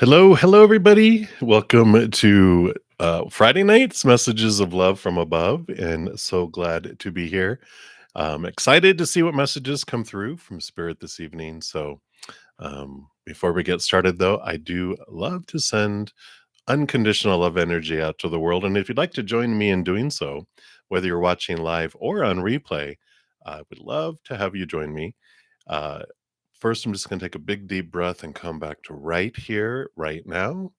Hello, hello, everybody. Welcome to Friday night's Messages of Love from Above, and so glad to be here. Excited to see what messages come through from Spirit this evening. So, before we get started, though, I do love to send unconditional love energy out to the world. And if you'd like to join me in doing so, whether you're watching live or on replay, I would love to have you join me. Uh, First, I'm just going to take a big deep breath and come back to right here, right now.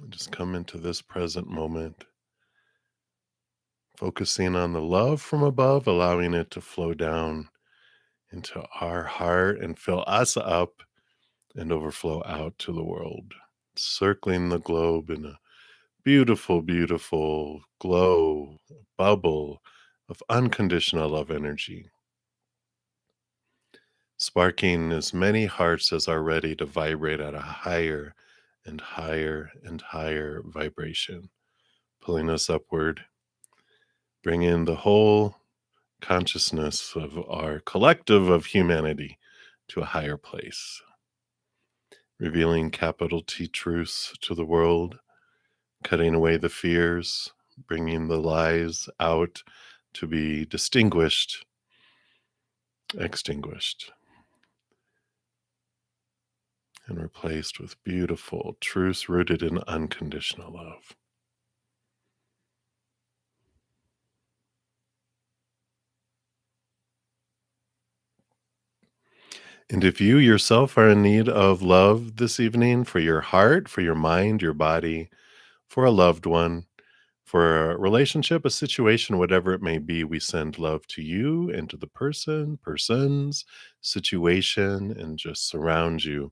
And just come into this present moment, focusing on the love from above, allowing it to flow down into our heart and fill us up and overflow out to the world, circling the globe in a beautiful, beautiful glow, bubble of unconditional love energy, sparking as many hearts as are ready to vibrate at a higher and higher and higher vibration, pulling us upward, bringing the whole consciousness of our collective of humanity to a higher place, revealing capital T truths to the world, cutting away the fears, bringing the lies out to be distinguished, extinguished, and replaced with beautiful truths rooted in unconditional love. And if you yourself are in need of love this evening for your heart, for your mind, your body, for a loved one, for a relationship, a situation, whatever it may be, we send love to you and to the person, persons, situation, and just surround you.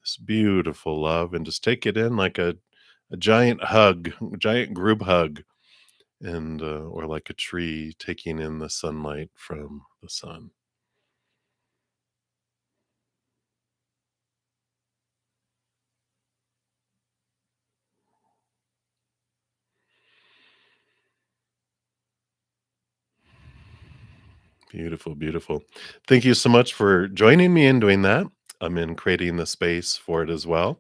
This beautiful love, and just take it in like a giant hug, a giant group hug, and or like a tree taking in the sunlight from the sun. Beautiful, beautiful. Thank you so much for joining me in doing that. I'm in creating the space for it as well.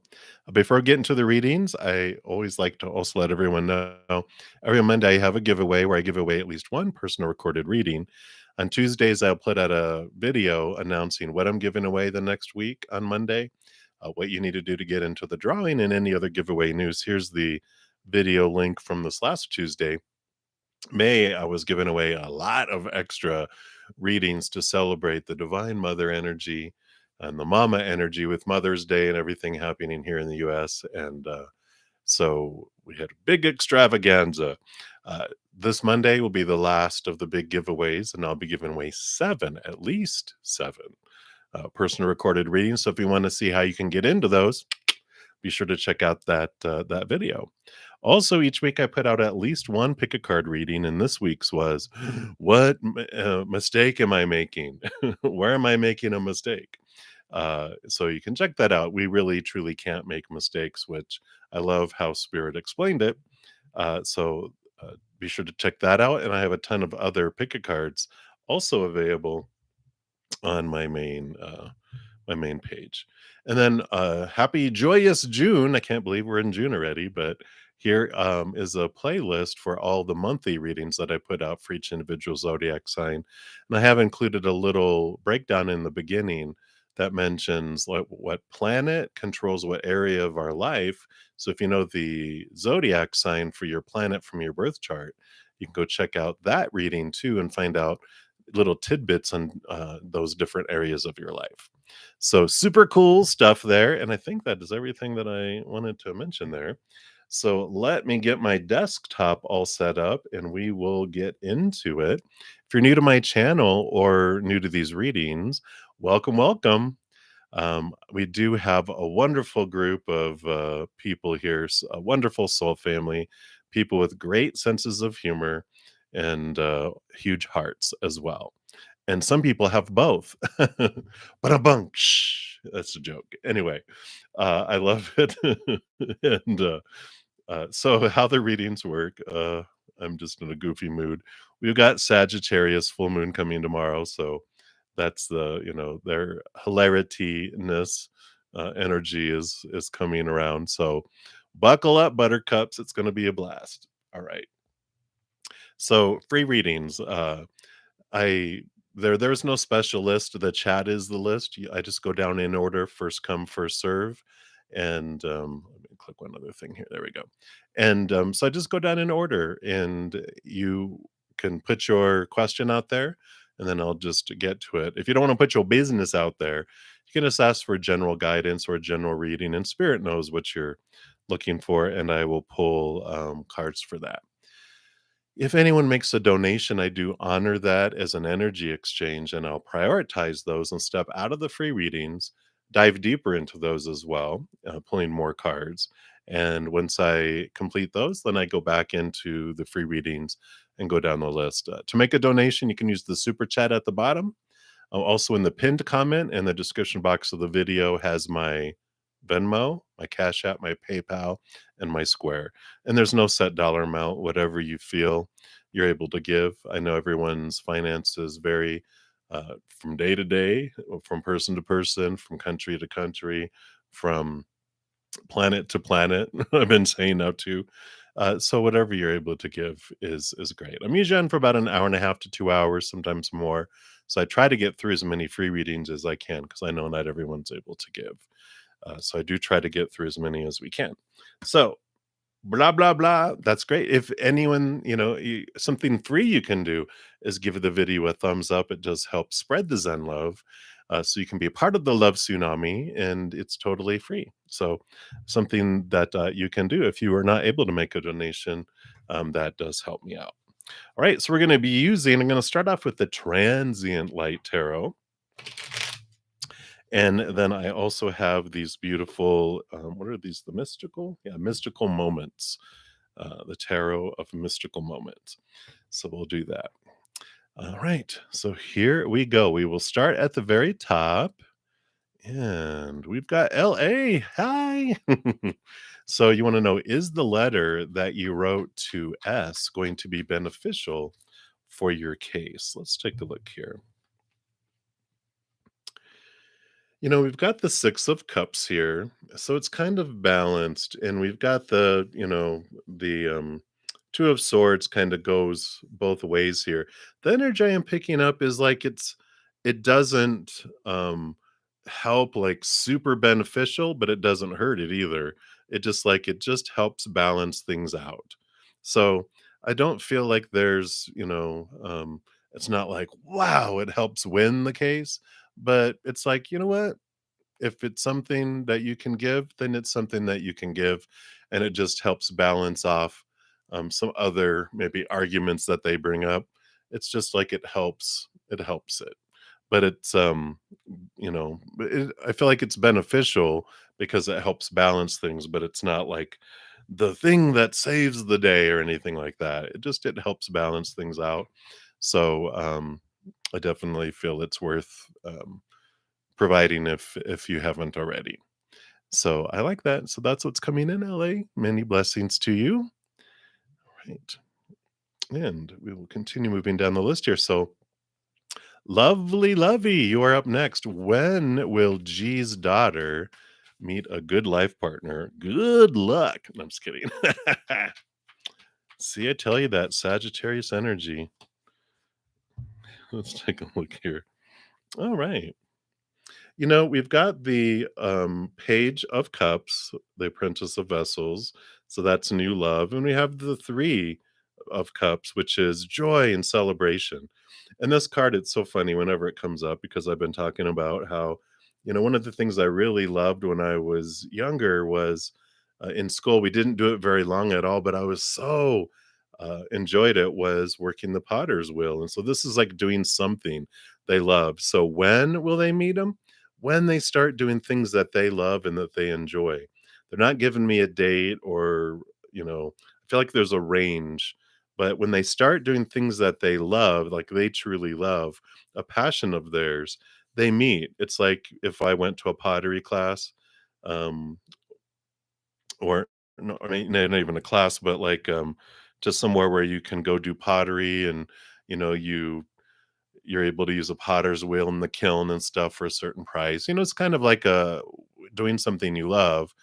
Before I get into the readings, I always like to also let everyone know every Monday I have a giveaway where I give away at least one personal recorded reading. On Tuesdays, I'll put out a video announcing what I'm giving away the next week on Monday, what you need to do to get into the drawing, and any other giveaway news. Here's the video link from this last Tuesday. May, I was giving away a lot of extra readings to celebrate the Divine Mother energy and the Mama energy with Mother's Day and everything happening here in the US. And so we had a big extravaganza. Uh, this Monday will be the last of the big giveaways, and I'll be giving away seven, at least seven personal recorded readings. So if you want to see how you can get into those, be sure to check out that video. Also, each week I put out at least one pick a card reading, and this week's was, "What mistake am I making? Where am I making a mistake?" So you can check that out. We really truly can't make mistakes, which I love how Spirit explained it. So be sure to check that out. And I have a ton of other pick a cards also available on my main page. And then happy joyous June. I can't believe we're in June already, but here is a playlist for all the monthly readings that I put out for each individual zodiac sign. And I have included a little breakdown in the beginning that mentions what planet controls what area of our life. So if you know the zodiac sign for your planet from your birth chart, you can go check out that reading too and find out little tidbits on those different areas of your life. So super cool stuff there. And I think that is everything that I wanted to mention there. So let me get my desktop all set up and we will get into it. If you're new to my channel or new to these readings, welcome, welcome. We do have a wonderful group of people here, a wonderful soul family, people with great senses of humor and huge hearts as well. And some people have both. But a bunk. That's a joke. Anyway, I love it. and so, how the readings work, I'm just in a goofy mood. We've got Sagittarius full moon coming tomorrow. So, That's their hilarity-ness, energy is coming around, so buckle up, buttercups, it's gonna be a blast. Alright. So, free readings, I there's no special list, the chat is the list, I just go down in order, first come, first serve, and, let me click one other thing here, there we go, and, so I just go down in order, and you can put your question out there, and then I'll just get to it. If you don't wanna put your business out there, you can just ask for general guidance or general reading, and spirit knows what you're looking for, and I will pull, cards for that. If anyone makes a donation, I do honor that as an energy exchange, and I'll prioritize those and step out of the free readings, dive deeper into those as well, pulling more cards. And once I complete those, then I go back into the free readings and go down the list. To make a donation, you can use the super chat at the bottom. Also, in the pinned comment and the description box of the video has my Venmo, my Cash App, my PayPal, and my Square. And there's no set dollar amount, whatever you feel you're able to give. I know everyone's finances vary from day to day, from person to person, from country to country, from planet to planet. I've been saying now too. So whatever you're able to give is great. I'm usually on for about an hour and a half to 2 hours, sometimes more. So I try to get through as many free readings as I can because I know not everyone's able to give. So I do try to get through as many as we can. So blah blah blah. That's great. If anyone, something free you can do is give the video a thumbs up. It does help spread the Zen love, so you can be a part of the love tsunami, and it's totally free. So something that you can do if you are not able to make a donation, that does help me out. All right, so we're going to be using. I'm going to start off with the transient light tarot. And then I also have these beautiful, what are these? The mystical? Yeah, mystical moments, the tarot of mystical moments. So we'll do that. All right. So here we go. We will start at the very top. And we've got LA. Hi. So you want to know, is the letter that you wrote to S going to be beneficial for your case? Let's take a look here. We've got the 6 of cups here, so it's kind of balanced, and we've got the 2 of swords kinda goes both ways here. The energy I'm picking up is like it doesn't, help, like, super beneficial, but it doesn't hurt it either. It just helps balance things out. So, I don't feel like it's not like, "Wow, it helps win the case," but it's like, you know what? If it's something that you can give, then it's something that you can give, and it just helps balance off, some other maybe arguments that they bring up. It's just like it helps it. But I feel like it's beneficial because it helps balance things, but it's not like the thing that saves the day or anything like that. It helps balance things out. So, I definitely feel it's worth, providing if you haven't already. So I like that. So that's what's coming in LA. Many blessings to you. Right. And we will continue moving down the list here. So lovely lovey, you are up next. When will G's daughter meet a good life partner? Good luck. No, I'm just kidding. See, I tell you that Sagittarius energy. Let's take a look here. All right. We've got the Page of Cups, the Apprentice of Vessels. So that's new love. And we have the Three of Cups, which is joy and celebration. And this card, it's so funny whenever it comes up because I've been talking about how, one of the things I really loved when I was younger was in school. We didn't do it very long at all, but I was so enjoyed it was working the potter's wheel. And so this is like doing something they love. So when will they meet them? When they start doing things that they love and that they enjoy. They're not giving me a date or, I feel like there's a range, but when they start doing things that they love, like they truly love, a passion of theirs, they meet. It's like if I went to a pottery class, um, or no, I mean, not even a class, but like just somewhere where you can go do pottery and you you're able to use a potter's wheel in the kiln and stuff for a certain price. It's kind of like a doing something you love,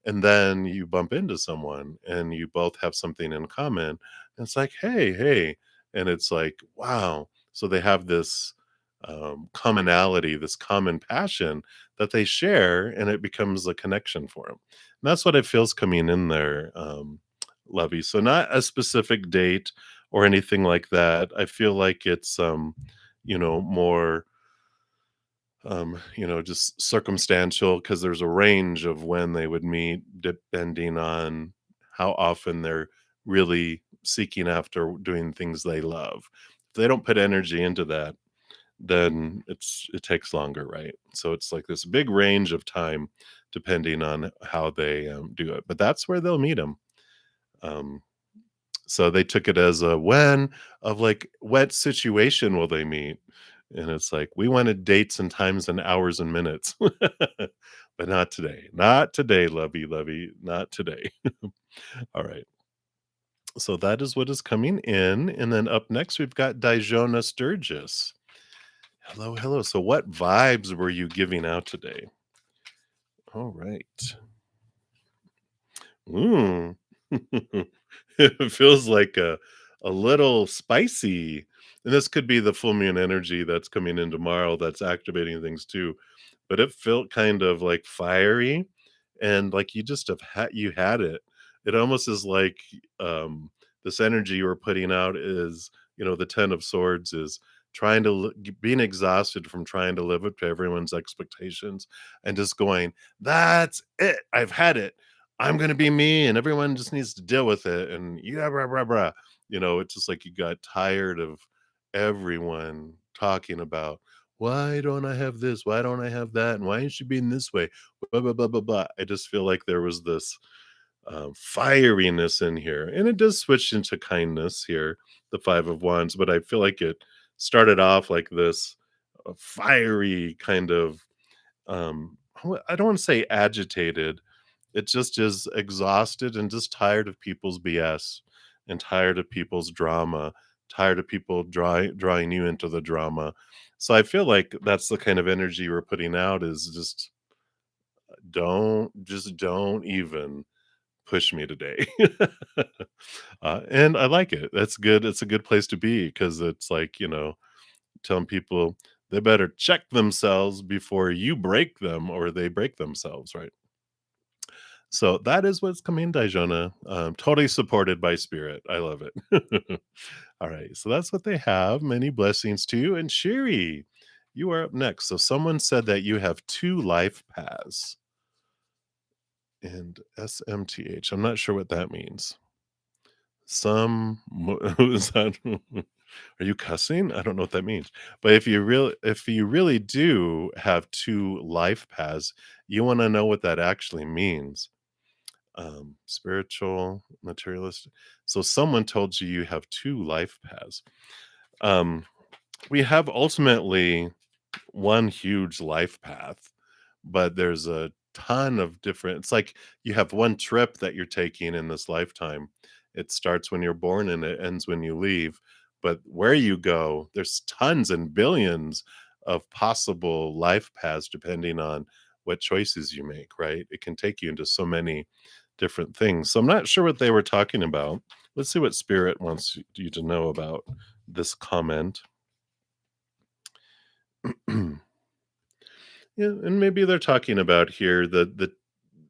and then you bump into someone and you both have something in common. And it's like, hey, hey. And it's like, wow. So they have this commonality, this common passion that they share, and it becomes a connection for them. And that's what it feels coming in there, Lovey. So not a specific date or anything like that. I feel like it's more just circumstantial because there's a range of when they would meet depending on how often they're really seeking after doing things they love. If they don't put energy into that, then it takes longer, right? So it's like this big range of time depending on how they do it. But that's where they'll meet them. Um, so they took it as a when of like what situation will they meet? And it's like we wanted dates and times and hours and minutes. But not today. Not today, lovey, lovey, not today. All right. So that is what is coming in. And then up next we've got Dijona Sturgis. Hello, hello. So what vibes were you giving out today? All right. Mm. It feels like a little spicy. And this could be the full moon energy that's coming in tomorrow that's activating things too. But it felt kind of like fiery and like you just you had it. It almost is like this energy you were putting out is, the 10 of swords is trying to being exhausted from trying to live up to everyone's expectations and just going, that's it. I've had it. I'm gonna be me, and everyone just needs to deal with it, and yeah, blah, blah, blah. It's just like you got tired of everyone talking about, "Why don't I have this? Why don't I have that? And why is she being this way? Blah, blah, blah, blah, blah." I just feel like there was this, fieriness in here, and it does switch into kindness here, the 5 of Wands, but I feel like it started off like this, fiery kind of, I don't wanna say agitated, it just is exhausted and just tired of people's BS and tired of people's drama, tired of people drawing you into the drama. So I feel like that's the kind of energy we're putting out is just don't even push me today. And I like it. That's good. It's a good place to be because it's like, telling people they better check themselves before you break them or they break themselves, right? So that is what's coming, Dajona. Totally supported by spirit. I love it. All right. So that's what they have. Many blessings to you. And Shiri, you are up next. So someone said that you have two life paths and SMTH. I'm not sure what that means. Is that, are you cussing? I don't know what that means. But if you really do have two life paths, you want to know what that actually means. Spiritual, materialistic. So someone told you you have two life paths. Um, we have ultimately one huge life path, but there's a ton of different. It's like you have one trip that you're taking in this lifetime. It starts when you're born and it ends when you leave. But where you go, there's tons and billions of possible life paths depending on what choices you make, right? It can take you into so many different things. So I'm not sure what they were talking about. Let's see what spirit wants you to know about this comment. Yeah, and maybe they're talking about here that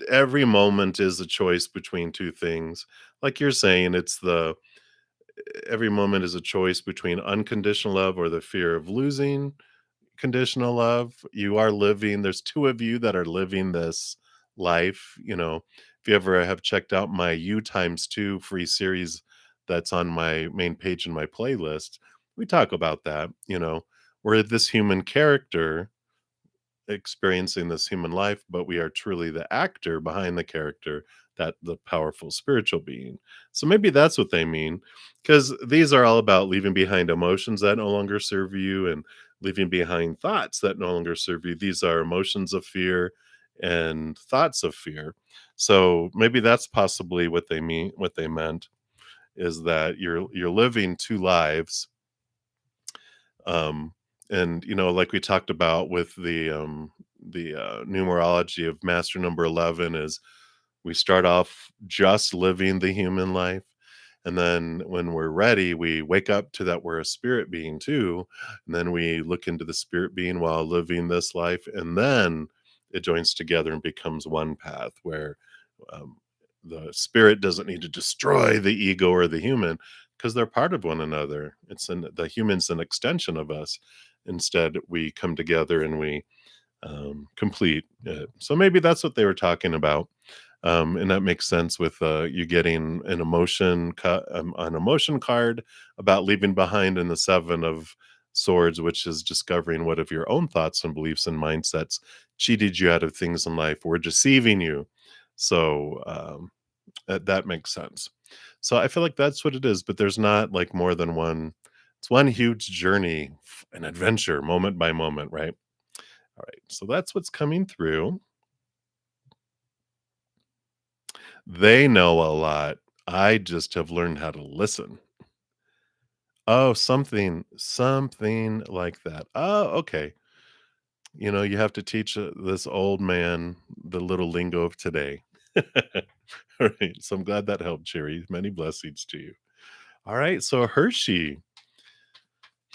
every moment is a choice between two things. Like you're saying, it's the every moment is a choice between unconditional love or the fear of losing conditional love. You are living, there's two of you that are living this life. If you ever have checked out my U times two free series that's on my main page in my playlist, we talk about that. We're this human character experiencing this human life, but we are truly the actor behind the character, that the powerful spiritual being. So maybe that's what they mean, because these are all about leaving behind emotions that no longer serve you and leaving behind thoughts that no longer serve you. These are emotions of fear and thoughts of fear. So maybe that's possibly what they mean, what they meant is that you're living two lives Um, and like we talked about with the numerology of master number 11 is we start off just living the human life. And then when we're ready, we wake up to that we're a spirit being too. And then we look into the spirit being while living this life. And then it joins together and becomes one path where um, the spirit doesn't need to destroy the ego or the human because they're part of one another. The human's an extension of us. Instead, we come together and we complete it. So maybe that's what they were talking about. And that makes sense with you getting an emotion card about leaving behind in the Seven of Swords, which is discovering what of your own thoughts and beliefs and mindsets cheated you out of things in life or deceiving you. So that makes sense. So I feel like that's what it is, but there's not like more than one. It's one huge journey, an adventure, moment by moment, right? All right. So that's what's coming through. They know a lot. I just have learned how to listen. Oh, something like that. Oh, okay. You have to teach this old man the little lingo of today. All right. So I'm glad that helped, Cherry. Many blessings to you. All right. So Hershey,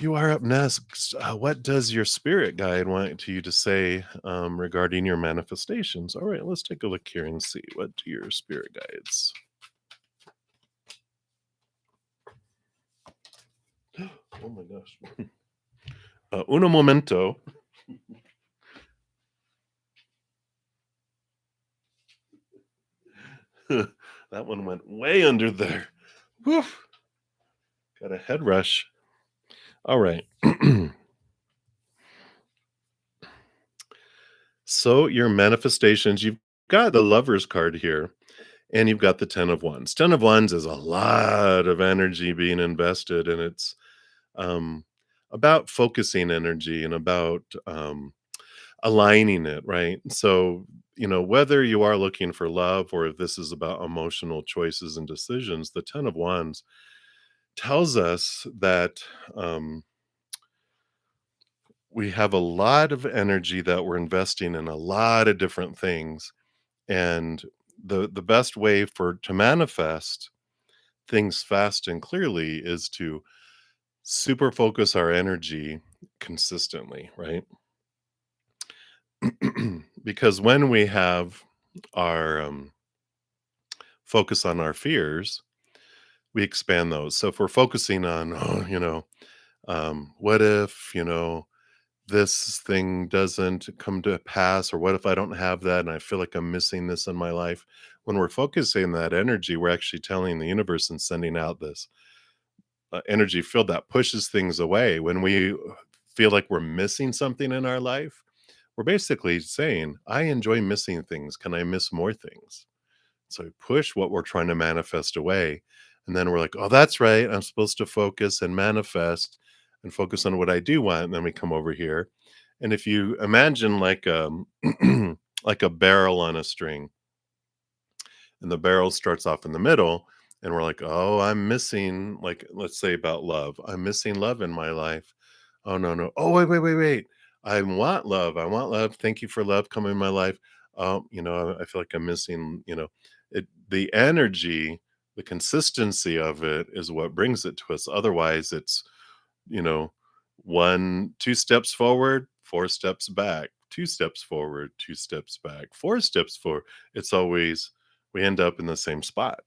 you are up next. What does your spirit guide want you to say regarding your manifestations? All right. Let's take a look here and see what do your spirit guides. Oh my gosh. Uno momento. That one went way under there. Woof. Got a head rush. All right. So your manifestations, you've got the lover's card here, and you've got the 10 of wands. 10 of wands is a lot of energy being invested, and it's um, about focusing energy and about aligning it, right? So, whether you are looking for love or if this is about emotional choices and decisions, the 10 of wands tells us that we have a lot of energy that we're investing in a lot of different things. And the best way for to manifest things fast and clearly is to super focus our energy consistently, right? Because when we have our focus on our fears, we expand those. So if we're focusing on, oh, what if, this thing doesn't come to pass, or what if I don't have that and I feel like I'm missing this in my life? When we're focusing that energy, we're actually telling the universe and sending out this energy field that pushes things away. When we feel like we're missing something in our life, we're basically saying, I enjoy missing things. Can I miss more things? So we push what we're trying to manifest away. And then we're like, oh, that's right. I'm supposed to focus and manifest and focus on what I do want. And then we come over here. And if you imagine like like a barrel on a string, and the barrel starts off in the middle, and we're like, oh, I'm missing, like, let's say about love. I'm missing love in my life. Oh no, no. Oh, wait. I want love. I want love. Thank you for love coming in my life. I feel like I'm missing, the energy, the consistency of it is what brings it to us. Otherwise, it's, you know, two steps forward, four steps back, two steps forward, two steps back, four steps forward. It's always, we end up in the same spot.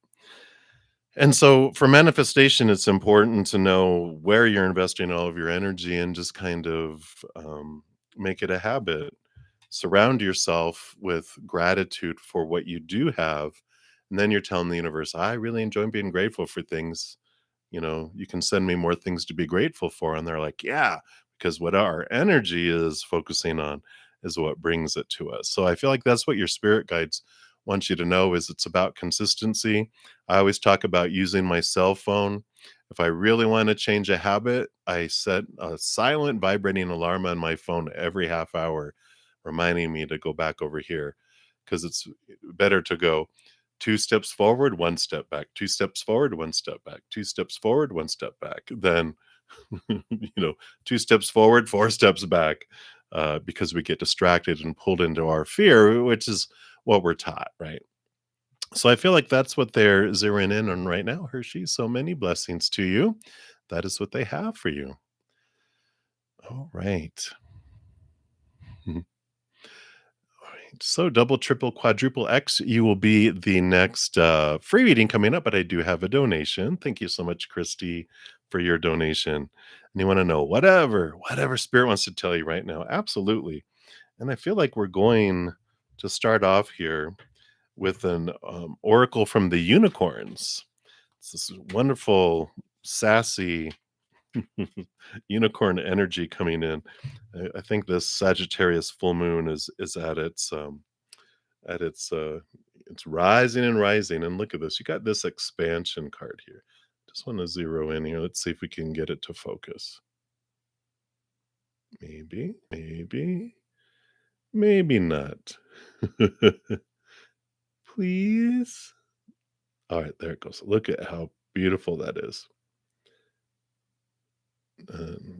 And so for manifestation, it's important to know where you're investing all of your energy and just kind of make it a habit. Surround yourself with gratitude for what you do have. And then you're telling the universe, I really enjoy being grateful for things. You can send me more things to be grateful for. And they're like, yeah, because what our energy is focusing on is what brings it to us. So I feel like that's what your spirit guides want you to know is it's about consistency. I always talk about using my cell phone. If I really want to change a habit, I set a silent vibrating alarm on my phone every half hour, reminding me to go back over here because it's better to go two steps forward, one step back, two steps forward, one step back, two steps forward, one step back, than you know, 2 steps forward, 4 steps back, because we get distracted and pulled into our fear, which is what we're taught, right? So I feel like that's what they're zeroing in on right now, Hershey. So many blessings to you. That is what they have for you. All right. Mhm. All right. So double, triple, quadruple X, you will be the next free reading coming up, but I do have a donation. Thank you so much, Christy, for your donation. And you want to know whatever spirit wants to tell you right now. Absolutely. And I feel like we're going to start off here with an oracle from the unicorns. It's this wonderful, sassy unicorn energy coming in. I think this Sagittarius full moon is at it's rising and rising. And look at this. You got this expansion card here. Just want to zero in here. Let's see if we can get it to focus. Maybe not. Please. All right, there it goes. Look at how beautiful that is.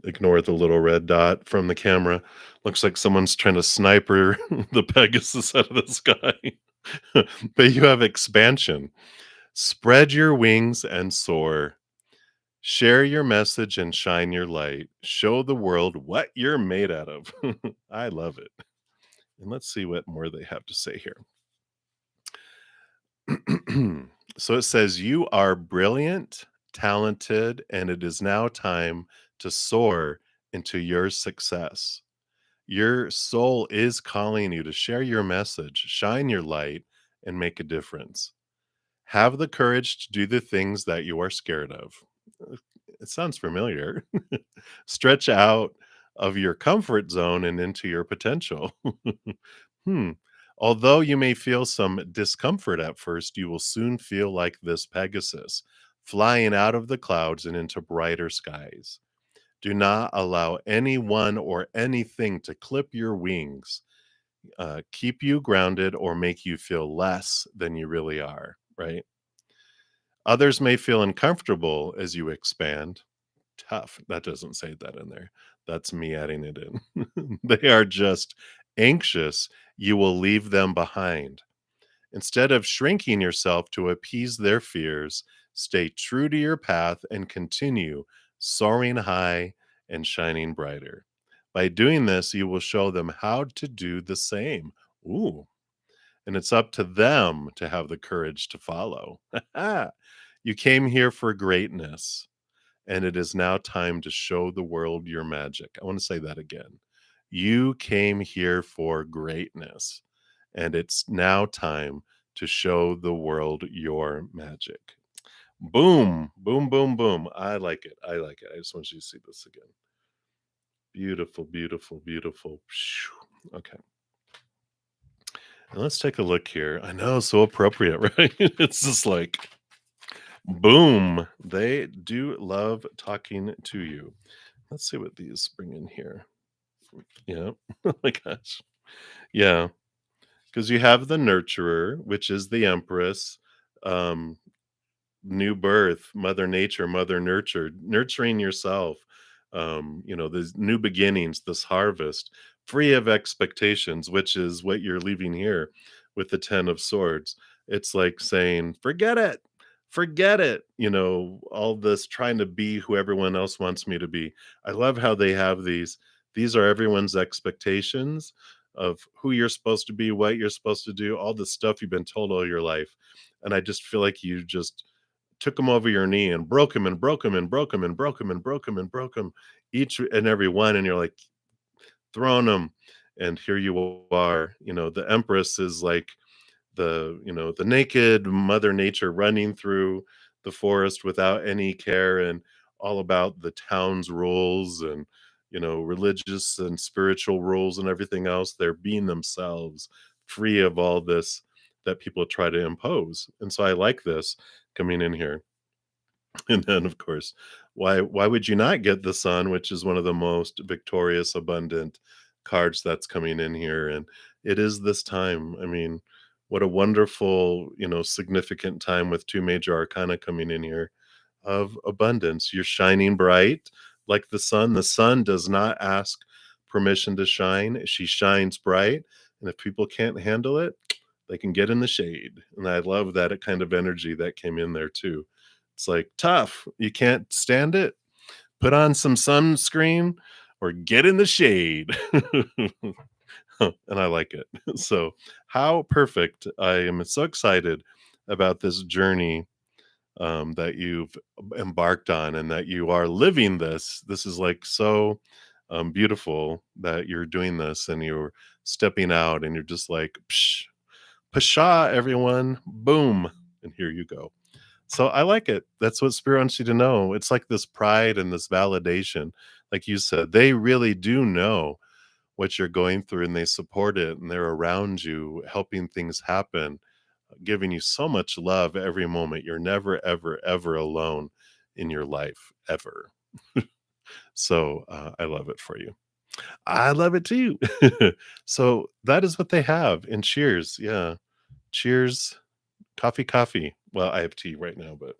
Ignore the little red dot from the camera. Looks like someone's trying to sniper the Pegasus out of the sky. But you have expansion. Spread your wings and soar. Share your message and shine your light. Show the world what you're made out of. I love it. And let's see what more they have to say here. So it says, you are brilliant, talented, and it is now time to soar into your success. Your soul is calling you to share your message, shine your light, and make a difference. Have the courage to do the things that you are scared of. Uh, It sounds familiar. Stretch out of your comfort zone and into your potential. Hmm. Although you may feel some discomfort at first, you will soon feel like this Pegasus, flying out of the clouds and into brighter skies. Do not allow anyone or anything to clip your wings, keep you grounded, or make you feel less than you really are, right? Others may feel uncomfortable as you expand. Tough. That doesn't say that in there. That's me adding it in. They are just anxious you will leave them behind. Instead of shrinking yourself to appease their fears, stay true to your path and continue soaring high and shining brighter. By doing this, you will show them how to do the same. Ooh, and it's up to them to have the courage to follow. You came here for greatness, and it is now time to show the world your magic. I want to say that again. You came here for greatness, and it's now time to show the world your magic. Boom, boom, boom, boom. I like it. I like it. I just want you to see this again. Beautiful, beautiful, beautiful. Phew. Okay. And let's take a look here. I know, so appropriate, right? It's just like, boom. They do love talking to you. Let's see what these bring in here. Yeah. Oh my gosh. Yeah. Because you have the nurturer, which is the Empress, um, new birth, Mother Nature, Mother Nurture, nurturing yourself, these new beginnings, this harvest, free of expectations, which is what you're leaving here with the 10 of Swords. It's like saying, forget it. All this trying to be who everyone else wants me to be. I love how they have these are everyone's expectations of who you're supposed to be, what you're supposed to do, all the stuff you've been told all your life. And I just feel like you just took them over your knee and broke them and broke them and broke them and broke them and broke them and broke them, each and every one. And you're like throwing them. And here you are. The Empress is like the naked Mother Nature running through the forest without any care, and all about the town's rules and religious and spiritual rules and everything else. They're being themselves, free of all this that people try to impose. And so I like this coming in here. And then, of course, why would you not get the Sun, which is one of the most victorious, abundant cards that's coming in here? And it is this time. I mean, what a wonderful, significant time with two major arcana coming in here of abundance. You're shining bright Like the sun does not ask permission to shine. She shines bright, and if people can't handle it, they can get in the shade. And I love that kind of energy that came in there too. It's like tough. You can't stand it. Put on some sunscreen or get in the shade. And I like it. So, how perfect. I am so excited about this journey that you've embarked on and that you are living this. This is like so beautiful that you're doing this and you're stepping out and you're just like, psh, pshaw, everyone, boom, and here you go. So I like it. That's what spirit wants you to know. It's like this pride and this validation. Like you said, they really do know what you're going through and they support it and they're around you, helping things happen, giving you so much love every moment. You're never, ever, ever alone in your life, ever. So I love it for you. I love it too. So that is what they have. And cheers. Yeah. Cheers. Coffee, coffee. Well, I have tea right now, but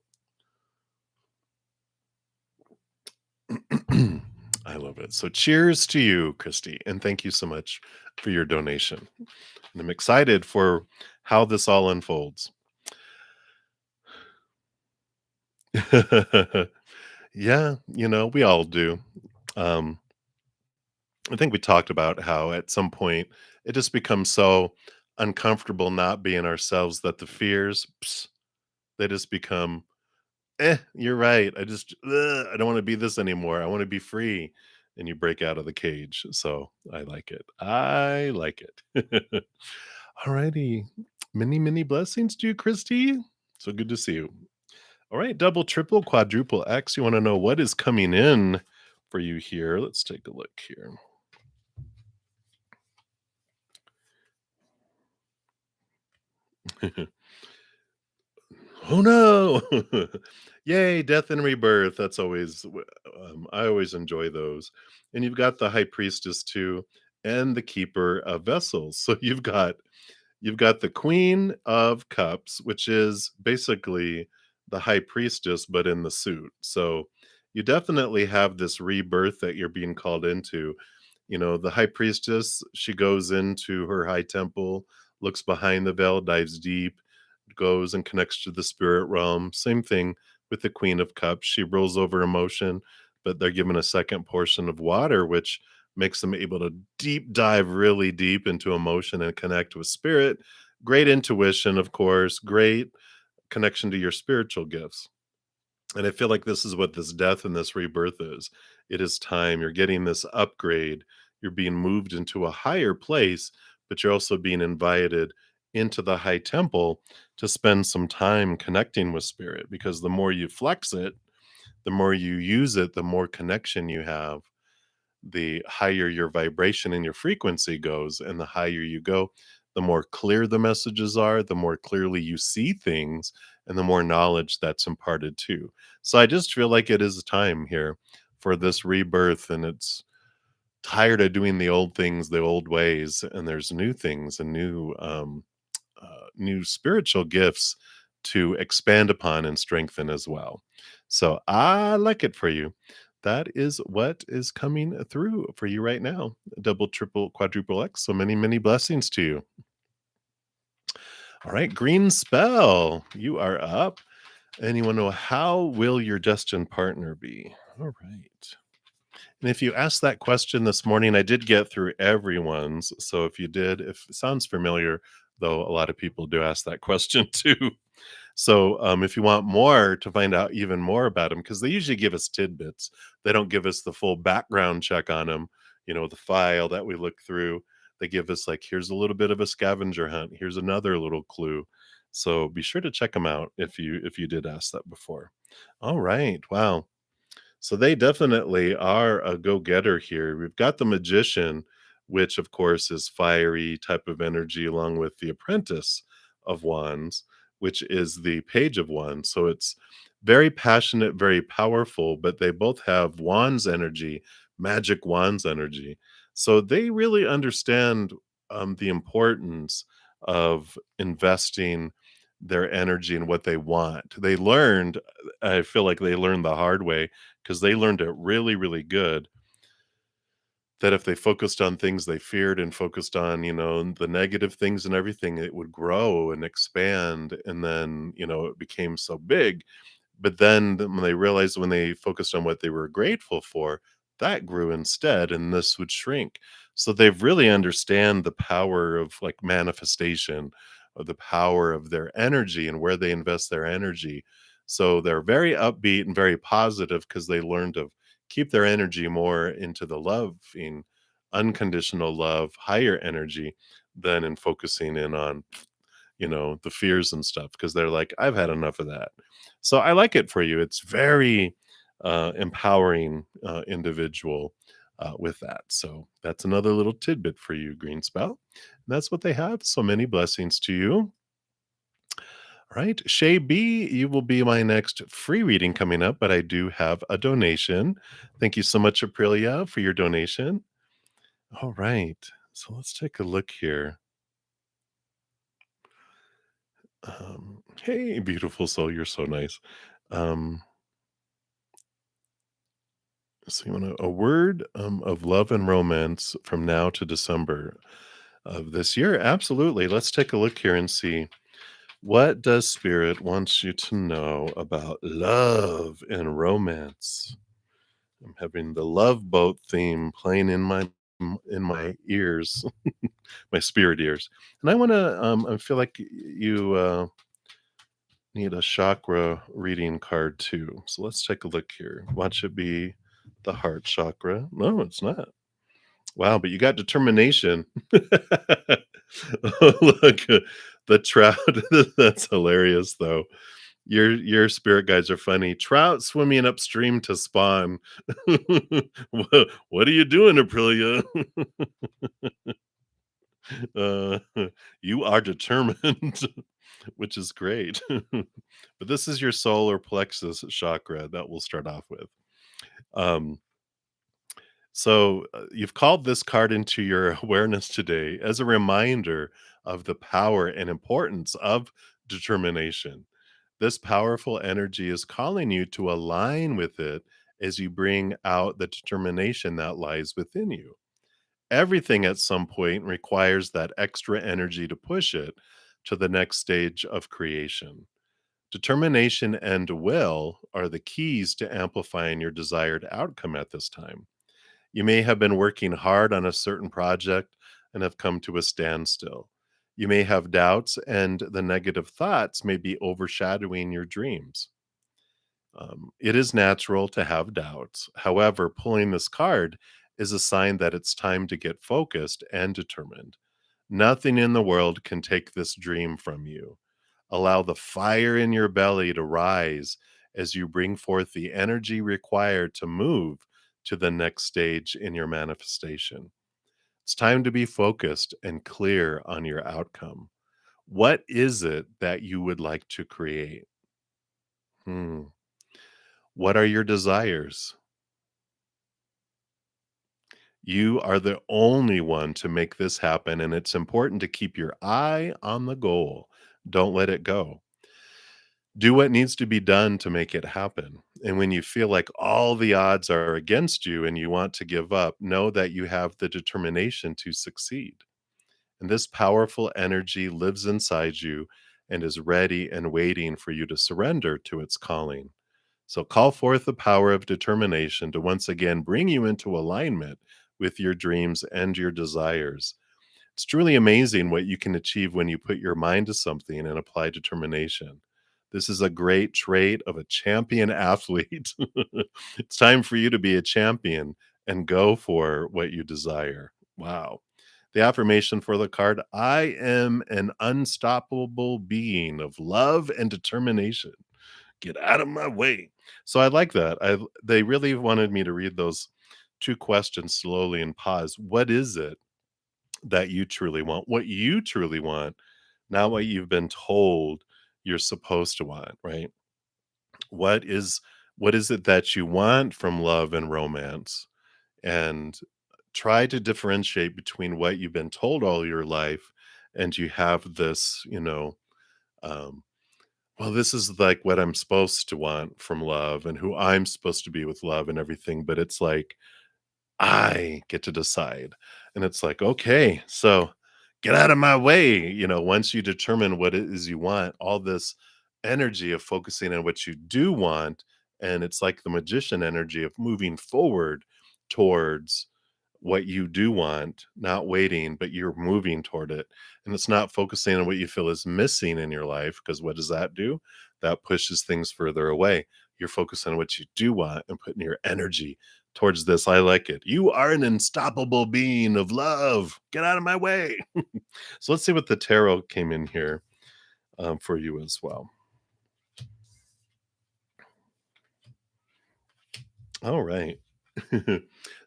I love it. So cheers to you, Christy. And thank you so much for your donation. And I'm excited for how this all unfolds. Yeah, we all do. Um, I think we talked about how at some point it just becomes so uncomfortable not being ourselves that the fears, they just become, you're right. I don't want to be this anymore. I want to be free. And you break out of the cage. So I like it. I like it. All righty. Many, many blessings to you, Christy. So good to see you. All right, double, triple, quadruple X. You want to know what is coming in for you here? Let's take a look here. Oh no! Yay, death and rebirth. That's always, I always enjoy those. And you've got the high priestess too, and the keeper of vessels. So you've got the Queen of Cups, which is basically the high priestess, but in the suit. So you definitely have this rebirth that you're being called into. The high priestess, she goes into her high temple, looks behind the veil, dives deep, goes and connects to the spirit realm. Same thing with the Queen of Cups. She rolls over emotion, but they're given a second portion of water, which makes them able to deep dive really deep into emotion and connect with spirit. Great intuition, of course, great connection to your spiritual gifts. And I feel like this is what this death and this rebirth is. It is time. You're getting this upgrade. You're being moved into a higher place, but you're also being invited into the high temple to spend some time connecting with spirit because the more you flex it, the more you use it, the more connection you have, the higher your vibration and your frequency goes. And the higher you go, the more clear the messages are, the more clearly you see things, and the more knowledge that's imparted too. So I just feel like it is time here for this rebirth, and it's tired of doing the old things the old ways, and there's new things and new spiritual gifts to expand upon and strengthen as well. So I like it for you. That is what is coming through for you right now. Double, triple, quadruple X. So many, many blessings to you. All right, green spell. You are up. And you want to know, how will your destined partner be? All right. And if you asked that question this morning, I did get through everyone's. So if you did, if it sounds familiar, though a lot of people do ask that question too. So if you want more to find out even more about them, because they usually give us tidbits, they don't give us the full background check on them. The file that we look through. They give us like, here's a little bit of a scavenger hunt. Here's another little clue. So be sure to check them out if you did ask that before. All right. Wow. So they definitely are a go-getter here. We've got the magician, which of course is fiery type of energy, along with the apprentice of wands, which is the page of wands. So it's very passionate, very powerful, but they both have wands energy, magic wands energy. So they really understand the importance of investing their energy in what they want. They learned I feel like they learned the hard way because they learned it really, really good that if they focused on things they feared and focused on, the negative things and everything, it would grow and expand. And then, it became so big. But then when they realized when they focused on what they were grateful for, that grew instead, and this would shrink. So they've really understand the power of like manifestation, of the power of their energy and where they invest their energy. So they're very upbeat and very positive because they learned to keep their energy more into the loving, unconditional love, higher energy than in focusing in on the fears and stuff because they're like, I've had enough of that. So I like it for you. It's very empowering individual with that. So that's another little tidbit for you, Green Spout. And that's what they have. So many blessings to you. All right. Shay B, you will be my next free reading coming up, but I do have a donation. Thank you so much, Aprilia, for your donation. All right. So let's take a look here. Hey, beautiful soul, you're so nice. Um, so you want a word of love and romance from now to December of this year? Absolutely. Let's take a look here and see what does Spirit wants you to know about love and romance. I'm having the love boat theme playing in my ears, my spirit ears, and I want to. I feel like you. Need a chakra reading card too. So let's take a look here. Watch it be the heart chakra. No, it's not. Wow, but you got determination. Oh, look, the trout. That's hilarious, though. Your spirit guides are funny. Trout swimming upstream to spawn. What are you doing, Aprilia? uh, you are determined. Which is great. But this is your solar plexus chakra that we'll start off with. Um, so you've called this card into your awareness today as a reminder of the power and importance of determination. This powerful energy is calling you to align with it as you bring out the determination that lies within you. Everything at some point requires that extra energy to push it to the next stage of creation. Determination and will are the keys to amplifying your desired outcome at this time. You may have been working hard on a certain project and have come to a standstill. You may have doubts, and the negative thoughts may be overshadowing your dreams. It is natural to have doubts. However, pulling this card is a sign that it's time to get focused and determined. Nothing in the world can take this dream from you. Allow the fire in your belly to rise as you bring forth the energy required to move to the next stage in your manifestation. It's time to be focused and clear on your outcome. What is it that you would like to create? Hmm. What are your desires? You are the only one to make this happen, and it's important to keep your eye on the goal. Don't let it go. Do what needs to be done to make it happen. And when you feel like all the odds are against you and you want to give up, know that you have the determination to succeed. And this powerful energy lives inside you and is ready and waiting for you to surrender to its calling. So call forth the power of determination to once again bring you into alignment with your dreams and your desires. It's truly amazing what you can achieve when you put your mind to something and apply determination. This is a great trait of a champion athlete. It's time for you to be a champion and go for what you desire. Wow. The affirmation for the card: I am an unstoppable being of love and determination. Get out of my way. So I like that. They really wanted me to read those two questions slowly and pause. What is it that you truly want? What you truly want, not what you've been told you're supposed to want, right? What is what is it that you want from love and romance? And try to differentiate between what you've been told all your life and you have this, um, well, this is like what I'm supposed to want from love and who I'm supposed to be with love and everything, but it's like I get to decide. And it's like, okay, so get out of my way. Once you determine what it is you want, all this energy of focusing on what you do want, and it's like the magician energy of moving forward towards what you do want, not waiting, but you're moving toward it. And it's not focusing on what you feel is missing in your life, because what does that do? That pushes things further away. You're focused on what you do want and putting your energy towards this. I like it. You are an unstoppable being of love. Get out of my way. So let's see what the tarot came in here for you as well. All right.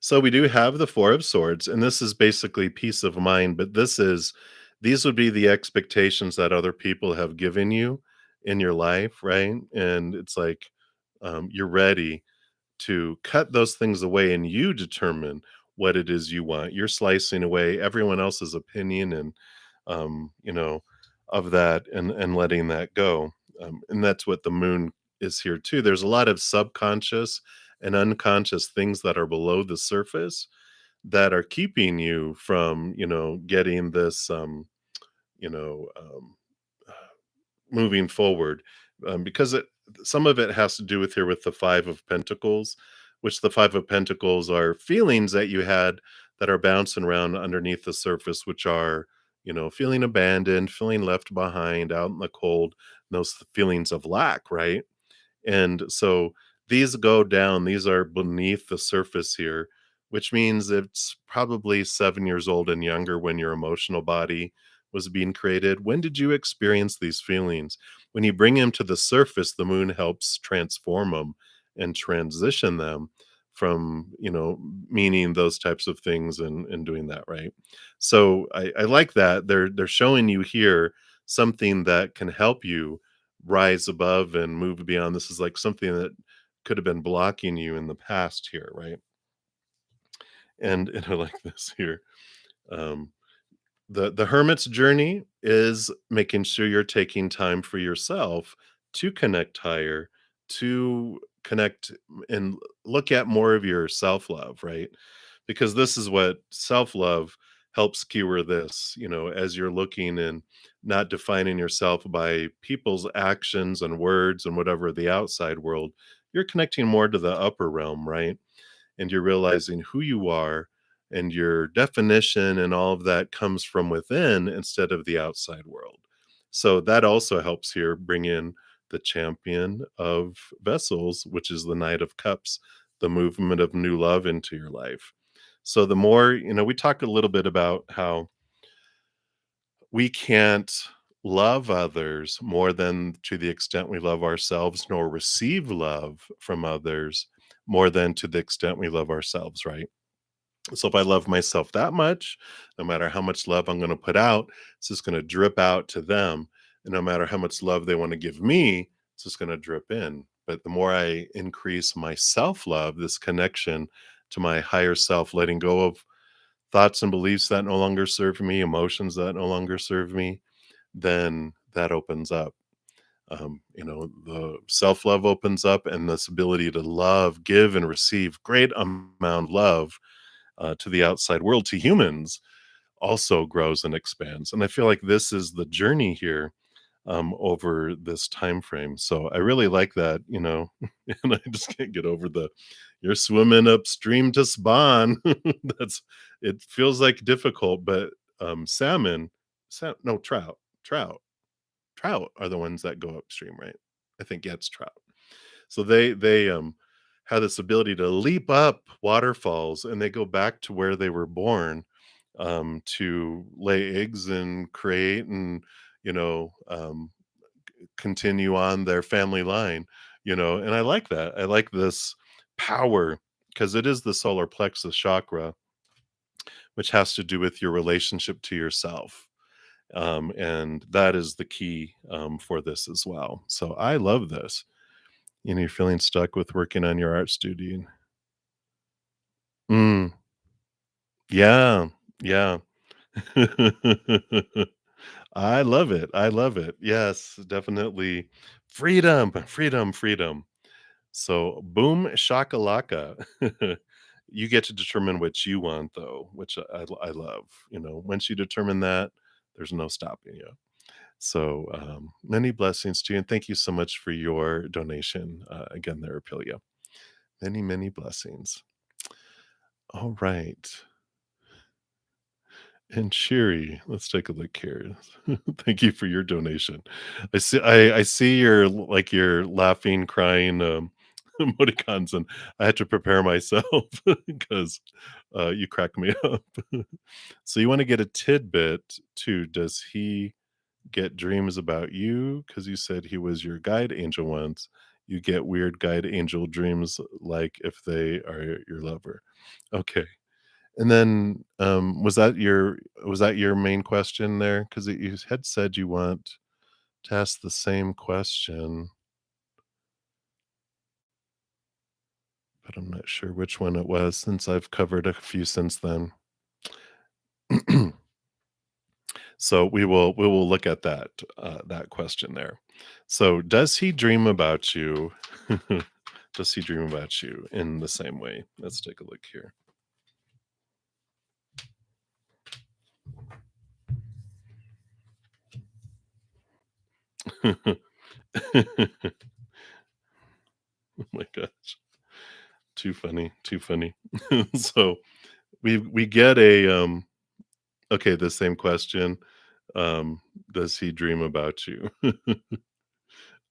So we do have the Four of Swords, and this is basically peace of mind, but these would be the expectations that other people have given you in your life, right? And it's like you're ready to cut those things away and you determine what it is you want. You're slicing away everyone else's opinion and of that and letting that go. And that's what the moon is here too. There's a lot of subconscious and unconscious things that are below the surface that are keeping you from, getting this you know, um moving forward, because some of it has to do with here with the 5 of Pentacles, which the 5 of Pentacles are feelings that you had that are bouncing around underneath the surface, which are, feeling abandoned, feeling left behind, out in the cold, those feelings of lack, right? And so these go down, these are beneath the surface here, which means it's probably 7 years old and younger when your emotional body was being created. When did you experience these feelings? When you bring them to the surface, the moon helps transform them and transition them from, meaning those types of things and doing that, right? So I like that. They're showing you here something that can help you rise above and move beyond. This is like something that could have been blocking you in the past here, right? And I like this here. Um, the hermit's journey is making sure you're taking time for yourself to connect higher, to connect and look at more of your self-love, right? Because this is what self-love helps cure this, as you're looking and not defining yourself by people's actions and words and whatever the outside world, you're connecting more to the upper realm, right? And you're realizing who you are and your definition and all of that comes from within instead of the outside world. So that also helps here bring in the champion of vessels, which is the Knight of Cups, the movement of new love into your life. So the more, we talk a little bit about how we can't love others more than to the extent we love ourselves, nor receive love from others more than to the extent we love ourselves, right? So if I love myself that much, no matter how much love I'm going to put out, it's just going to drip out to them. And no matter how much love they want to give me, it's just going to drip in. But the more I increase my self love, this connection to my higher self, letting go of thoughts and beliefs that no longer serve me, emotions that no longer serve me, then that opens up. The self love opens up, and this ability to love, give, and receive great amount of love to the outside world, to humans, also grows and expands. And I feel like this is the journey here over this time frame. So I really like that, and I just can't get over the you're swimming upstream to spawn. That's it feels like difficult, but salmon, no trout are the ones that go upstream, right? I think yeah, it's trout. So they have this ability to leap up waterfalls and they go back to where they were born to lay eggs and create and you know um, continue on their family line. And I like that. I like this power because it is the solar plexus chakra, which has to do with your relationship to yourself. And that is the key for this as well. So I love this. You're feeling stuck with working on your art studio. Mm, yeah, yeah. I love it, I love it. Yes, definitely Freedom, freedom, freedom. So, boom shakalaka. You get to determine what you want, though, which I love. Once you determine that, there's no stopping you. So, many blessings to you, and thank you so much for your donation. Again, there, Apilia. Many, many blessings. All right. And Cheery, let's take a look here. Thank you for your donation. I see your like your laughing, crying emoticons, and I had to prepare myself because you crack me up. So you want to get a tidbit too. Does he get dreams about you? Because you said he was your guide angel once. You get weird guide angel dreams like if they are your lover. Okay. And then, was that your main question there? Because you had said you want to ask the same question, but I'm not sure which one it was since I've covered a few since then. So we will look at that question there. So, does he dream about you? Does he dream about you in the same way? Let's take a look here. Oh my gosh. Too funny, too funny. So, we get okay, the same question. Um, does he dream about you?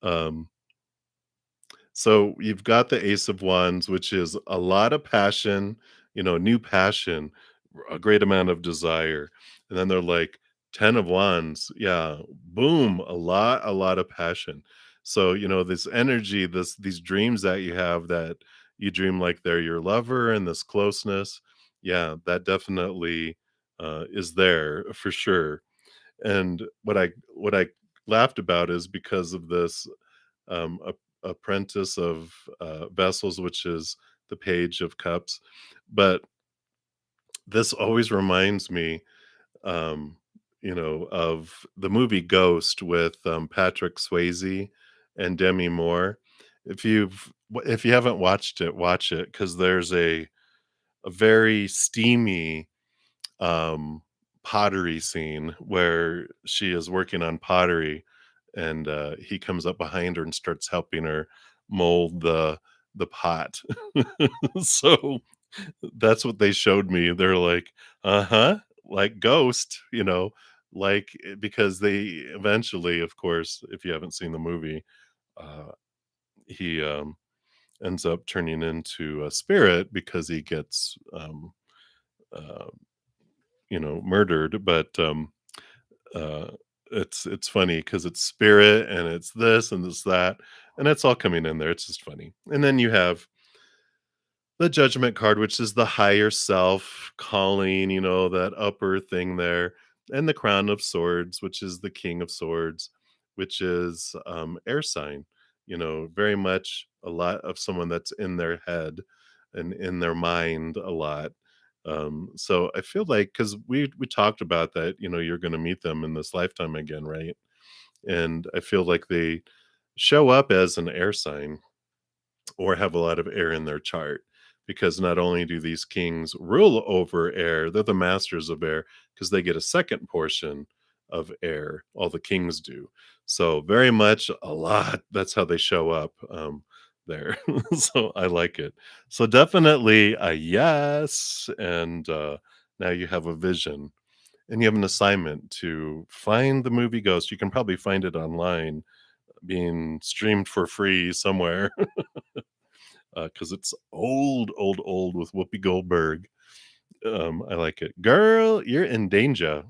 Um, so you've got the Ace of Wands, which is a lot of passion, new passion, a great amount of desire. And then they're like 10 of Wands. Yeah, boom, a lot of passion. So, this energy, these dreams that you have that you dream like they're your lover and this closeness. Yeah, that definitely is there for sure. And what I laughed about is because of this apprentice of vessels, which is the Page of Cups. But this always reminds me, um, of the movie Ghost with Patrick Swayze and Demi Moore. If you haven't watched it, watch it because there's a very steamy pottery scene where she is working on pottery, and he comes up behind her and starts helping her mold the pot. So that's what they showed me. They're like, "Uh-huh, like Ghost," because they eventually, of course, if you haven't seen the movie, uh, he ends up turning into a spirit because he gets uh, murdered. But uh, it's funny because it's spirit and it's this and this that, and it's all coming in there. It's just funny. And then you have the Judgment card, which is the higher self calling, that upper thing there, and the Crown of Swords, which is the King of Swords, which is air sign. Very much a lot of someone that's in their head and in their mind a lot. So I feel like because we talked about that, you're going to meet them in this lifetime again, right? And I feel like they show up as an air sign or have a lot of air in their chart, because not only do these kings rule over air, they're the masters of air because they get a second portion of air. All the kings do. So very much a lot. That's how they show up there. So I like it. So definitely a yes. And now you have a vision and you have an assignment to find the movie Ghost. You can probably find it online being streamed for free somewhere. Because it's old, old, old with Whoopi Goldberg. I like it. Girl, you're in danger.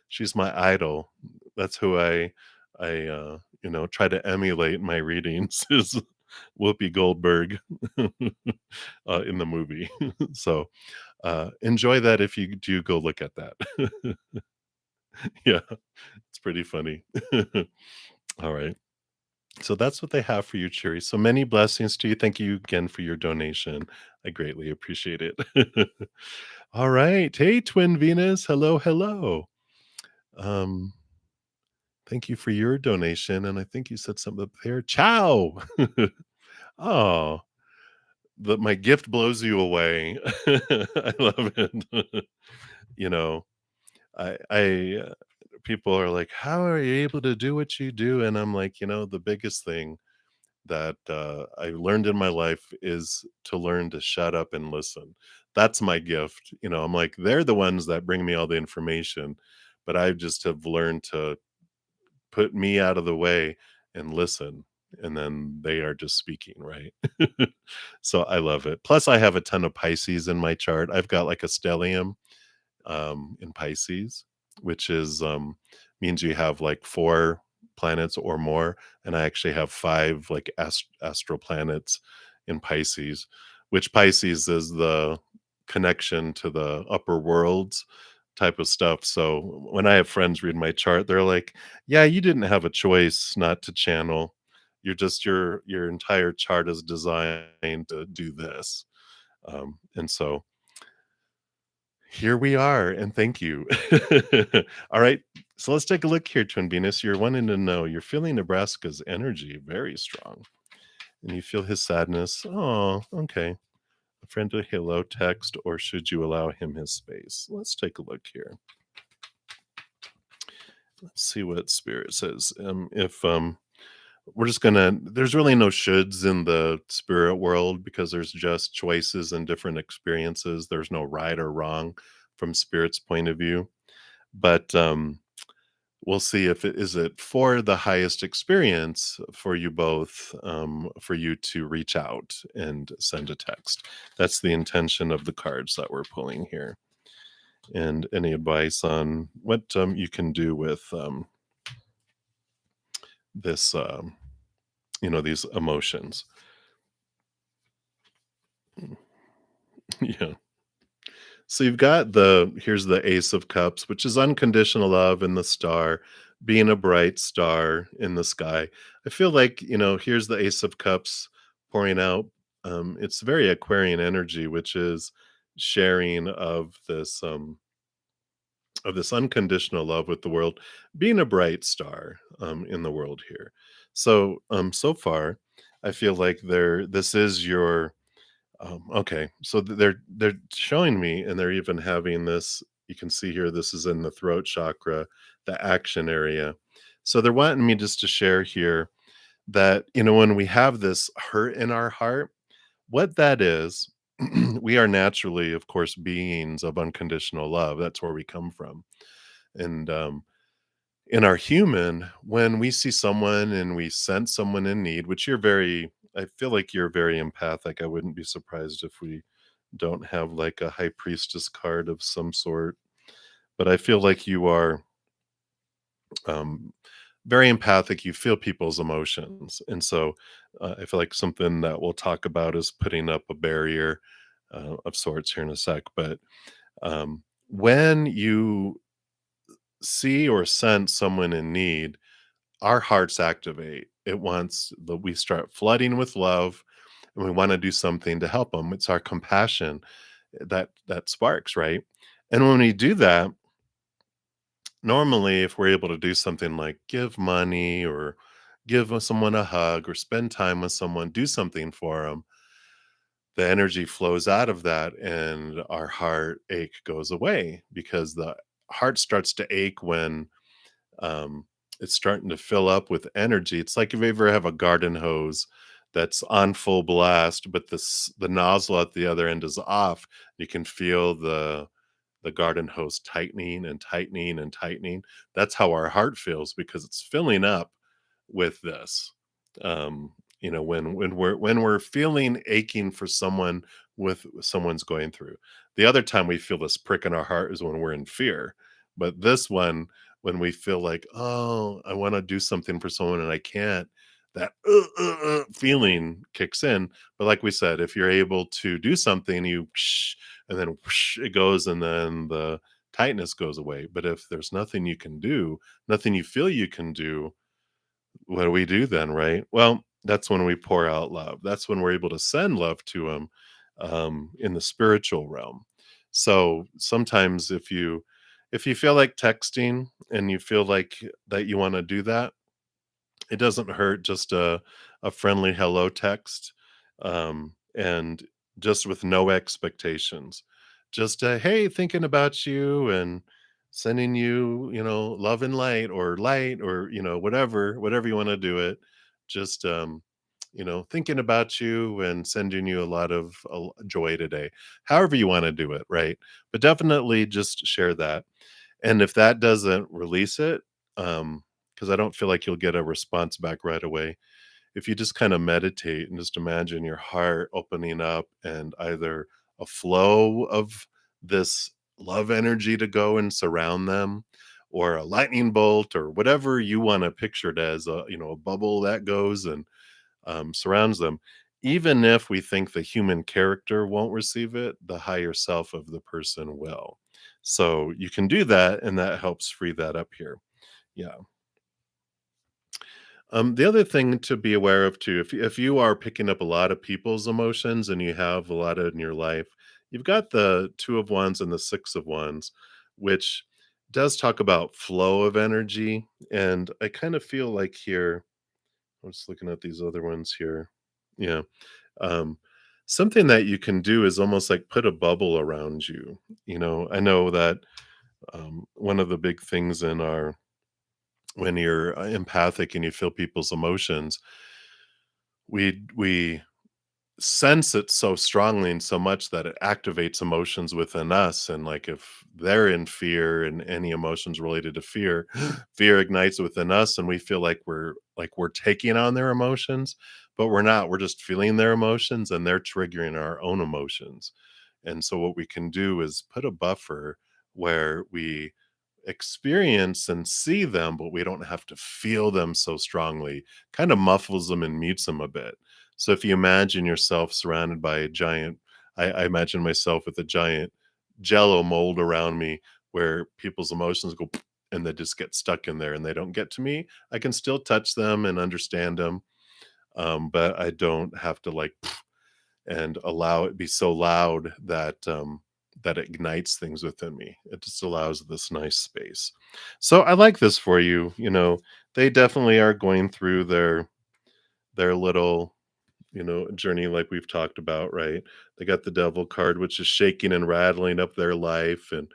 She's my idol. That's who I try to emulate in my readings is Whoopi Goldberg in the movie. So enjoy that if you do go look at that. Yeah, it's pretty funny. All right. So that's what they have for you, Cherry. So many blessings to you. Thank you again for your donation. I greatly appreciate it. All right. Hey, Twin Venus. Hello, hello. Um, Thank you for your donation, and I think you said something up there. Ciao. Oh, the my gift blows you away. I love it. You know, I people are like, "How are you able to do what you do?" And I'm like, the biggest thing that, I learned in my life is to learn to shut up and listen. That's my gift. I'm like, they're the ones that bring me all the information, but I just have learned to put me out of the way and listen, and then they are just speaking, right? So I love it. Plus, I have a ton of Pisces in my chart. I've got like a stellium in Pisces, which is means you have like 4 planets or more, and I actually have 5 like astral planets in Pisces, which Pisces is the connection to the upper worlds type of stuff. So when I have friends read my chart, they're like, "Yeah, you didn't have a choice not to channel. You're just your entire chart is designed to do this." And so here we are, and thank you. All right, so let's take a look here, Twin Venus. You're wanting to know, you're feeling Nebraska's energy very strong, and you feel his sadness. Oh, okay. A friend to hello text, or should you allow him his space? Let's take a look here. Let's see what Spirit says. If We're just gonna, there's really no shoulds in the spirit world because there's just choices and different experiences. There's no right or wrong from Spirit's point of view. But we'll see if it is it for the highest experience for you both, for you to reach out and send a text. That's the intention of the cards that we're pulling here. And any advice on what you can do with this, these emotions. Yeah. So you've got here's the Ace of Cups, which is unconditional love in the star, being a bright star in the sky. I feel like, here's the Ace of Cups pouring out. It's very Aquarian energy, which is sharing of this unconditional love with the world, being a bright star in the world here. So so far, I feel like this is your okay, so they're showing me, and they're even having this. You can see here, this is in the throat chakra, the action area. So they're wanting me just to share here that when we have this hurt in our heart, what that is, we are naturally, of course, beings of unconditional love. That's where we come from, and in our human, when we see someone and we sense someone in need, which you're very, I feel like you're very empathic. I wouldn't be surprised if we don't have like a high priestess card of some sort, but I feel like you are um, very empathic. You feel people's emotions. And so I feel like something that we'll talk about is putting up a barrier of sorts here in a sec. But when you see or sense someone in need, our hearts activate. It wants the we start flooding with love, and we want to do something to help them. It's our compassion that sparks, right? And when we do that, normally if we're able to do something like give money or someone a hug or spend time with someone, do something for them, the energy flows out of that and our heart ache goes away because the heart starts to ache when um, it's starting to fill up with energy. It's like if you ever have a garden hose that's on full blast, but the nozzle at the other end is off. You can feel the garden hose tightening and tightening and tightening. That's how our heart feels because it's filling up with this. Um, when we're feeling aching for someone with someone's going through. The other time we feel this prick in our heart is when we're in fear. But this one, when we feel like, oh, I want to do something for someone and I can't, that feeling kicks in. But like we said, if you're able to do something, and then whoosh, it goes, and then the tightness goes away. But if there's nothing you can do, nothing you feel you can do, what do we do then, right? Well, that's when we pour out love. That's when we're able to send love to them in the spiritual realm. So sometimes if you if you feel like texting and you feel like that you want to do that, it doesn't hurt just a friendly hello text, and just with no expectations. Just hey, thinking about you and sending you, love and light or whatever you want to do it. Just thinking about you and sending you a lot of joy today. However you want to do it, right? But definitely just share that. And if that doesn't release it, because I don't feel like you'll get a response back right away. If you just kind of meditate and just imagine your heart opening up and either a flow of this love energy to go and surround them, or a lightning bolt, or whatever you want to picture it as, a bubble that goes and surrounds them. Even if we think the human character won't receive it, the higher self of the person will. So you can do that, and that helps free that up here. Yeah. The other thing to be aware of too, if you are picking up a lot of people's emotions and you have a lot in your life, you've got the Two of Wands and the Six of Wands, which does talk about flow of energy. And I kind of feel like here, I'm just looking at these other ones here. Yeah. Um, Something that you can do is almost like put a bubble around you. I know that one of the big things in our when you're empathic and you feel people's emotions, we sense it so strongly and so much that it activates emotions within us. And like if they're in fear and any emotions related to fear, fear ignites within us and we feel like we're taking on their emotions, but we're not. We're just feeling their emotions and they're triggering our own emotions. And so what we can do is put a buffer where we experience and see them, but we don't have to feel them so strongly. Kind of muffles them and mutes them a bit. So if you imagine yourself surrounded by a giant, I imagine myself with a giant jello mold around me where people's emotions go and they just get stuck in there and they don't get to me. I can still touch them and understand them, but I don't have to like and allow it be so loud that that it ignites things within me. It just allows this nice space. So I like this for you. They definitely are going through their little journey like we've talked about, right? They got the devil card, which is shaking and rattling up their life, and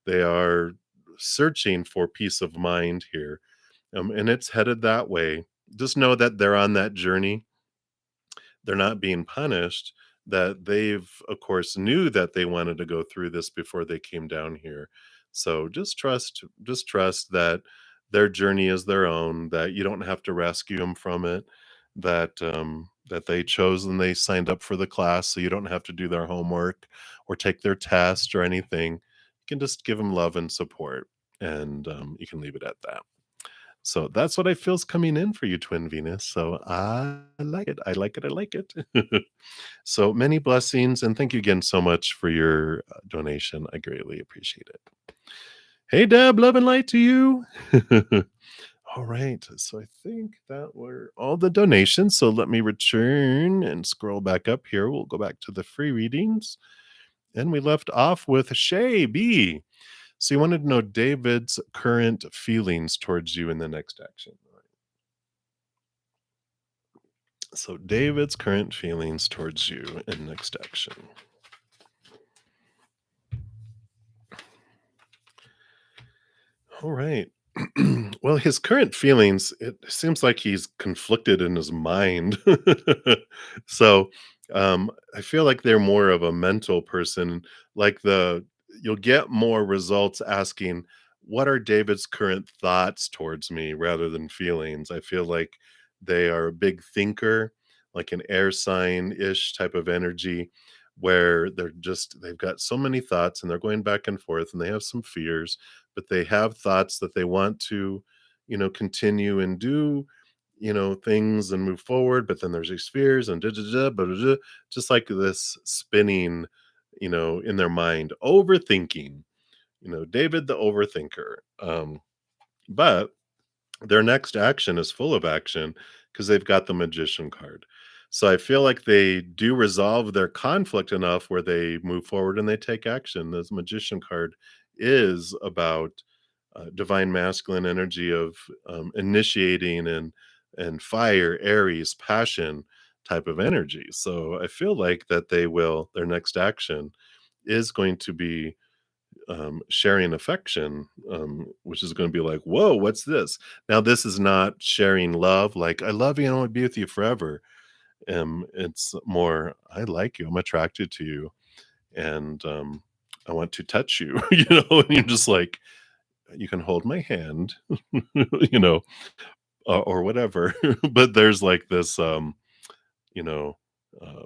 they are searching for peace of mind here. And it's headed that way. Just know that they're on that journey. They're not being punished, that they've of course knew that they wanted to go through this before they came down here. So just trust that their journey is their own, that you don't have to rescue them from it, that they chose and they signed up for the class, so you don't have to do their homework or take their test or anything. You can just give them love and support, and you can leave it at that. So that's what I feel's coming in for you, Twin Venus. So I like it. I like it. I like it. So many blessings. And thank you again so much for your donation. I greatly appreciate it. Hey, Deb, love and light to you. All right. So I think that were all the donations. So let me return and scroll back up here. We'll go back to the free readings. And we left off with Shay B. So you wanted to know David's current feelings towards you in the next action. So David's current feelings towards you in next action. All right. Well, his current feelings, it seems like he's conflicted in his mind. So, I feel like they're more of a mental person, like you'll get more results asking, "What are David's current thoughts towards me?" rather than feelings. I feel like they are a big thinker, like an air sign-ish type of energy, where they've got so many thoughts and they're going back and forth and they have some fears, but they have thoughts that they want to, continue and do, things and move forward. But then there's these fears and just like this spinning, in their mind, overthinking, David the overthinker. But their next action is full of action because they've got the magician card. So I feel like they do resolve their conflict enough where they move forward and they take action. This magician card is about divine masculine energy of initiating and fire, Aries, passion type of energy. So I feel like that their next action is going to be sharing affection, which is going to be like, whoa, what's this? Now, this is not sharing love, like, I love you and I want to be with you forever. It's more, I like you, I'm attracted to you, and I want to touch you, and you're just like, you can hold my hand, you know, or whatever. But there's like this, you know,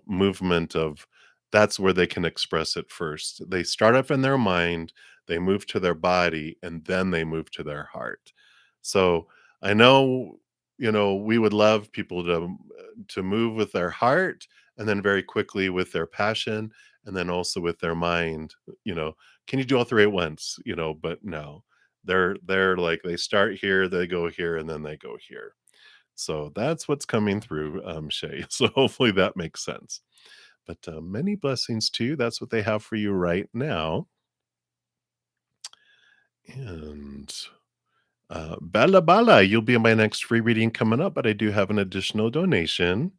movement of that's where they can express it first. They start off in their mind, they move to their body, and then they move to their heart. So I know, we would love people to move with their heart and then very quickly with their passion and then also with their mind. Can you do all three at once? But no. They're like they start here, they go here, and then they go here. So that's what's coming through, Shay. So hopefully that makes sense. But many blessings to you. That's what they have for you right now. And Bala Bala, you'll be in my next free reading coming up, but I do have an additional donation.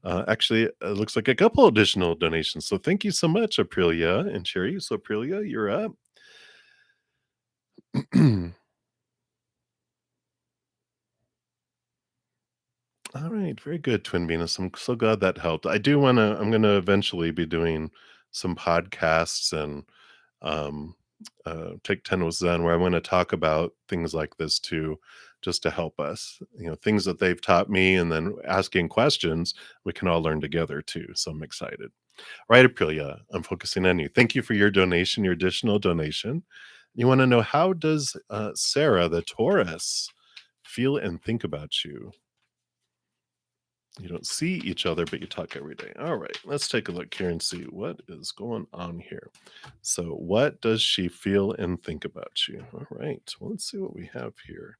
Actually, it looks like a couple additional donations. So thank you so much, Aprilia and Cherry. So Aprilia, you're up. All right, very good, Twin Venus. I'm so glad that helped. I'm gonna eventually be doing some podcasts and um take 10 with Zen where I want to talk about things like this too, just to help us, things that they've taught me, and then asking questions we can all learn together too. So I'm excited. Right, Aprilia, I'm focusing on you. Thank you for your donation, your additional donation. You want to know, how does Sarah, the Taurus, feel and think about you? You don't see each other, but you talk every day. All right, let's take a look here and see what is going on here. So, what does she feel and think about you? All right, well, let's see what we have here.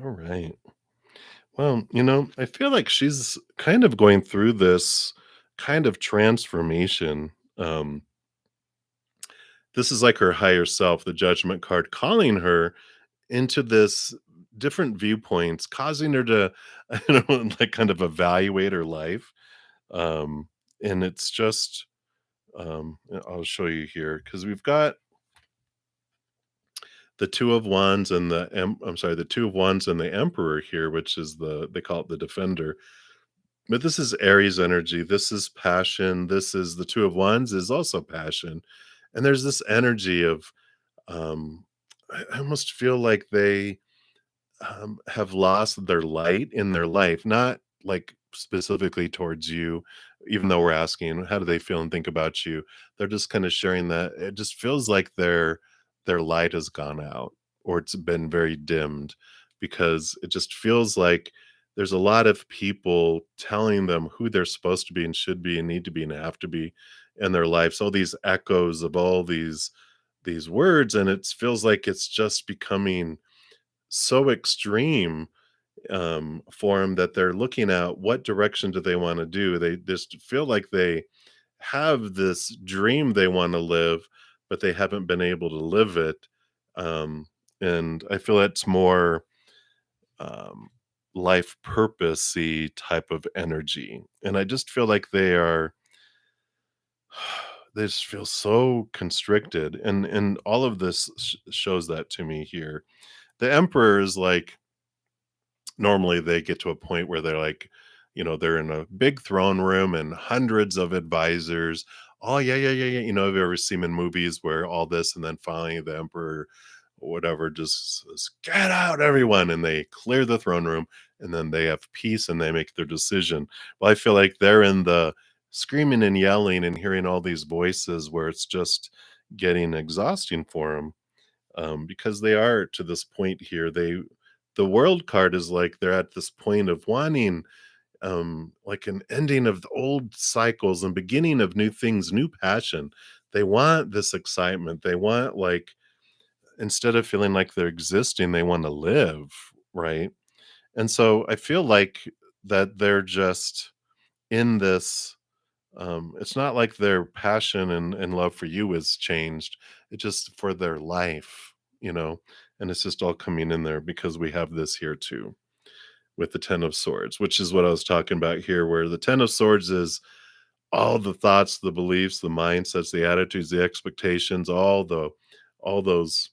All right. Well, I feel like she's kind of going through this kind of transformation. This is like her higher self, the judgment card, calling her into this different viewpoints, causing her to, like kind of evaluate her life. And it's just, I'll show you here because we've got the two of wands and I'm sorry, the two of wands and the emperor here, which is they call it the defender. But this is Aries energy. This is passion. This is the two of wands is also passion. And there's this energy of, um, I almost feel like they have lost their light in their life, not like specifically towards you, even though we're asking, how do they feel and think about you? They're just kind of sharing that it just feels like their light has gone out, or it's been very dimmed, because it just feels like there's a lot of people telling them who they're supposed to be and should be and need to be and have to be in their lives. All these echoes of all these words, and it feels like it's just becoming so extreme for them that they're looking at what direction do they want to do. They just feel like they have this dream they want to live, but they haven't been able to live it. Um, and I feel it's more um, life purposey type of energy. And I just feel like they just feel so constricted. And all of this shows that to me here. The emperor is like, normally they get to a point where they're like, they're in a big throne room and hundreds of advisors. Oh, yeah, yeah, yeah, yeah. Have you ever seen in movies where all this, and then finally the emperor or whatever just says, get out, everyone. And they clear the throne room, and then they have peace and they make their decision. Well, I feel like they're in the screaming and yelling and hearing all these voices where it's just getting exhausting for them, because they are to this point here. The world card is like they're at this point of wanting, like an ending of the old cycles and beginning of new things, new passion. They want this excitement. They want, like, instead of feeling like they're existing, they want to live, right? And so I feel like that they're just in this. It's not like their passion and love for you has changed. It's just for their life, you know, and it's just all coming in there because we have this here too with the Ten of Swords, which is what I was talking about here, where the Ten of Swords is all the thoughts, the beliefs, the mindsets, the attitudes, the expectations, all those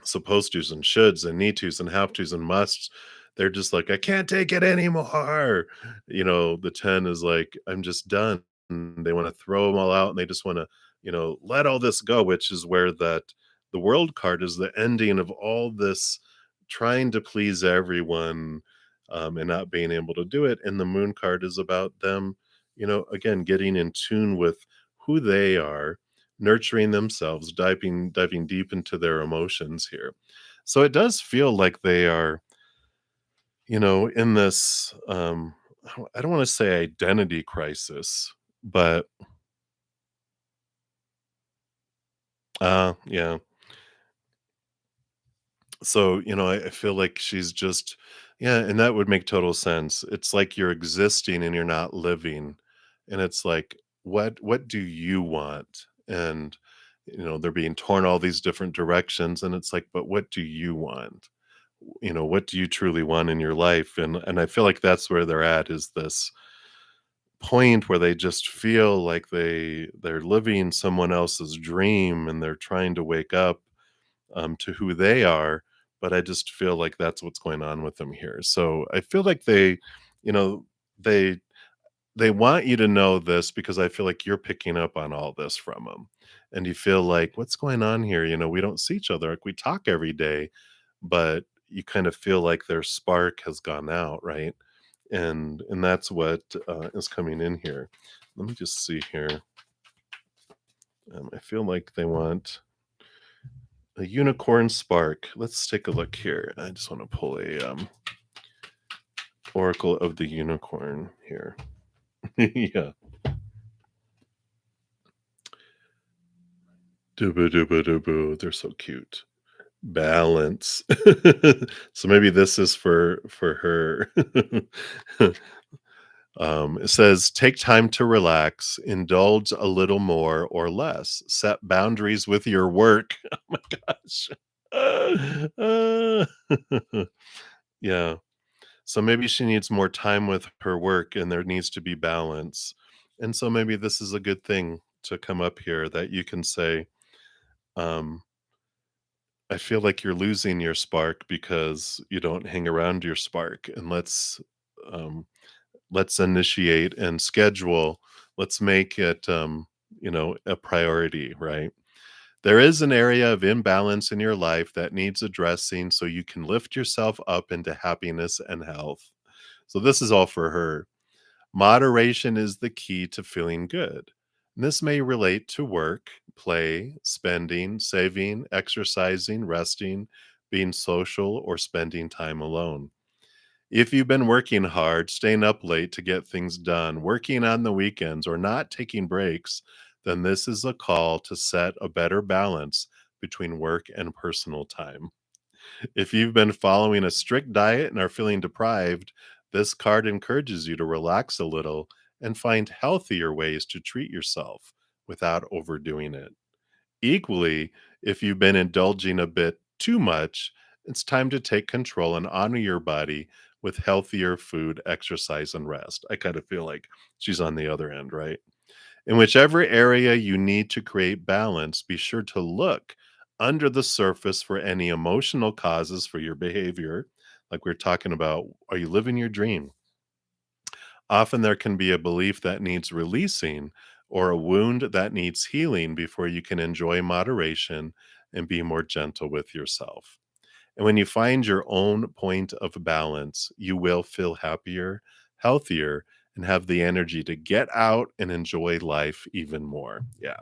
supposed tos and shoulds and need tos and have tos and musts. They're just like, I can't take it anymore. The 10 is like, I'm just done. And they want to throw them all out and they just want to, let all this go, which is where that the world card is the ending of all this trying to please everyone, and not being able to do it. And the moon card is about them, again, getting in tune with who they are, nurturing themselves, diving deep into their emotions here. So it does feel like they are, in this I don't want to say identity crisis, but yeah. So, I feel like she's just yeah, and that would make total sense. It's like you're existing and you're not living. And it's like, what do you want? And they're being torn all these different directions. And it's like, but what do you want? What do you truly want in your life? And I feel like that's where they're at, is this point where they just feel like they're living someone else's dream and they're trying to wake up, to who they are, but I just feel like that's what's going on with them here. So I feel like you know, they they want you to know this because I feel like you're picking up on all this from them, and you feel like, what's going on here? We don't see each other. Like, we talk every day, but you kind of feel like their spark has gone out, right? And that's what is coming in here. Let me just see here. I feel like they want a unicorn spark. Let's take a look here. I just want to pull a oracle of the unicorn here. Yeah. Dooba dooba dooba. They're so cute. Balance. So maybe this is for her. It says, take time to relax, indulge a little more or less, set boundaries with your work. Oh my gosh. Yeah. So maybe she needs more time with her work and there needs to be balance. And so maybe this is a good thing to come up here, that you can say, um, I feel like you're losing your spark because you don't hang around your spark. And um, let's initiate and schedule. Let's make it, a priority, right? There is an area of imbalance in your life that needs addressing so you can lift yourself up into happiness and health. So this is all for her. Moderation is the key to feeling good. And this may relate to work, play, spending, saving, exercising, resting, being social, or spending time alone. If you've been working hard, staying up late to get things done, working on the weekends, or not taking breaks, then this is a call to set a better balance between work and personal time. If you've been following a strict diet and are feeling deprived, this card encourages you to relax a little and find healthier ways to treat yourself without overdoing it. Equally, if you've been indulging a bit too much, it's time to take control and honor your body with healthier food, exercise, and rest. I kind of feel like she's on the other end, right? In whichever area you need to create balance, be sure to look under the surface for any emotional causes for your behavior. Like we're talking about, are you living your dream? Often there can be a belief that needs releasing or a wound that needs healing before you can enjoy moderation and be more gentle with yourself. And when you find your own point of balance, you will feel happier, healthier, and have the energy to get out and enjoy life even more. Yeah,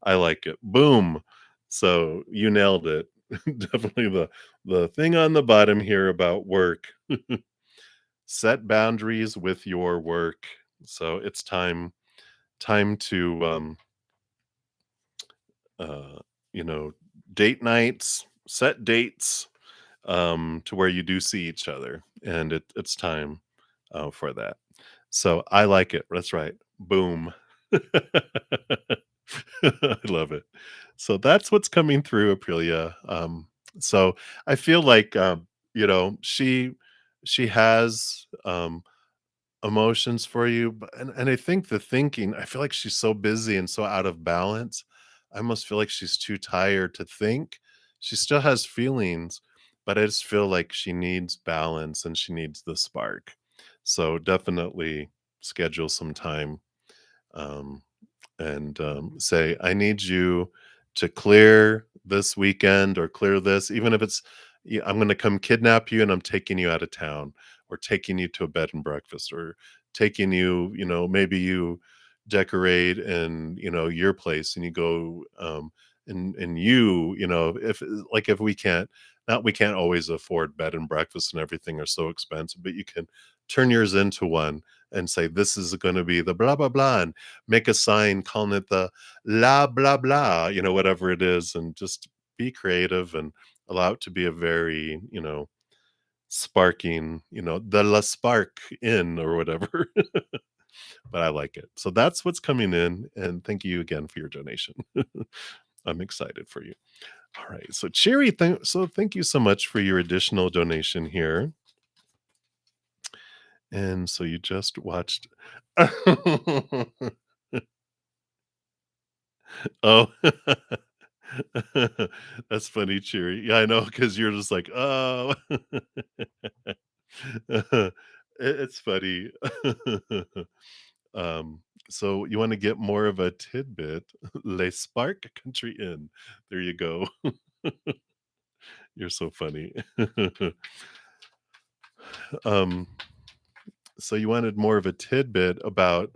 I like it. Boom. So you nailed it. Definitely the thing on the bottom here about work. Set boundaries with your work. So it's time to uh you know date nights, set dates, to where you do see each other. and it's time for that. So I like it. That's right. Boom. I love it. So that's what's coming through, Aprilia. So I feel like she has emotions for you, but and I think the thinking, I feel like she's so busy and so out of balance. I almost feel like she's too tired to think. She still has feelings, but I just feel like she needs balance and she needs the spark. So definitely schedule some time, um, and say, I need you to clear this weekend or clear this, even if it's, "Yeah, I'm going to come kidnap you and I'm taking you out of town or taking you to a bed and breakfast or taking you, maybe you decorate in, your place and you go, and if like if we can't, not we can't always afford bed and breakfast and everything are so expensive, but you can turn yours into one and say, this is going to be the blah, blah, blah, and make a sign calling it the la blah blah, whatever it is, and just be creative and allow it to be a very, sparking, the la spark in or whatever. But I like it. So that's what's coming in. And thank you again for your donation. I'm excited for you. All right. So Cherry, so thank you so much for your additional donation here. And so you just watched. Oh, that's funny, Cheery. Yeah, I know, because you're just like, "Oh." It's funny. Um, so you wanna get more of a tidbit, Le Spark Country Inn. There you go. You're so funny. Um So you wanted more of a tidbit about,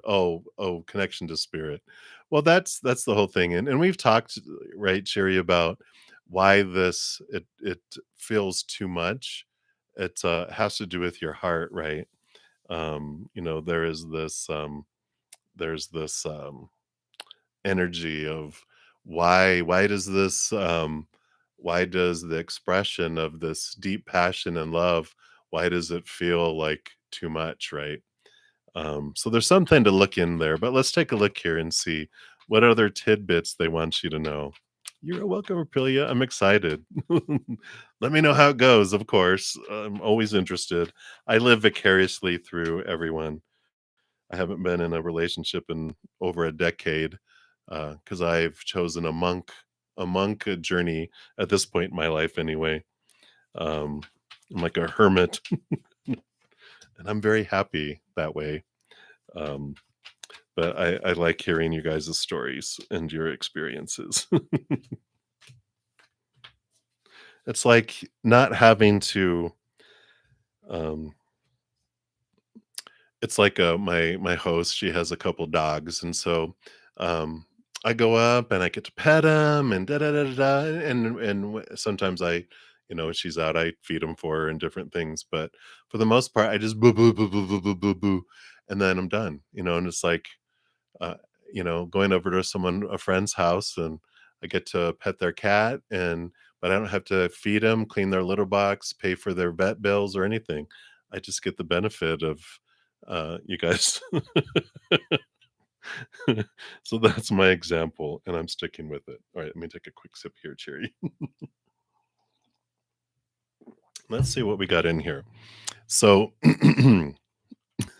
connection to spirit. Well, that's the whole thing, and we've talked, right, Sherry, about why it feels too much. It has to do with your heart, right? There is this energy of why does the expression of this deep passion and love, why does it feel like too much, right? So there's something to look in there, but let's take a look here and see what other tidbits they want you to know. You're welcome, Aprilia. I'm excited. Let me know how it goes, of course. I'm always interested. I live vicariously through everyone. I haven't been in a relationship in over a decade because I've chosen a monk journey at this point in my life anyway. Um, I'm like a hermit, and I'm very happy that way. Um, But I like hearing you guys' stories and your experiences. It's like not having to, um it's like, my host, she has a couple dogs, and so, um, I go up and I get to pet them and da da da da da, and sometimes when she's out, I feed them for her and different things, but for the most part, I just boo, boo, boo, boo, boo, boo, boo, boo, and then I'm done, and it's like, uh, going over to a friend's house and I get to pet their cat but I don't have to feed them, clean their litter box, pay for their vet bills or anything. I just get the benefit of you guys. So that's my example and I'm sticking with it. All right, let me take a quick sip here, Cherry. Let's see what we got in here. So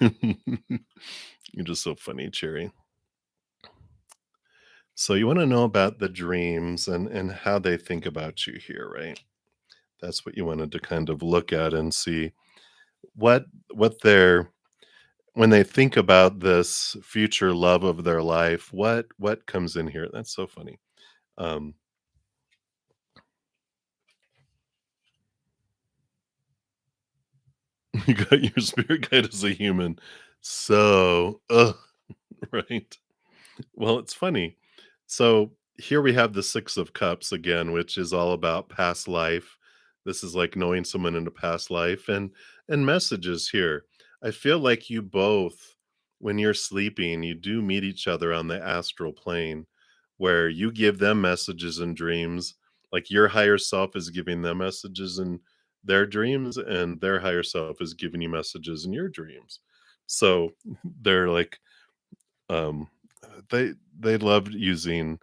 you're just so funny, Cherry. So you want to know about the dreams and how they think about you here, right? That's what you wanted to kind of look at and see what they're when they think about this future love of their life, what comes in here. That's so funny. Um, you got your spirit guide as a human. So, right. Well, it's funny. So here we have the Six of Cups again, which is all about past life. This is like knowing someone in a past life and messages here. I feel like you both, when you're sleeping, you do meet each other on the astral plane where you give them messages and dreams. Like your higher self is giving them messages and their dreams, and their higher self is giving you messages in your dreams. So they're like, um, they loved using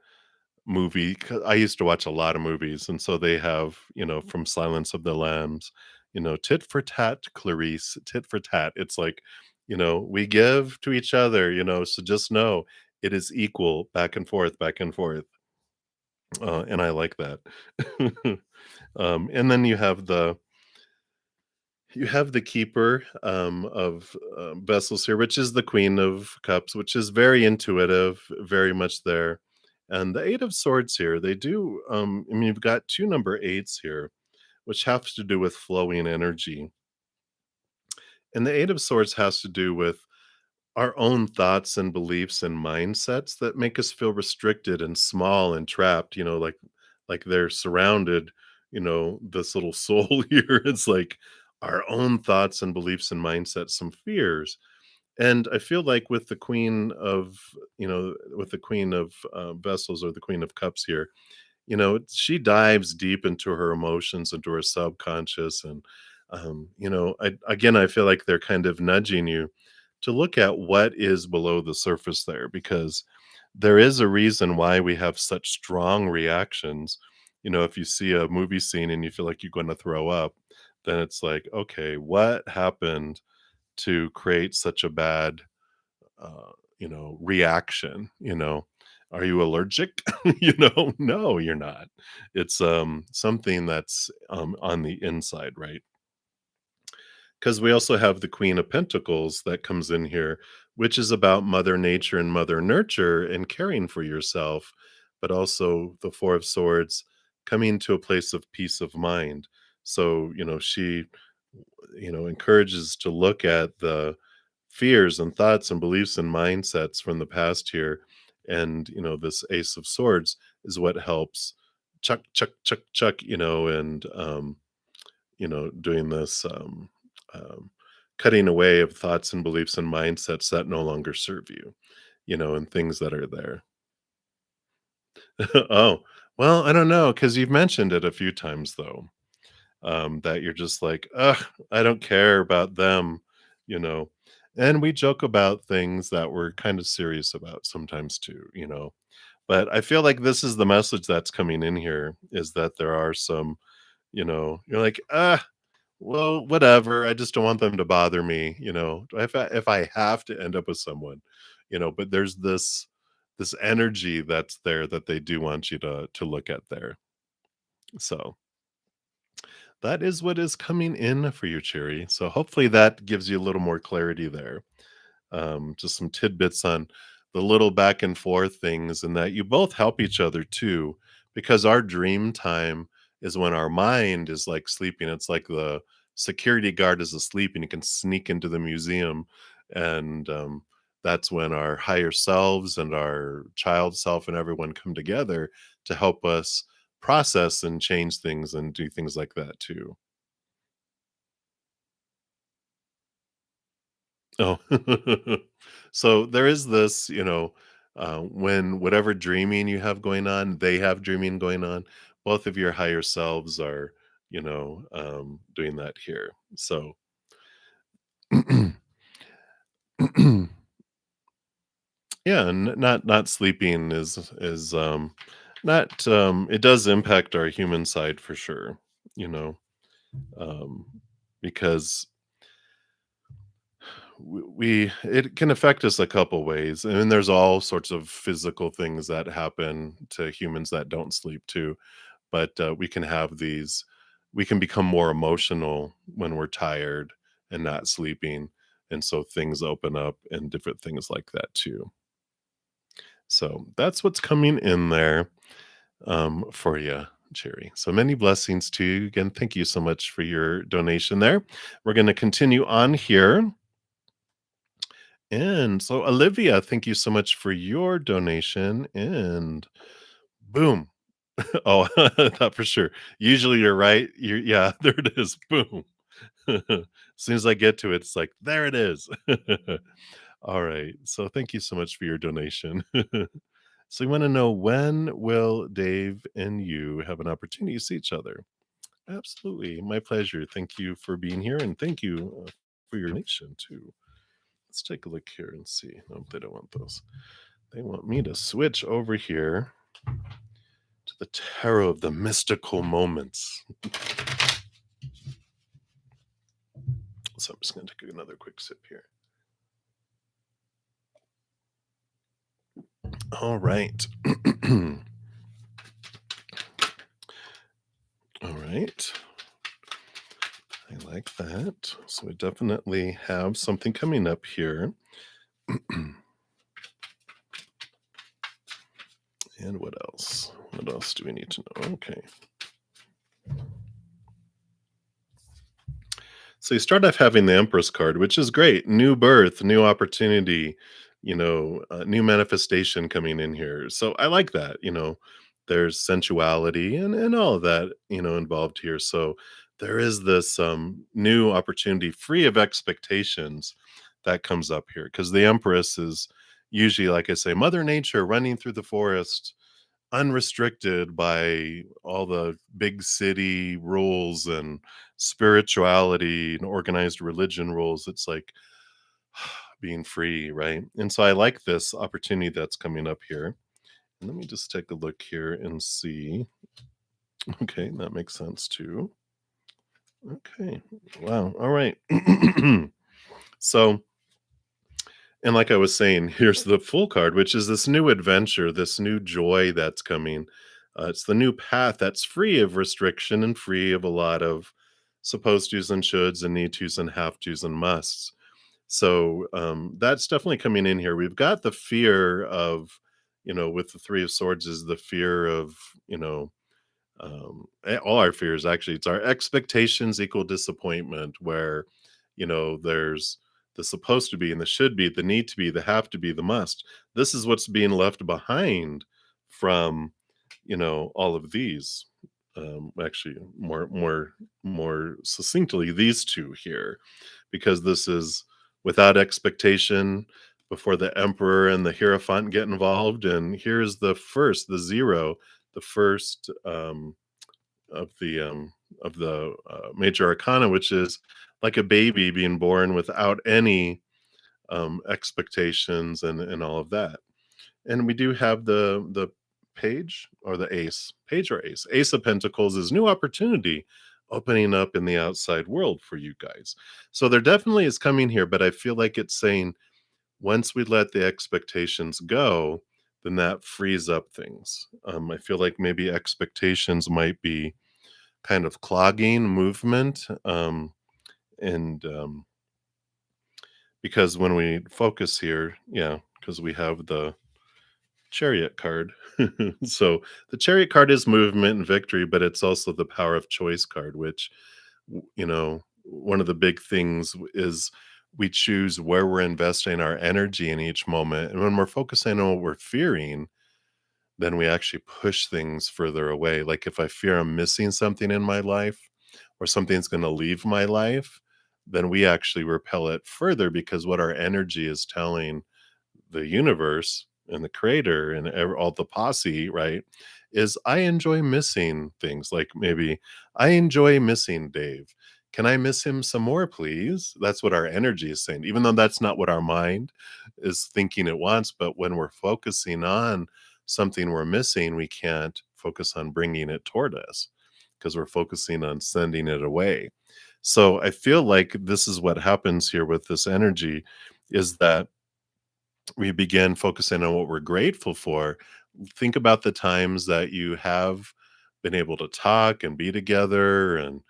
movie 'cau I used to watch a lot of movies, and so they have, from Silence of the Lambs, "Tit for tat, Clarice, tit for tat." It's like, "We give to each other, so just know it is equal back and forth, back and forth." And I like that. And then you have the keeper, of, vessels here, which is the Queen of Cups, which is very intuitive, very much there. And the Eight of Swords here, they do, I mean, you've got 2 number 8s here, which has to do with flowing energy. And the Eight of Swords has to do with our own thoughts and beliefs and mindsets that make us feel restricted and small and trapped, like they're surrounded, this little soul here. It's like our own thoughts and beliefs and mindsets, some fears. And I feel like with the Queen of Vessels, or the Queen of Cups here, she dives deep into her emotions, into her subconscious. And, I feel like they're kind of nudging you to look at what is below the surface there, because there is a reason why we have such strong reactions. If you see a movie scene and you feel like you're going to throw up, then it's like, okay, what happened to create such a bad reaction, Are you allergic? No, you're not. It's something that's on the inside, right? Because we also have the Queen of Pentacles that comes in here, which is about Mother Nature and Mother Nurture and caring for yourself, but also the Four of Swords coming to a place of peace of mind. So, she, encourages to look at the fears and thoughts and beliefs and mindsets from the past here. And, this Ace of Swords is what helps chuck, chuck, chuck, chuck, and, doing this, um, cutting away of thoughts and beliefs and mindsets that no longer serve you, and things that are there. Oh, well, I don't know, because you've mentioned it a few times though, that you're just like, ugh, I don't care about them, you know. And we joke about things that we're kind of serious about sometimes too. But I feel like this is the message that's coming in here, is that there are some, you're like, well, whatever. I just don't want them to bother me. If I have to end up with someone, but there's this energy that's there that they do want you to look at there. So that is what is coming in for you, Cherry. So hopefully that gives you a little more clarity there. Just some tidbits on the little back and forth things, and that you both help each other too, because our dream time is when our mind is like sleeping. It's like the security guard is asleep and you can sneak into the museum. And that's when our higher selves and our child self and everyone come together to help us process and change things and do things like that too. Oh, so there is this, when whatever dreaming you have going on, they have dreaming going on. Both of your higher selves are, doing that here. So, yeah, and not sleeping is not it does impact our human side for sure. You know, um, because we it can affect us a couple ways. And there's all sorts of physical things that happen to humans that don't sleep too. But we can become more emotional when we're tired and not sleeping. And so things open up and different things like that too. So that's what's coming in there, for you, Cherry. So many blessings to you. Again, thank you so much for your donation there. We're going to continue on here. And so, Olivia, thank you so much for your donation. And boom. Oh, I thought for sure. Usually you're right. Yeah, there it is. Boom. As soon as I get to it, it's like, there it is. All right. So thank you so much for your donation. So you want to know, when will Dave and you have an opportunity to see each other? Absolutely. My pleasure. Thank you for being here, and thank you for your donation too. Let's take a look here and see. No, they don't want those. They want me to switch over here to the tarot of the mystical moments. So I'm just going to take another quick sip here. All right. All right. I like that. So we definitely have something coming up here. And what else? What else do we need to know? Okay. So you start off having the Empress card, which is great. New birth, new opportunity, new manifestation coming in here. So I like that. There's sensuality and all of that, involved here. So there is this new opportunity free of expectations that comes up here because the Empress is usually, like I say, Mother Nature running through the forest unrestricted by all the big city rules and spirituality and organized religion rules. It's like being free, right? And so I like this opportunity that's coming up here. And let me just take a look here and see. Okay, that makes sense too. Okay. Wow. All right. So, and like I was saying, here's the full card, which is this new adventure, this new joy that's coming. It's the new path that's free of restriction and free of a lot of supposed tos and shoulds and need tos and have tos and musts. So that's definitely coming in here. We've got the fear of, with the Three of Swords is the fear of, all our fears actually. It's our expectations equal disappointment, where there's the supposed to be and the should be, the need to be, the have to be, the must. This is what's being left behind from all of these. Actually, more succinctly, these two here, because this is without expectation before the emperor and the hierophant get involved. And here's the zero, the first of the major arcana, which is like a baby being born without any expectations and all of that. And we do have the page or the ace, page or ace. Ace of Pentacles is new opportunity opening up in the outside world for you guys. So there definitely is coming here, but I feel like it's saying once we let the expectations go, then that frees up things. I feel like maybe expectations might be kind of clogging movement. And Because when we focus here, yeah, because we have the Chariot card. So the Chariot card is movement and victory, but it's also the power of choice card, which, one of the big things is we choose where we're investing our energy in each moment. And when we're focusing on what we're fearing, then we actually push things further away. Like if I fear I'm missing something in my life or something's going to leave my life, then we actually repel it further because what our energy is telling the universe and the creator and all the posse, right? Is I enjoy missing things. Like maybe I enjoy missing Dave. Can I miss him some more, please? That's what our energy is saying, even though that's not what our mind is thinking it wants. But when we're focusing on something we're missing, we can't focus on bringing it toward us because we're focusing on sending it away. So I feel like this is what happens here with this energy is that we begin focusing on what we're grateful for. Think about the times that you have been able to talk and be together and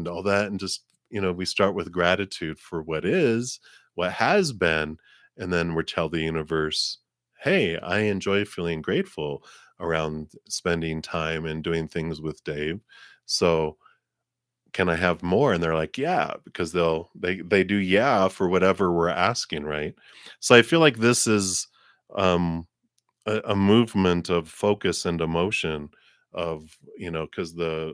all that. And just, we start with gratitude for what is, what has been. And then we tell the universe, hey, I enjoy feeling grateful around spending time and doing things with Dave. So, can I have more? And they're like, yeah, because they do yeah for whatever we're asking, right? So I feel like this is um a movement of focus and emotion of, because the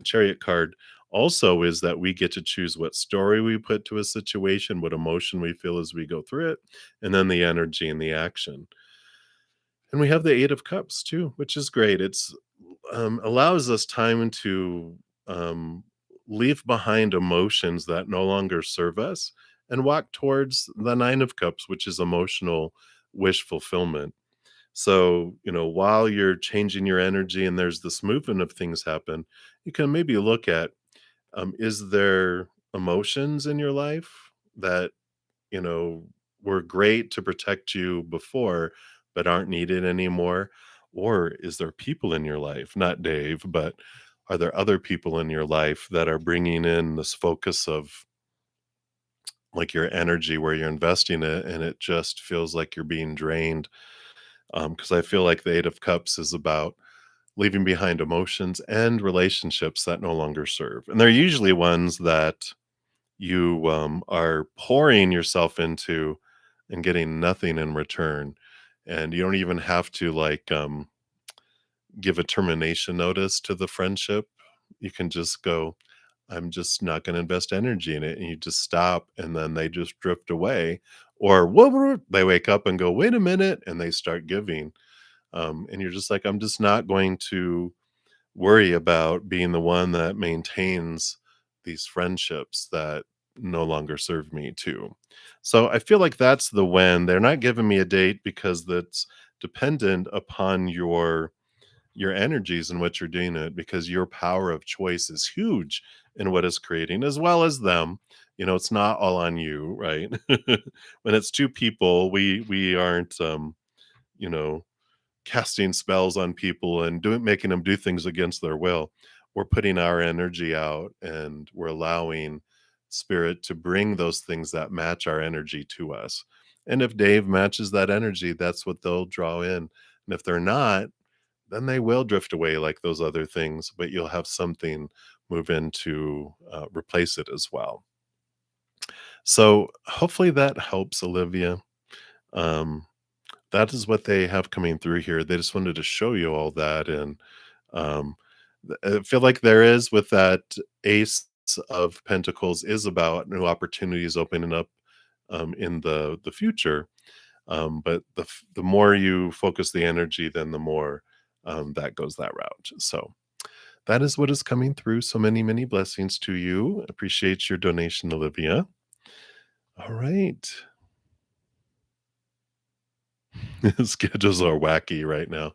chariot card also is that we get to choose what story we put to a situation, what emotion we feel as we go through it, and then the energy and the action. And we have the Eight of Cups too, which is great. It's allows us time to um, leave behind emotions that no longer serve us and walk towards the Nine of Cups, which is emotional wish fulfillment. So, while you're changing your energy and there's this movement of things happen, you can maybe look at, is there emotions in your life that, you know, were great to protect you before, but aren't needed anymore? Or is there people in your life, not Dave, but are there other people in your life that are bringing in this focus of like your energy where you're investing it and it just feels like you're being drained? Because I feel like the Eight of Cups is about leaving behind emotions and relationships that no longer serve. And they're usually ones that you are pouring yourself into and getting nothing in return. And you don't even have to give a termination notice to the friendship. You can just go, I'm just not going to invest energy in it. And you just stop and then they just drift away. Or whoa, they wake up and go, wait a minute, and they start giving. And you're just like, I'm just not going to worry about being the one that maintains these friendships that no longer serve me too. So I feel like that's the when. They're not giving me a date because that's dependent upon your energies and what you're doing it, because your power of choice is huge in what is creating as well as them. It's not all on you, right? When it's two people, we aren't you know casting spells on people and doing making them do things against their will. We're putting our energy out and we're allowing spirit to bring those things that match our energy to us. And if Dave matches that energy, that's what they'll draw in. And if they're not, then they will drift away like those other things, but you'll have something move in to replace it as well. So hopefully that helps, Olivia. Um, that is what they have coming through here. They just wanted to show you all that, and um, I feel like there is with that Ace of Pentacles is about new opportunities opening up in the future. But the more you focus the energy, then the more that goes that route. So that is what is coming through. So many, many blessings to you. Appreciate your donation, Olivia. All right. Schedules are wacky right now.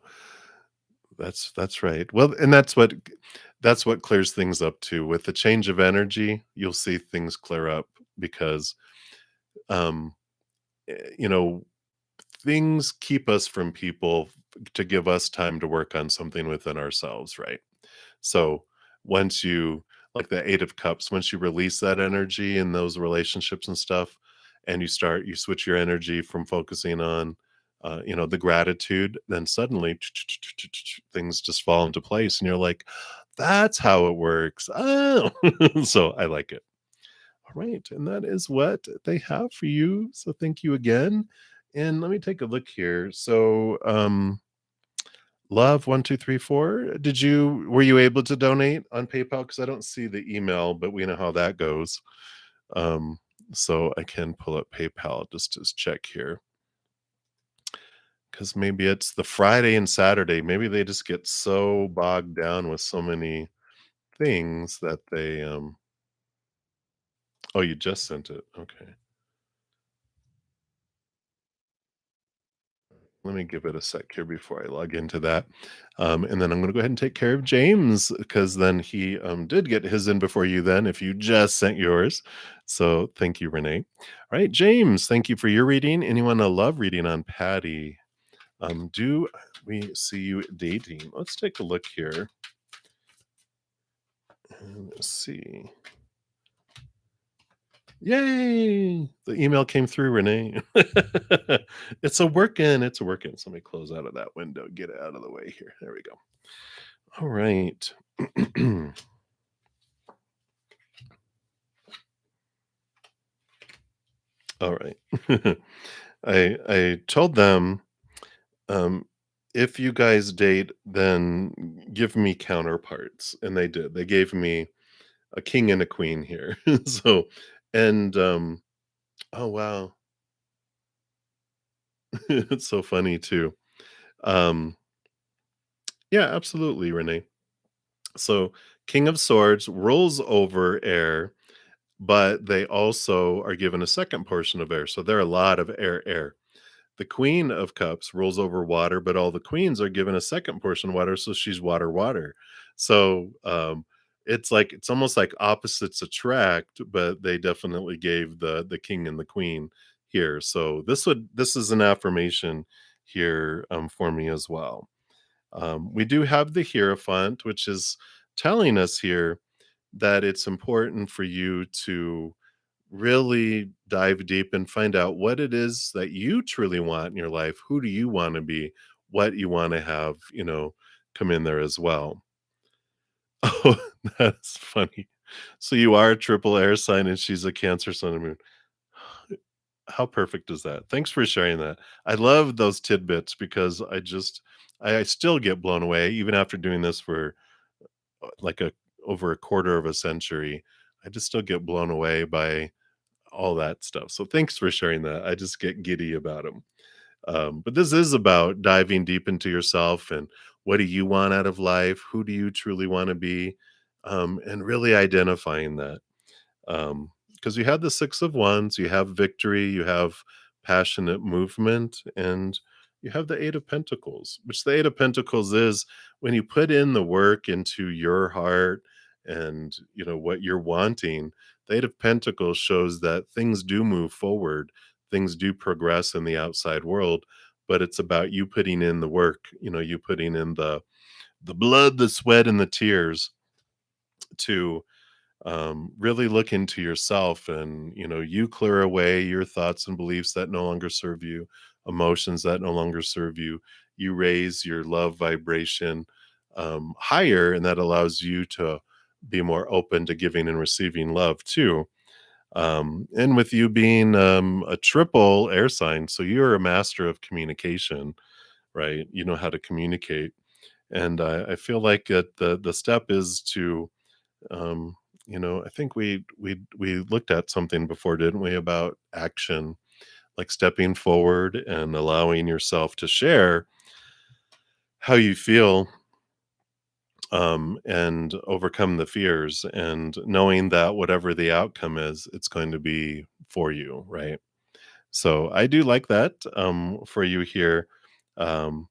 That's right. Well, and that's what clears things up too. With the change of energy, you'll see things clear up because um you know, things keep us from people to give us time to work on something within ourselves, right? So once you like the Eight of Cups, once you release that energy in those relationships and stuff, and you switch your energy from focusing on, the gratitude, then suddenly things just fall into place, and you're like, "That's how it works." Oh, so I like it. All right, and that is what they have for you. So thank you again. And let me take a look here. So, Love 1234. Were you able to donate on PayPal? Because I don't see the email, but we know how that goes. Um, so I can pull up PayPal just to check here. Because maybe it's the Friday and Saturday. Maybe they just get so bogged down with so many things that they oh, you just sent it. Okay. Let me give it a sec here before I log into that. And then I'm going to go ahead and take care of James because then he did get his in before you, then, if you just sent yours. So thank you, Renee. All right, James, thank you for your reading. Anyone I love reading on Patty? Do we see you dating? Let's take a look here and see. Yay! The email came through, Renee. It's a working. It's a working. So let me close out of that window, get it out of the way here. There we go. All right. All right. I told them, um, if you guys date, then give me counterparts, and they did. They gave me a king and a queen here. So, and oh wow, it's so funny too. Um, yeah, absolutely, Renee. So, King of Swords rules over air, but they also are given a second portion of air. So, there are a lot of air. The Queen of Cups rules over water, but all the queens are given a second portion of water, so she's water. So, it's almost like opposites attract, but they definitely gave the king and the queen here. So this is an affirmation here for me as well. We do have the Hierophant, which is telling us here that it's important for you to really dive deep and find out what it is that you truly want in your life. Who do you want to be? What you want to have, come in there as well. Oh, that's funny. So you are a triple air sign and she's a Cancer sun and moon. How perfect is that? Thanks for sharing that. I love those tidbits because I still get blown away even after doing this for like a over a quarter of a century. I just still get blown away by all that stuff. So thanks for sharing that. I just get giddy about them. But this is about diving deep into yourself and what do you want out of life? Who do you truly want to be? And really identifying that. Because you have the Six of Wands, you have victory, you have passionate movement, and you have the Eight of Pentacles, which the Eight of Pentacles is when you put in the work into your heart and what you're wanting. The Eight of Pentacles shows that things do move forward, things do progress in the outside world, but it's about you putting in the work, you putting in the blood, the sweat, and the tears to really look into yourself and you clear away your thoughts and beliefs that no longer serve you, emotions that no longer serve you. You raise your love vibration higher, and that allows you to be more open to giving and receiving love too. And with you being a triple air sign, so you're a master of communication, right? You know how to communicate, and I feel like the step is to um, I think we looked at something before, didn't we, about action, like stepping forward and allowing yourself to share how you feel, and overcome the fears, and knowing that whatever the outcome is, it's going to be for you, right? So I do like that for you here. Um,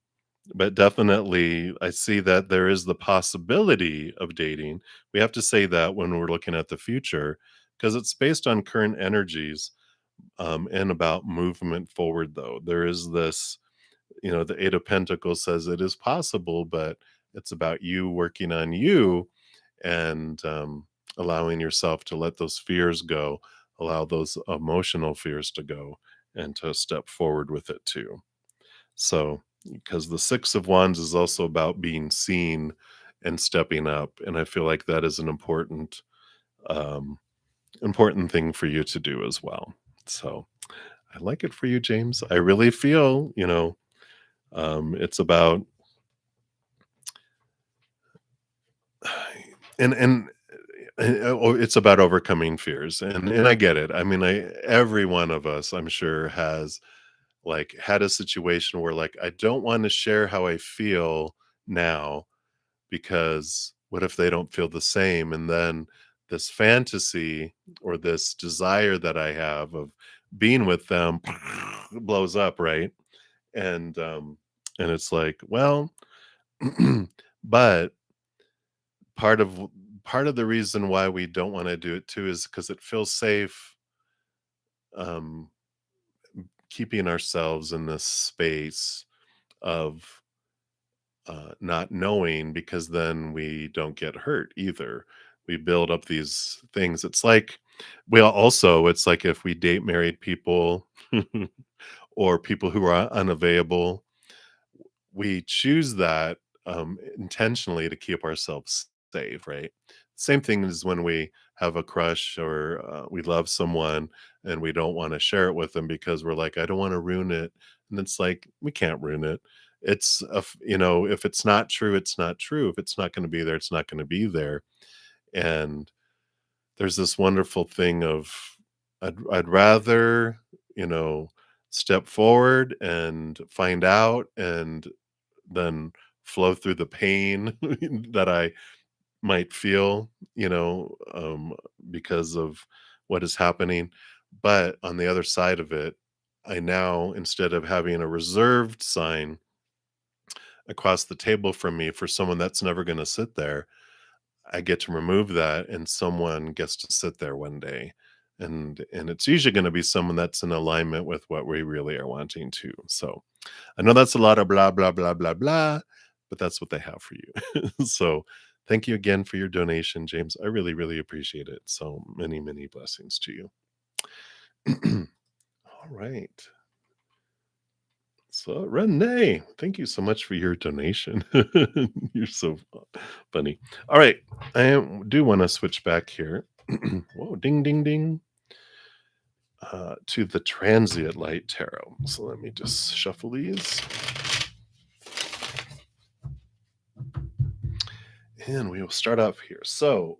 but definitely, I see that there is the possibility of dating. We have to say that when we're looking at the future, because it's based on current energies and about movement forward, though. There is this, the Eight of Pentacles says it is possible, but it's about you working on you and allowing yourself to let those fears go, allow those emotional fears to go, and to step forward with it too. So, because the Six of Wands is also about being seen and stepping up, and I feel like that is an um, important thing for you to do as well. So, I like it for you, James. I really feel, it's about and it's about overcoming fears, and I get it. I mean, every one of us, I'm sure, has like had a situation where like I don't want to share how I feel now because what if they don't feel the same? And then this fantasy or this desire that I have of being with them blows up, right? And and it's like, well, but part of part of the reason why we don't want to do it too is because it feels safe um keeping ourselves in this space of not knowing, because then we don't get hurt either. We build up these things. It's like it's like if we date married people or people who are unavailable, we choose that intentionally to keep ourselves safe, right? Same thing as when we have a crush or we love someone and we don't want to share it with them because we're like, I don't want to ruin it. And it's like, we can't ruin it. If it's not true, it's not true. If it's not going to be there, it's not going to be there. And there's this wonderful thing of I'd rather, you know, step forward and find out and then flow through the pain that I might feel, because of what is happening. But on the other side of it, I now, instead of having a reserved sign across the table from me for someone that's never going to sit there, I get to remove that and someone gets to sit there one day. And it's usually going to be someone that's in alignment with what we really are wanting to. So I know that's a lot of blah blah blah blah blah, but that's what they have for you. So thank you again for your donation, James. I really, really appreciate it. So many, many blessings to you. All right. So, Renee, thank you so much for your donation. You're so funny. All right, I do want to switch back here. Whoa, ding, ding, ding. To the transient light tarot. So let me just shuffle these. And we will start off here. So,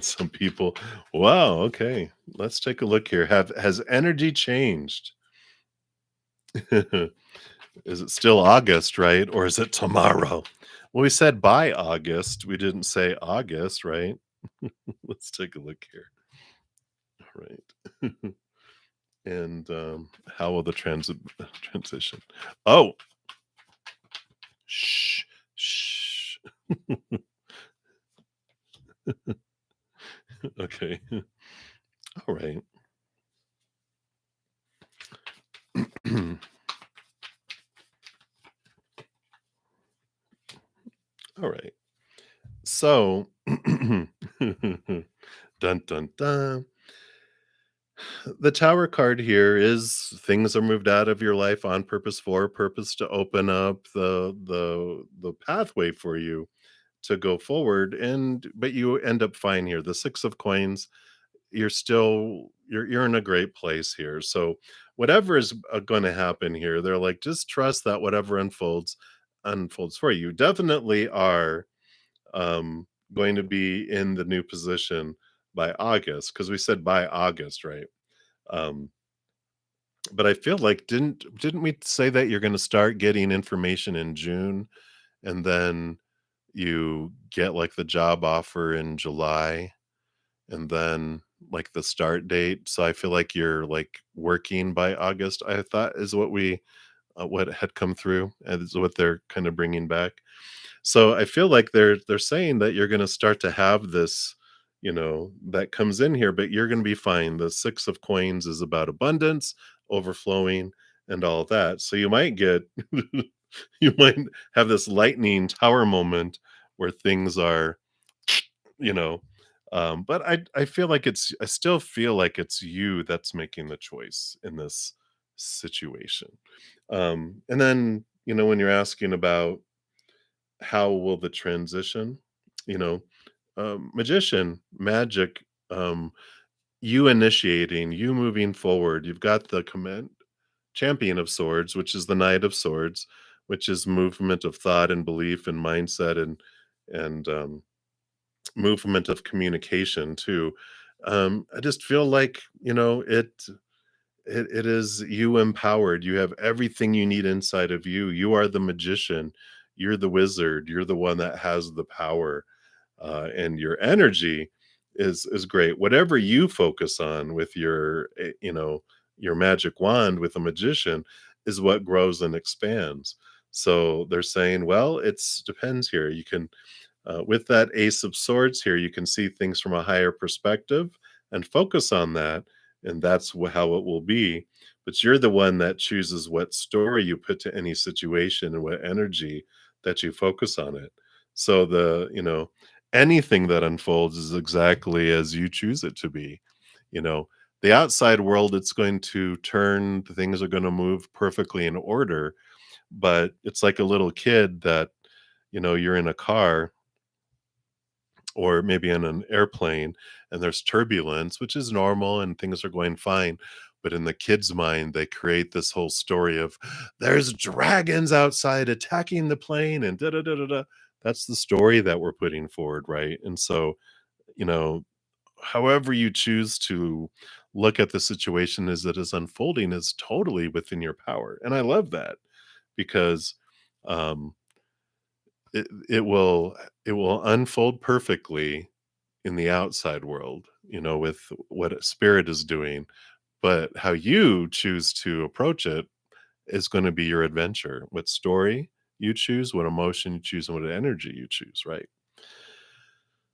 some people, wow, okay. Let's take a look here. Has energy changed? Is it still August, right? Or is it tomorrow? Well, we said by August. We didn't say August, right? Let's take a look here. All right. And how will the transition? Oh, shh, shh. Okay. All right. All right. So, dun dun dun. The Tower card here is things are moved out of your life on purpose for a purpose to open up the pathway for you to go forward, and but you end up fine here. The 6 of coins, you're in a great place here. So whatever is going to happen here, they're like, just trust that whatever unfolds for you. Definitely are going to be in the new position by August, because we said by August, right? Um, but I feel like didn't we say that you're going to start getting information in June, and then you get like the job offer in July, and then like the start date. So I feel like you're like working by August. I thought is what had come through, and is what they're kind of bringing back. So I feel like they're saying that you're going to start to have this, that comes in here, but you're going to be fine. The 6 of coins is about abundance, overflowing, and all that. So you might get you might have this lightning tower moment where things are, you know, but I feel like I still feel like it's you that's making the choice in this situation. And then, when you're asking about how will the transition, you know, magician, magic, you initiating, you moving forward. You've got the command champion of swords, which is the knight of swords, which is movement of thought and belief and mindset and movement of communication too. I just feel like, it is you empowered. You have everything you need inside of you. You are the magician. You're the wizard. You're the one that has the power, and your energy is great. Whatever you focus on with your magic wand with a magician is what grows and expands. So they're saying, well, it's depends here. You can with that Ace of Swords here, you can see things from a higher perspective and focus on that, and that's how it will be. But you're the one that chooses what story you put to any situation and what energy that you focus on it. So anything that unfolds is exactly as you choose it to be. You know, the outside world, it's going to turn, things are going to move perfectly in order, but it's like a little kid that, you're in a car or maybe in an airplane and there's turbulence, which is normal and things are going fine. But in the kid's mind, they create this whole story of there's dragons outside attacking the plane and da da da da da. That's the story that we're putting forward, right? And so, you know, however you choose to look at the situation as it is unfolding is totally within your power. And I love that because Um, it will unfold perfectly in the outside world, with what a spirit is doing, but how you choose to approach it is gonna be your adventure. What story you choose, what emotion you choose, and what energy you choose, right?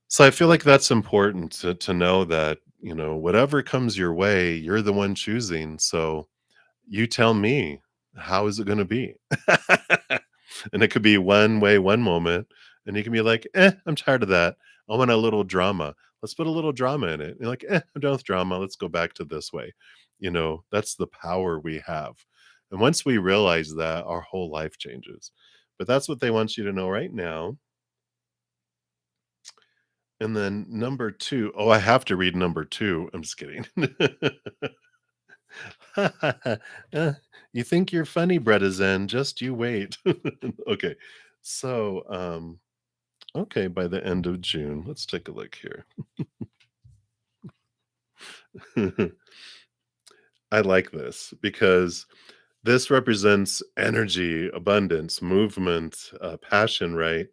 So I feel like that's important to know that, whatever comes your way, you're the one choosing. So you tell me, how is it gonna be? And it could be one way, one moment, and you can be like, I'm tired of that. I want a little drama. Let's put a little drama in it." You're like, I'm done with drama. Let's go back to this way." That's the power we have. And once we realize that, our whole life changes. But that's what they want you to know right now. And then number 2, oh, I have to read number 2. I'm just kidding. Uh, you think you're funny, bruddaZEN, just you wait. Okay. So, okay, by the end of June, let's take a look here. I like this because this represents energy, abundance, movement, passion, right?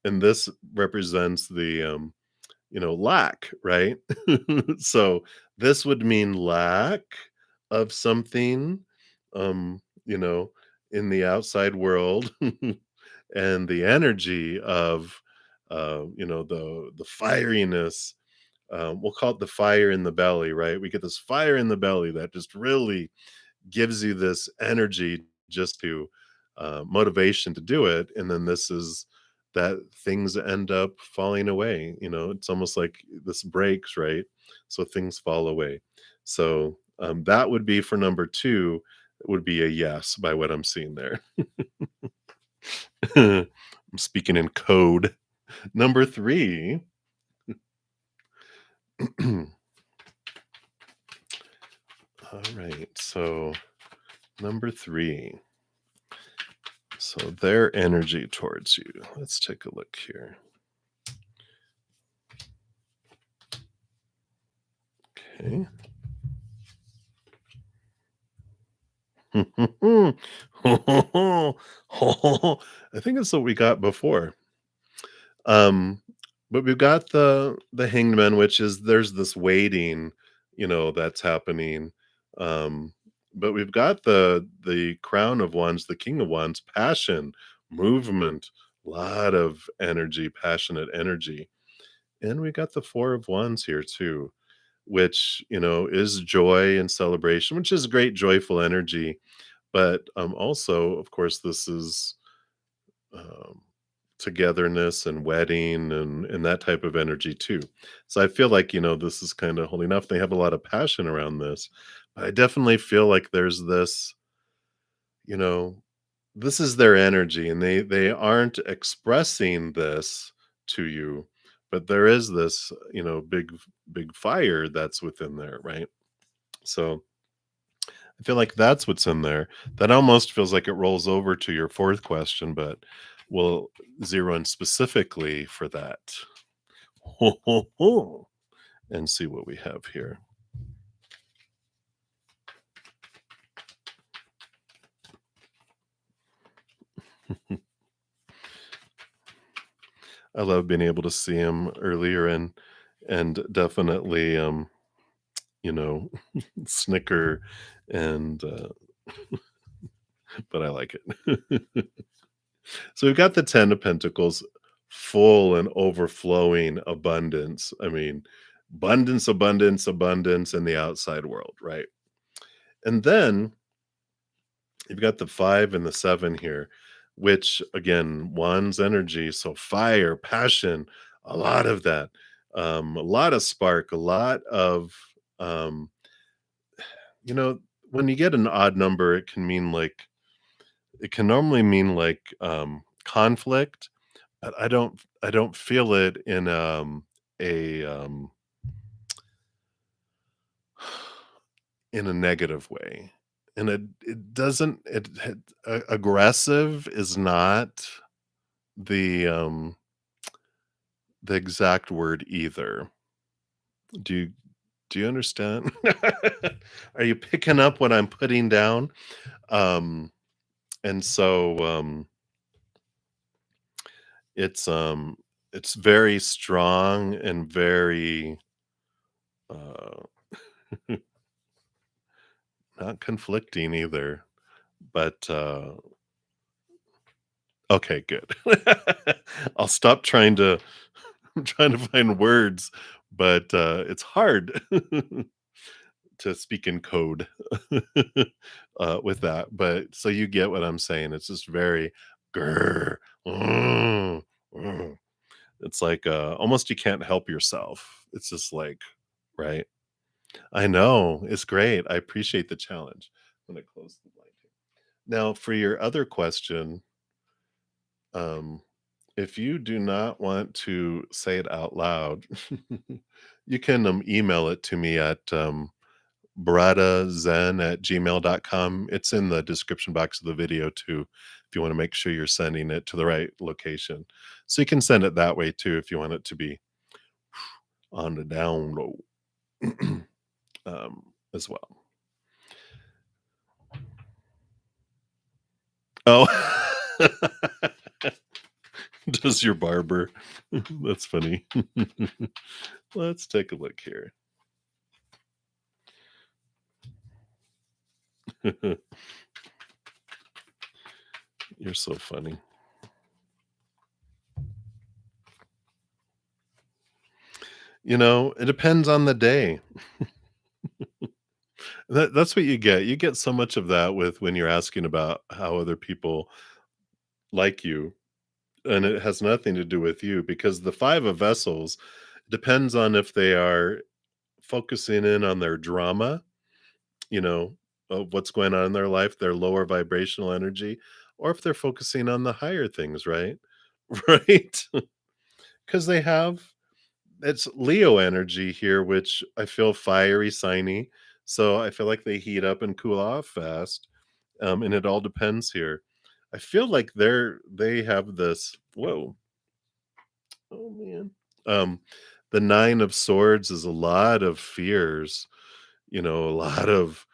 And this represents the lack, right? So this would mean lack of something, um, you know, in the outside world, and the energy of, the fieriness. We'll call it the fire in the belly, right? We get this fire in the belly that just really gives you this energy just to motivation to do it, and then this is that things end up falling away. It's almost like this breaks, right? So things fall away. So that would be for number 2. It would be a yes by what I'm seeing there. I'm speaking in code. Number 3. All right, so number 3. So their energy towards you. Let's take a look here. Okay. I think that's what we got before. Um, but we've got the Hanged Man, which is there's this waiting, that's happening. Um, but we've got the Crown of Wands, the King of Wands, passion, movement, lot of energy, passionate energy. And we got the Four of Wands here too, which, is joy and celebration, which is great, joyful energy. But also, of course, this is um, togetherness and wedding and that type of energy too. So I feel like, this is kind of holding up. They have a lot of passion around this. But I definitely feel like there's this, you know, this is their energy, and they aren't expressing this to you, but there is this, big fire that's within there, right? So I feel like that's what's in there. That almost feels like it rolls over to your fourth question, but we'll zero in specifically for that. Ho, ho, ho, and see what we have here. I love being able to see him earlier and definitely you know snicker and but I like it. So we've got the 10 of Pentacles, full and overflowing abundance. I mean, abundance, abundance, abundance in the outside world, right? And then you've got the 5 and the 7 here, which again, one's energy. So fire, passion, a lot of that, a lot of spark, a lot of, um, you know, when you get an odd number, it can normally mean like conflict. But I don't feel it in, a, in a negative way, and it doesn't it aggressive is not the, the exact word either. Do you do you understand? Are you picking up what I'm putting down? Um, and so, It's, um it's very strong and very, uh, not conflicting either, but, okay, good. I'll stop trying to I'm trying to find words, but, it's hard to speak in code, with that, but so you get what I'm saying, it's just very grr, mm, mm. It's like, almost you can't help yourself. It's just like right? I know, it's great, I appreciate the challenge. I'm gonna close the blind here. Now for your other question, um, if you do not want to say it out loud, you can, email it to me at, bruddaZEN@gmail.com. It's in the description box of the video too, if you wanna make sure you're sending it to the right location. So you can send it that way too if you want it to be on the down low, as well. Oh. Does your barber. That's funny. Let's take a look here. You're so funny. It depends on the day. That's what you get. You get so much of that with when you're asking about how other people like you, and it has nothing to do with you because the 5 of vessels depends on if they are focusing in on their drama, you know, of what's going on in their life, their lower vibrational energy, or if they're focusing on the higher things, right? Right? Because they have it's Leo energy here, which I feel fiery, signy. So I feel like they heat up and cool off fast. And it all depends here. I feel like they have this whoa, oh man. Um, the 9 of swords is a lot of fears, a lot of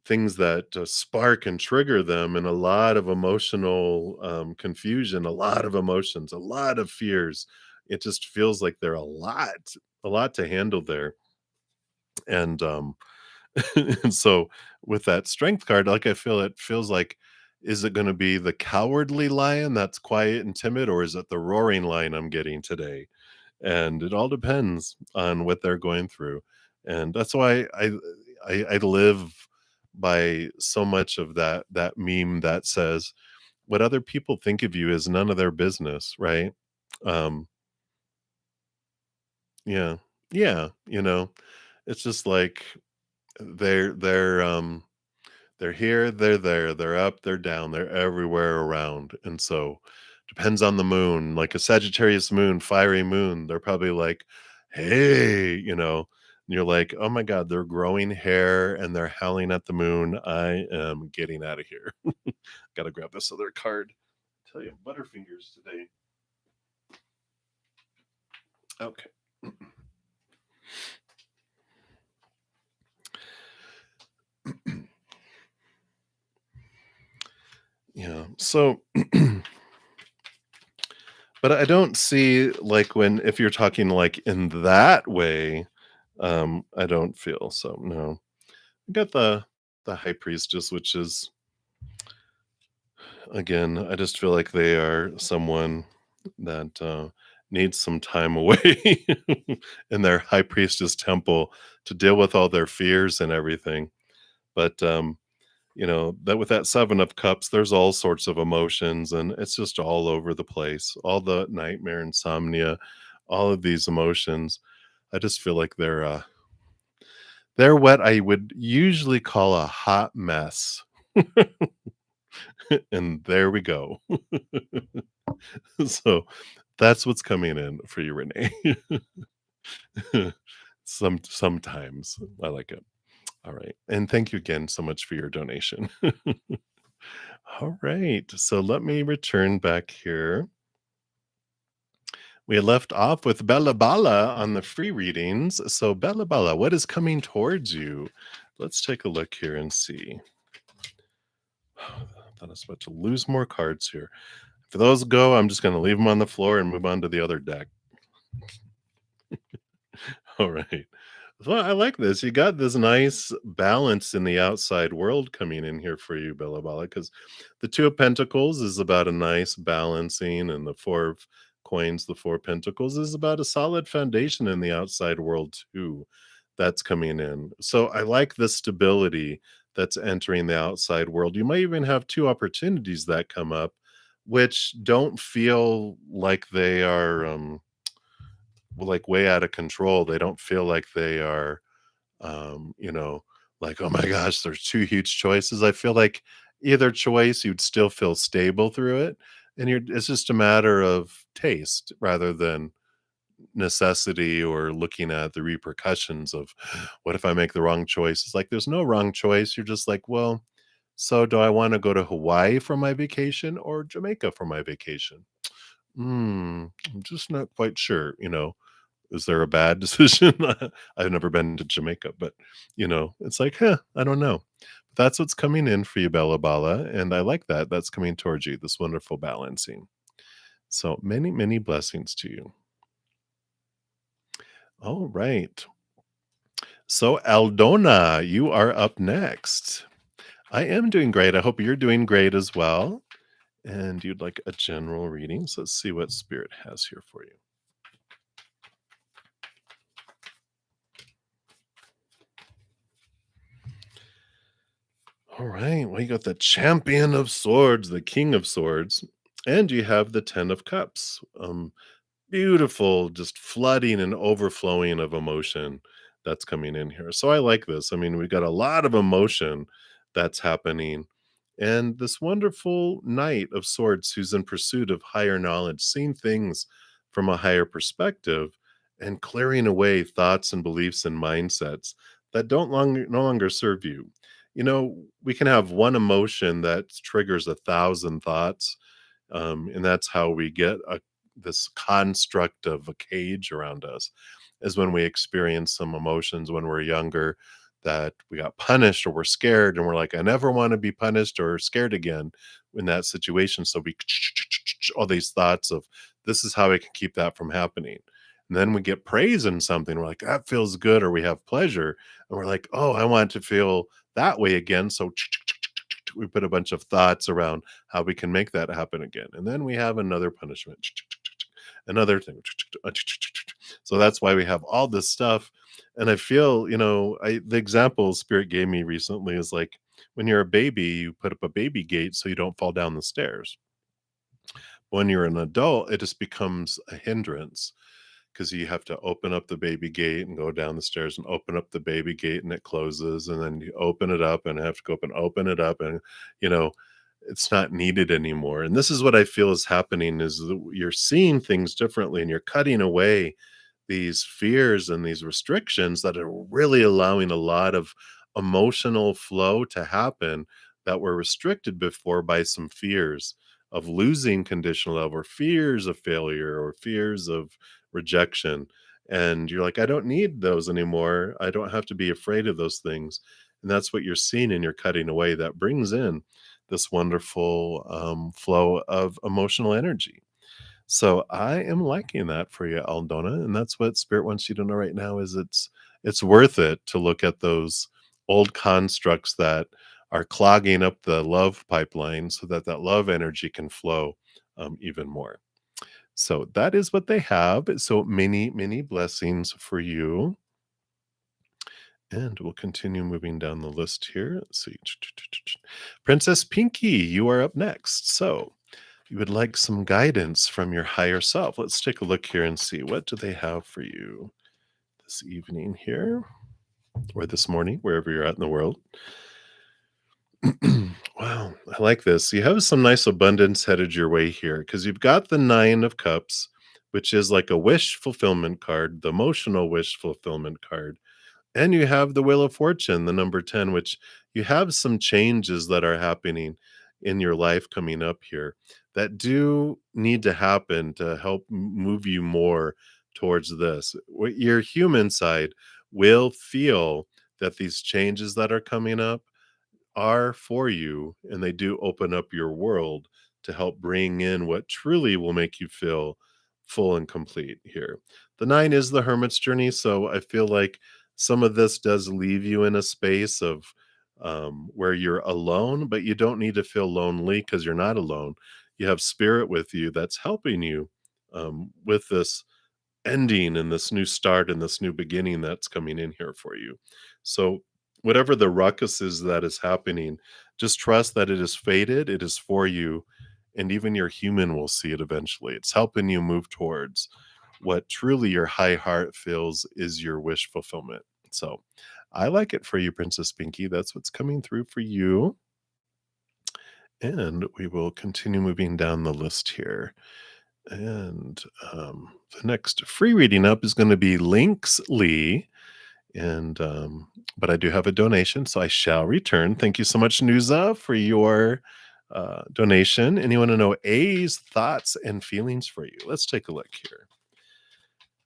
things that spark and trigger them, and a lot of emotional confusion, a lot of emotions, a lot of fears. It just feels like there are a lot to handle there. And and so with that strength card, like I feel it feels like, is it going to be the cowardly lion that's quiet and timid, or is it the roaring lion I'm getting today? And it all depends on what they're going through. And that's why I live by so much of that meme that says what other people think of you is none of their business, right? Um, yeah. Yeah, it's just like they're here, they're there, they're up, they're down, they're everywhere around. And so depends on the moon, like a Sagittarius moon, fiery moon, they're probably like, "Hey," and you're like, "Oh my god, they're growing hair and they're howling at the moon. I am getting out of here." Gotta grab this other card. Tell you, butterfingers today. Okay. Yeah. So but I don't see, like, when if you're talking, like, in that way, I don't feel so, no. I got the High Priestess, which is again, I just feel like they are someone that, needs some time away in their High Priestess temple to deal with all their fears and everything, but, that with that 7 of cups, there's all sorts of emotions, and it's just all over the place. All the nightmare, insomnia, all of these emotions. I just feel like they're what I would usually call a hot mess. And there we go. So, that's what's coming in for you, Renee. Sometimes. I like it. All right, and thank you again so much for your donation. All right, so let me return back here. We had left off with Bella Bala on the free readings. So, Bella Bala, what is coming towards you? Let's take a look here and see. I thought I was about to lose more cards here. If those go, I'm just gonna leave them on the floor and move on to the other deck. All right. Well, I like this. You got this nice balance in the outside world coming in here for you, Billabala, because the Two of Pentacles is about a nice balancing, and the Four of Coins, the Four Pentacles, is about a solid foundation in the outside world, too. That's coming in. So I like the stability that's entering the outside world. You might even have two opportunities that come up, which don't feel like they are. Like way out of control. They don't feel like they are, you know, like, oh my gosh, there's two huge choices. I feel like either choice, you'd still feel stable through it. And it's just a matter of taste rather than necessity or looking at the repercussions of what if I make the wrong choice? It's like there's no wrong choice. You're just like, well, so do I want to go to Hawaii for my vacation or Jamaica for my vacation? I'm just not quite sure. Is there a bad decision? I've never been to Jamaica, but, it's like, "Huh, I don't know." That's what's coming in for you, Bella Bala, and I like that. That's coming towards you, this wonderful balancing. So many, many blessings to you. All right. So, Aldona, you are up next. I am doing great. I hope you're doing great as well. And you'd like a general reading. So let's see what Spirit has here for you. All right. Well, you got the Champion of Swords, the King of Swords, and you have the Ten of Cups. Beautiful, just flooding and overflowing of emotion that's coming in here. So I like this. I mean, we got a lot of emotion that's happening. And this wonderful Knight of Swords who's in pursuit of higher knowledge, seeing things from a higher perspective and clearing away thoughts and beliefs and mindsets that don't no longer serve you. We can have one emotion that triggers 1,000 thoughts, and that's how we get this construct of a cage around us, is when we experience some emotions when we're younger that we got punished or we're scared and we're like, I never want to be punished or scared again in that situation. So we all these thoughts of this is how I can keep that from happening. And then we get praise in something. We're like, that feels good, or we have pleasure. And we're like, oh, I want to feel that way again. So we put a bunch of thoughts around how we can make that happen again. And then we have another punishment, another thing. So that's why we have all this stuff. And I feel, the example Spirit gave me recently is like when you're a baby, you put up a baby gate so you don't fall down the stairs. When you're an adult, it just becomes a hindrance because you have to open up the baby gate and go down the stairs and open up the baby gate and it closes, and then you open it up and have to go up and open it up, and you know it's not needed anymore. And this is what I feel is happening, is you're seeing things differently and you're cutting away these fears and these restrictions that are really allowing a lot of emotional flow to happen that were restricted before by some fears of losing conditional love, or fears of failure, or fears of rejection. And you're like, I don't need those anymore. I don't have to be afraid of those things. And that's what you're seeing, and you're cutting away. That brings in this wonderful flow of emotional energy. So I am liking that for you, Aldona, and that's what Spirit wants you to know right now, is it's worth it to look at those old constructs that are clogging up the love pipeline so that that love energy can flow even more. So that is what they have. So many, many blessings for you. And we'll continue moving down the list here. Let's see. Princess Pinky, you are up next. So you would like some guidance from your higher self. Let's take a look here and see what do they have for you this evening here, or this morning, wherever you're at in the world. Wow, I like this. You have some nice abundance headed your way here because you've got the Nine of Cups, which is like a wish fulfillment card, the emotional wish fulfillment card. And you have the Wheel of Fortune, the number 10, which you have some changes that are happening in your life coming up here that do need to happen to help move you more towards this. Your human side will feel that these changes that are coming up are for you, and they do open up your world to help bring in what truly will make you feel full and complete here. The 9 is the hermit's journey, so I feel like some of this does leave you in a space of where you're alone, but you don't need to feel lonely because you're not alone. You have spirit with you that's helping you with this ending and this new start and this new beginning that's coming in here for you. So, whatever the ruckus is that is happening, just trust that it is fated, it is for you, and even your human will see it eventually. It's helping you move towards what truly your high heart feels is your wish fulfillment. So, I like it for you, Princess Pinky. That's what's coming through for you. And we will continue moving down the list here. And the next free reading up is going to be Lynx Lee. And but I do have a donation, so I shall return. Thank you so much, Nuza, for your donation. And you want to know A's thoughts and feelings for you? Let's take a look here.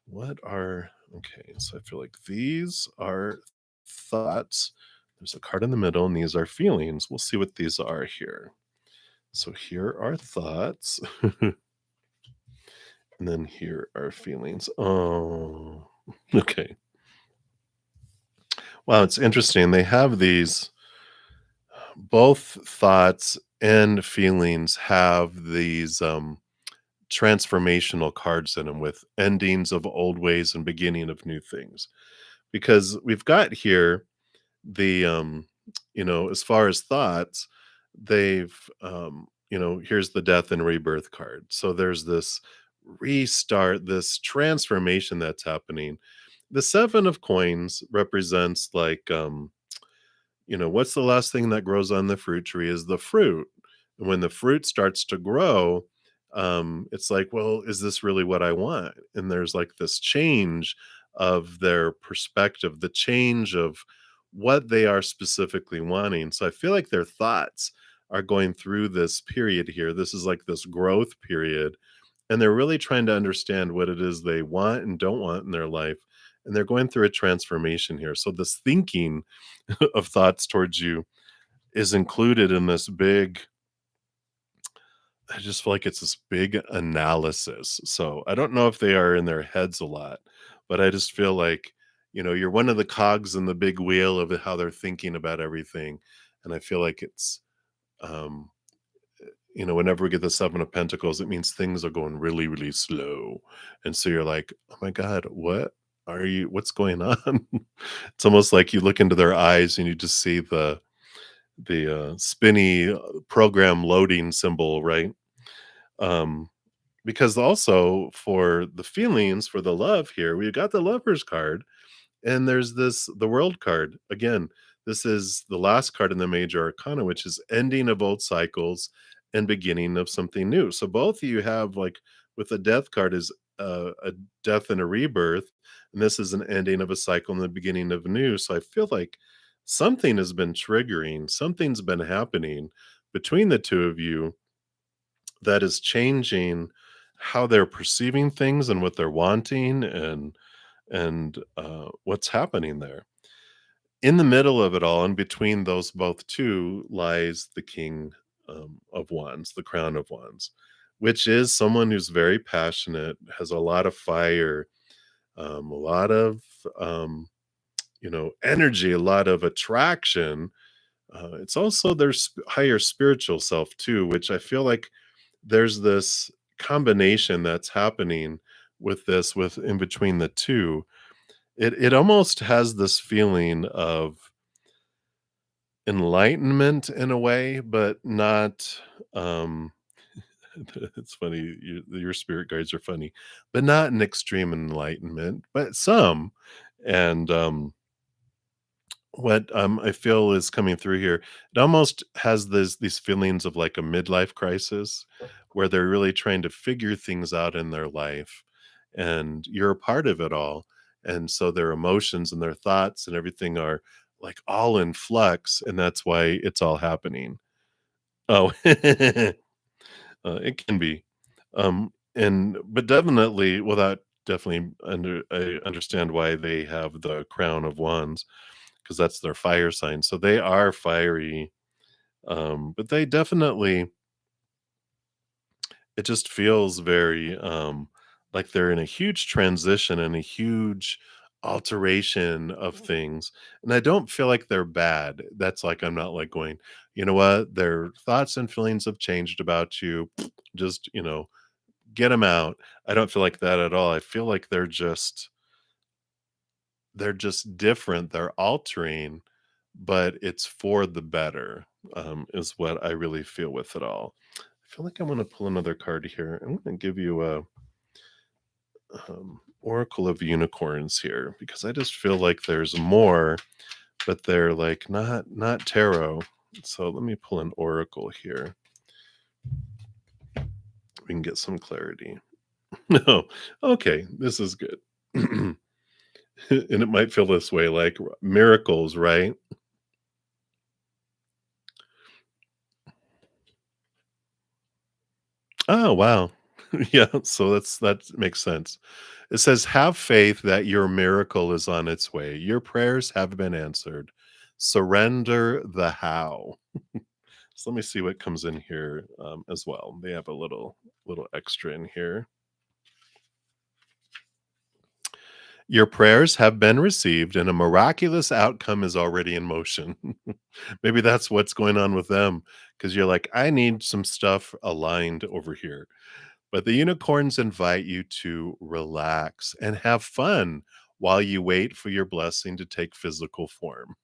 What are okay? So I feel like these are thoughts. There's a card in the middle, and these are feelings. We'll see what these are here. So here are thoughts. And then here are feelings. Oh, okay. Wow, it's interesting. They have these both thoughts and feelings have these transformational cards in them with endings of old ways and beginning of new things. Because we've got here the as far as thoughts, they've here's the death and rebirth card. So there's this restart, this transformation that's happening. The 7 of coins represents like what's the last thing that grows on the fruit tree is the fruit. And when the fruit starts to grow, it's like, well, is this really what I want? And there's like this change of their perspective, the change of what they are specifically wanting. So I feel like their thoughts are going through this period here. This is like this growth period. And they're really trying to understand what it is they want and don't want in their life. And they're going through a transformation here. So this thinking of thoughts towards you is included in this big I just feel like it's this big analysis. So I don't know if they are in their heads a lot, but I just feel like, you're one of the cogs in the big wheel of how they're thinking about everything. And I feel like it's, um, whenever we get the 7 of Pentacles, it means things are going really, really slow. And so you're like, oh my God, what's going on? It's almost like you look into their eyes and you just see the spinny program loading symbol, right? Um, because also for the feelings, for the love here, we got the lovers card, and there's the world card. Again, this is the last card in the major arcana, which is ending of old cycles and beginning of something new. So both of you have like with the death card is a death and a rebirth, and this is an ending of a cycle and the beginning of new. So I feel like something has been triggering, something's been happening between the two of you that is changing how they're perceiving things and what they're wanting and what's happening there. In the middle of it all, and between those both two, lies the King of Wands, the Crown of Wands, which is someone who's very passionate, has a lot of fire, a lot of energy, a lot of attraction. It's also their higher spiritual self too, which I feel like there's this combination that's happening with this with in between the two. It almost has this feeling of enlightenment in a way, but not um it's funny, your spirit guides are funny, but not an extreme enlightenment, but some. And what I feel is coming through here, it almost has these feelings of like a midlife crisis where they're really trying to figure things out in their life, and you're a part of it all. And so their emotions and their thoughts and everything are like all in flux, and that's why it's all happening. Oh, it can be. And but definitely, well, that definitely I understand why they have the Crown of Wands because that's their fire sign. So they are fiery, but they definitely It just feels very, like they're in a huge transition and a huge alteration of things, and I don't feel like they're bad. That's like I'm not, like, going, "You know what? Their thoughts and feelings have changed about you. Just, get them out." I don't feel like that at all. I feel like they're just different, they're altering, but it's for the better, is what I really feel with it all. I feel like I wanna pull another card here. I'm gonna give you a, Oracle of Unicorns here because I just feel like there's more, but they're, like, not tarot. So let me pull an oracle here. We can get some clarity. No. Okay, this is good. And it might feel this way, like, miracles, right? Oh, wow. Yeah, so that makes sense. It says, "Have faith that your miracle is on its way. Your prayers have been answered. Surrender the how." So let me see what comes in here, as well. They have a little extra in here. Your prayers have been received and a miraculous outcome is already in motion. Maybe that's what's going on with them because you're like, I need some stuff aligned over here. But the unicorns invite you to relax and have fun while you wait for your blessing to take physical form.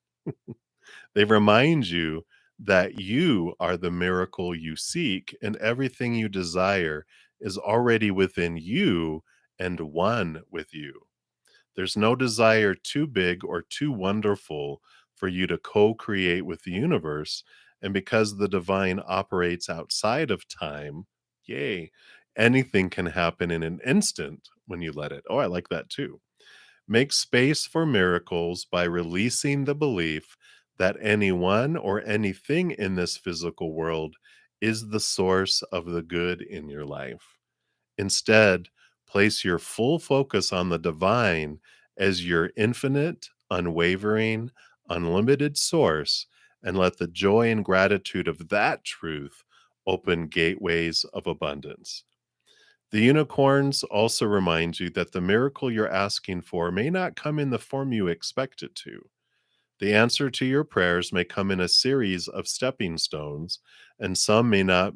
They remind you that you are the miracle you seek and everything you desire is already within you and one with you. There's no desire too big or too wonderful for you to co create with the universe. And because the divine operates outside of time, yay, anything can happen in an instant when you let it. Oh, I like that too. Make space for miracles by releasing the belief that anyone or anything in this physical world is the source of the good in your life. Instead, place your full focus on the divine as your infinite, unwavering, unlimited source, and let the joy and gratitude of that truth open gateways of abundance. The unicorns also remind you that the miracle you're asking for may not come in the form you expect it to. The answer to your prayers may come in a series of stepping stones, and some may not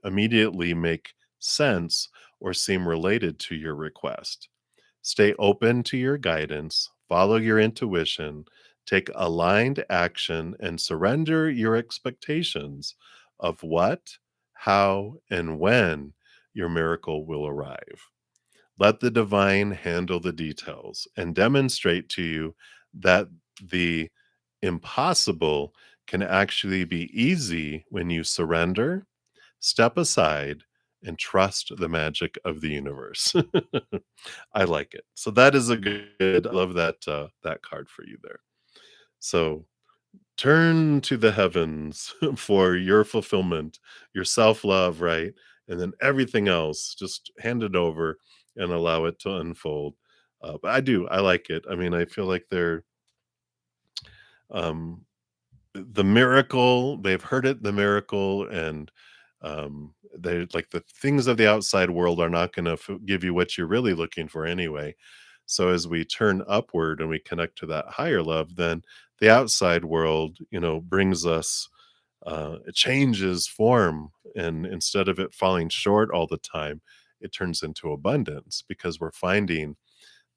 immediately make sense or seem related to your request. Stay open to your guidance, follow your intuition, take aligned action, and surrender your expectations of what, how, and when your miracle will arrive. Let the divine handle the details and demonstrate to you that the impossible can actually be easy when you surrender, step aside, and trust the magic of the universe. I like it. So that is a good. I love that card for you there. So turn to the heavens for your fulfillment, your self-love, right? And then everything else, just hand it over and allow it to unfold. But I like it. I mean, I feel like they're um the miracle, they've heard it, the miracle, and they're like the things of the outside world are not going to give you what you're really looking for anyway. So as we turn upward and we connect to that higher love, then the outside world, brings us, it changes form, and instead of it falling short all the time, it turns into abundance because we're finding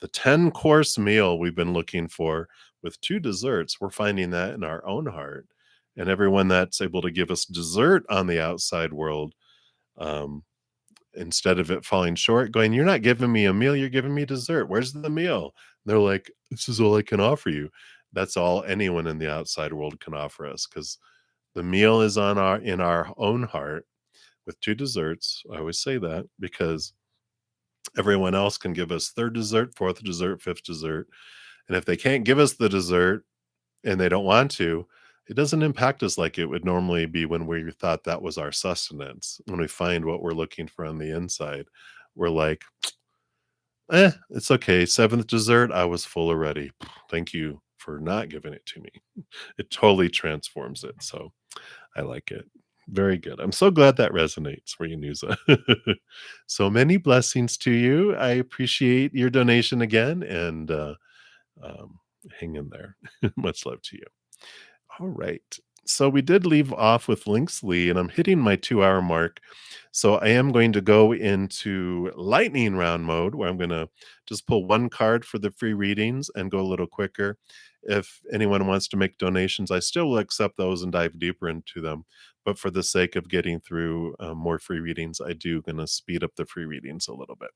the 10-course meal we've been looking for with 2 desserts. We're finding that in our own heart, and everyone that's able to give us dessert on the outside world, um, instead of it falling short, going, "You're not giving me a meal, you're giving me dessert. Where's the meal?" They're like, "This is all I can offer you." That's all anyone in the outside world can offer us, because the meal is on our in our own heart with 2 desserts. I always say that because everyone else can give us 3rd dessert, 4th dessert, 5th dessert, and if they can't give us the dessert and they don't want to, it doesn't impact us like it would normally be when we thought that was our sustenance. When we find what we're looking for on the inside, we're like, it's okay. 7th dessert, I was full already. Thank you for not giving it to me." It totally transforms it. So I like it. Very good. I'm so glad that resonates for you, Nusa. So many blessings to you. I appreciate your donation again, and um, hang in there. Much love to you. All right. So we did leave off with Links Lee, and I'm hitting my 2 hour mark. So I am going to go into lightning round mode where I'm going to just pull one card for the free readings and go a little quicker. If anyone wants to make donations, I still will accept those and dive deeper into them. But for the sake of getting through more free readings, I do going to speed up the free readings a little bit.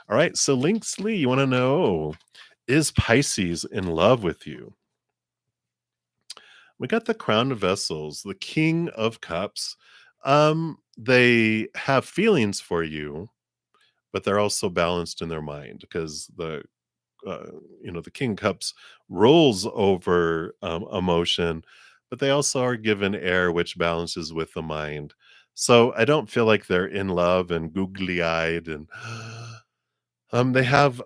All right. So Links Lee, you want to know, is Pisces in love with you? We got the Crown of Vessels, the King of Cups. They have feelings for you, but they're also balanced in their mind because uh, the King of Cups rolls over emotion, but they also are given air, which balances with the mind. So I don't feel like they're in love and googly eyed and they have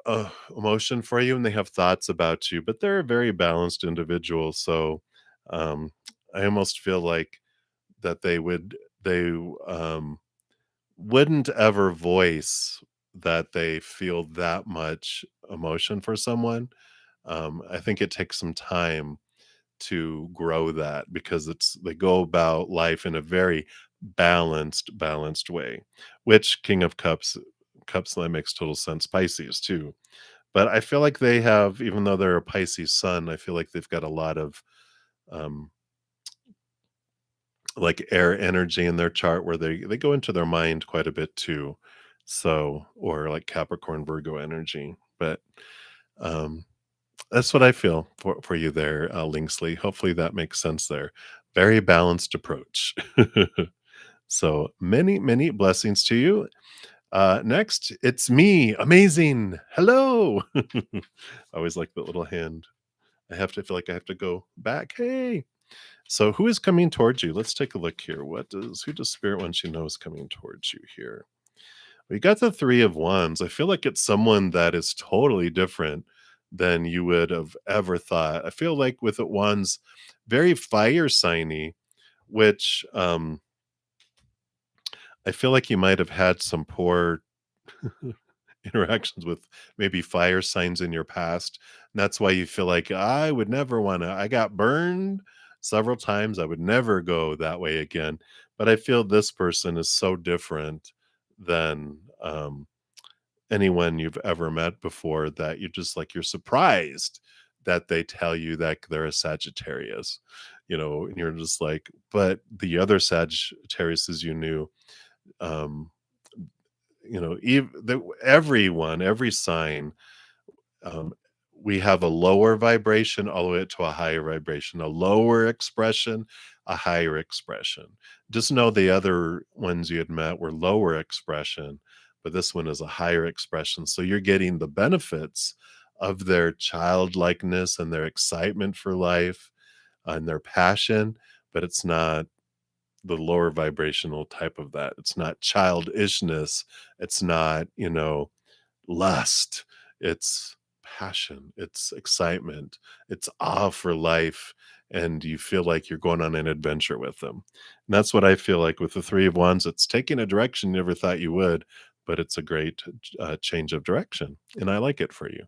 emotion for you and they have thoughts about you, but they're a very balanced individual. So um, I almost feel like that they wouldn't ever voice that they feel that much emotion for someone. I think it takes some time to grow that because they go about life in a very balanced way, which King of Cups that makes total sense. Pisces too. But I feel like they have, even though they're a Pisces sun, I feel like they've got a lot of um like air energy in their chart where they go into their mind quite a bit too. So, or like Capricorn Virgo energy. But um that's what I feel for you there, Linksley. Hopefully that makes sense there. Very balanced approach. So many blessings to you. Next, it's me. Amazing. Hello. I always like the little hand. I feel like I have to go back. Hey. So who is coming towards you? Let's take a look here. Who does Spirit want you to know is coming towards you here? We got the 3 of Wands. I feel like it's someone that is totally different than you would have ever thought. I feel like with it Wands, very fire signy, which I feel like you might have had some poor interactions with maybe fire signs in your past. And that's why you feel like I would never want to. I got burned several times. I would never go that way again. But I feel this person is so different than anyone you've ever met before that you're surprised that they tell you that they're a Sagittarius, and you're just like, but the other Sagittariuses you knew, um, everyone, every sign, um, we have a lower vibration all the way up to a higher vibration, a lower expression, a higher expression. Just know the other ones you had met were lower expression, but this one is a higher expression. So you're getting the benefits of their childlikeness and their excitement for life and their passion, but it's not the lower vibrational type of that. It's not childishness. It's not, lust. It's passion. It's excitement. It's awe for life. And you feel like you're going on an adventure with them. And that's what I feel like with the 3 of Wands. It's taking a direction you never thought you would, but it's a great change of direction. And I like it for you.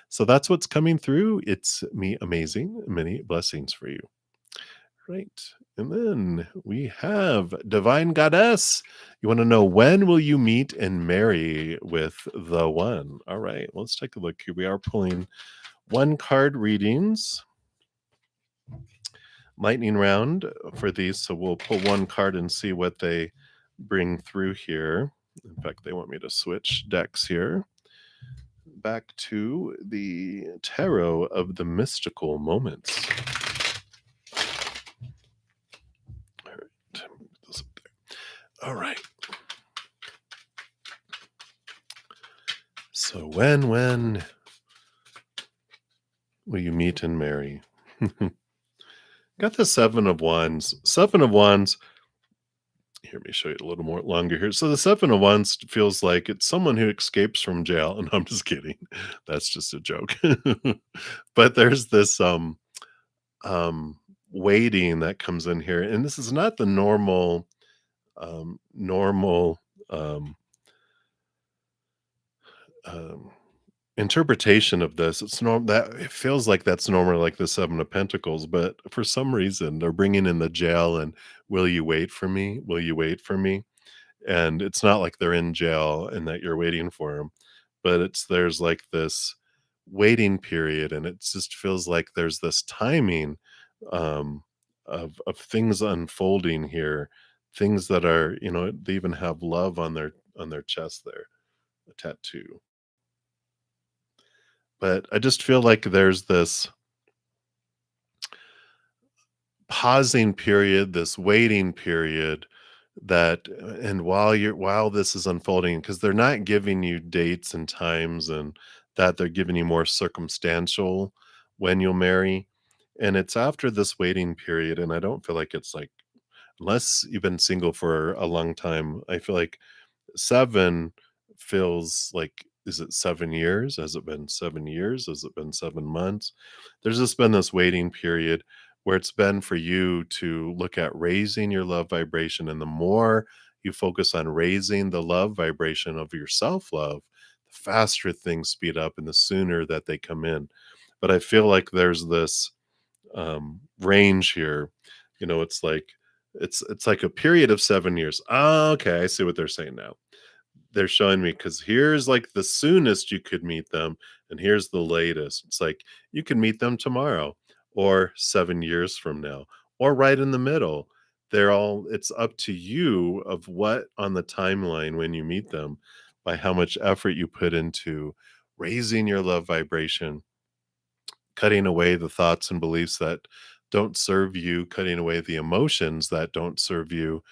So that's what's coming through. It's me amazing. Many blessings for you. Right. And then we have Divine Goddess. You want to know, when will you meet and marry with the one? All right, let's take a look here. We are pulling one card readings, lightning round for these. So we'll pull one card and see what they bring through here. In fact, they want me to switch decks here. Back to the Tarot of the Mystical Moments. All right. Move this up there. All right. So when will you meet and marry? Got the 7 of Wands. 7 of Wands. Here, let me show you a little more longer here. So the 7 of Wands feels like it's someone who escapes from jail. And I'm just kidding. That's just a joke. But there's this um waiting that comes in here. And this is not the normal. normal um, um, interpretation of this. It's norm that it feels like that's normally like the 7 of Pentacles, but for some reason, they're bringing in the jail and, "Will you wait for me? Will you wait for me?" And it's not like they're in jail and that you're waiting for them, but there's like this waiting period, and it just feels like there's this timing, um, of things unfolding here, things that are, they even have love on their chest there, a tattoo. But I just feel like there's this pausing period, this waiting period that and while this is unfolding, because 'cause they're not giving you dates and times and that they're giving you more circumstantial when you'll marry, and it's after this waiting period, and I don't feel like it's like unless you've been single for a long time, I feel like 7 feels like is it 7 years? Has it been 7 years? Has it been 7 months? There's just been this waiting period where it's been for you to look at raising your love vibration, and the more you focus on raising the love vibration of your self-love, the faster things speed up and the sooner that they come in. But I feel like there's this, range here. It's like it's like a period of 7 years. Ah, okay, I see what they're saying now. They're showing me because here's like the soonest you could meet them, and here's the latest. It's like you can meet them tomorrow or 7 years from now or right in the middle. It's up to you of what on the timeline when you meet them by how much effort you put into raising your love vibration, cutting away the thoughts and beliefs that don't serve you, cutting away the emotions that don't serve you,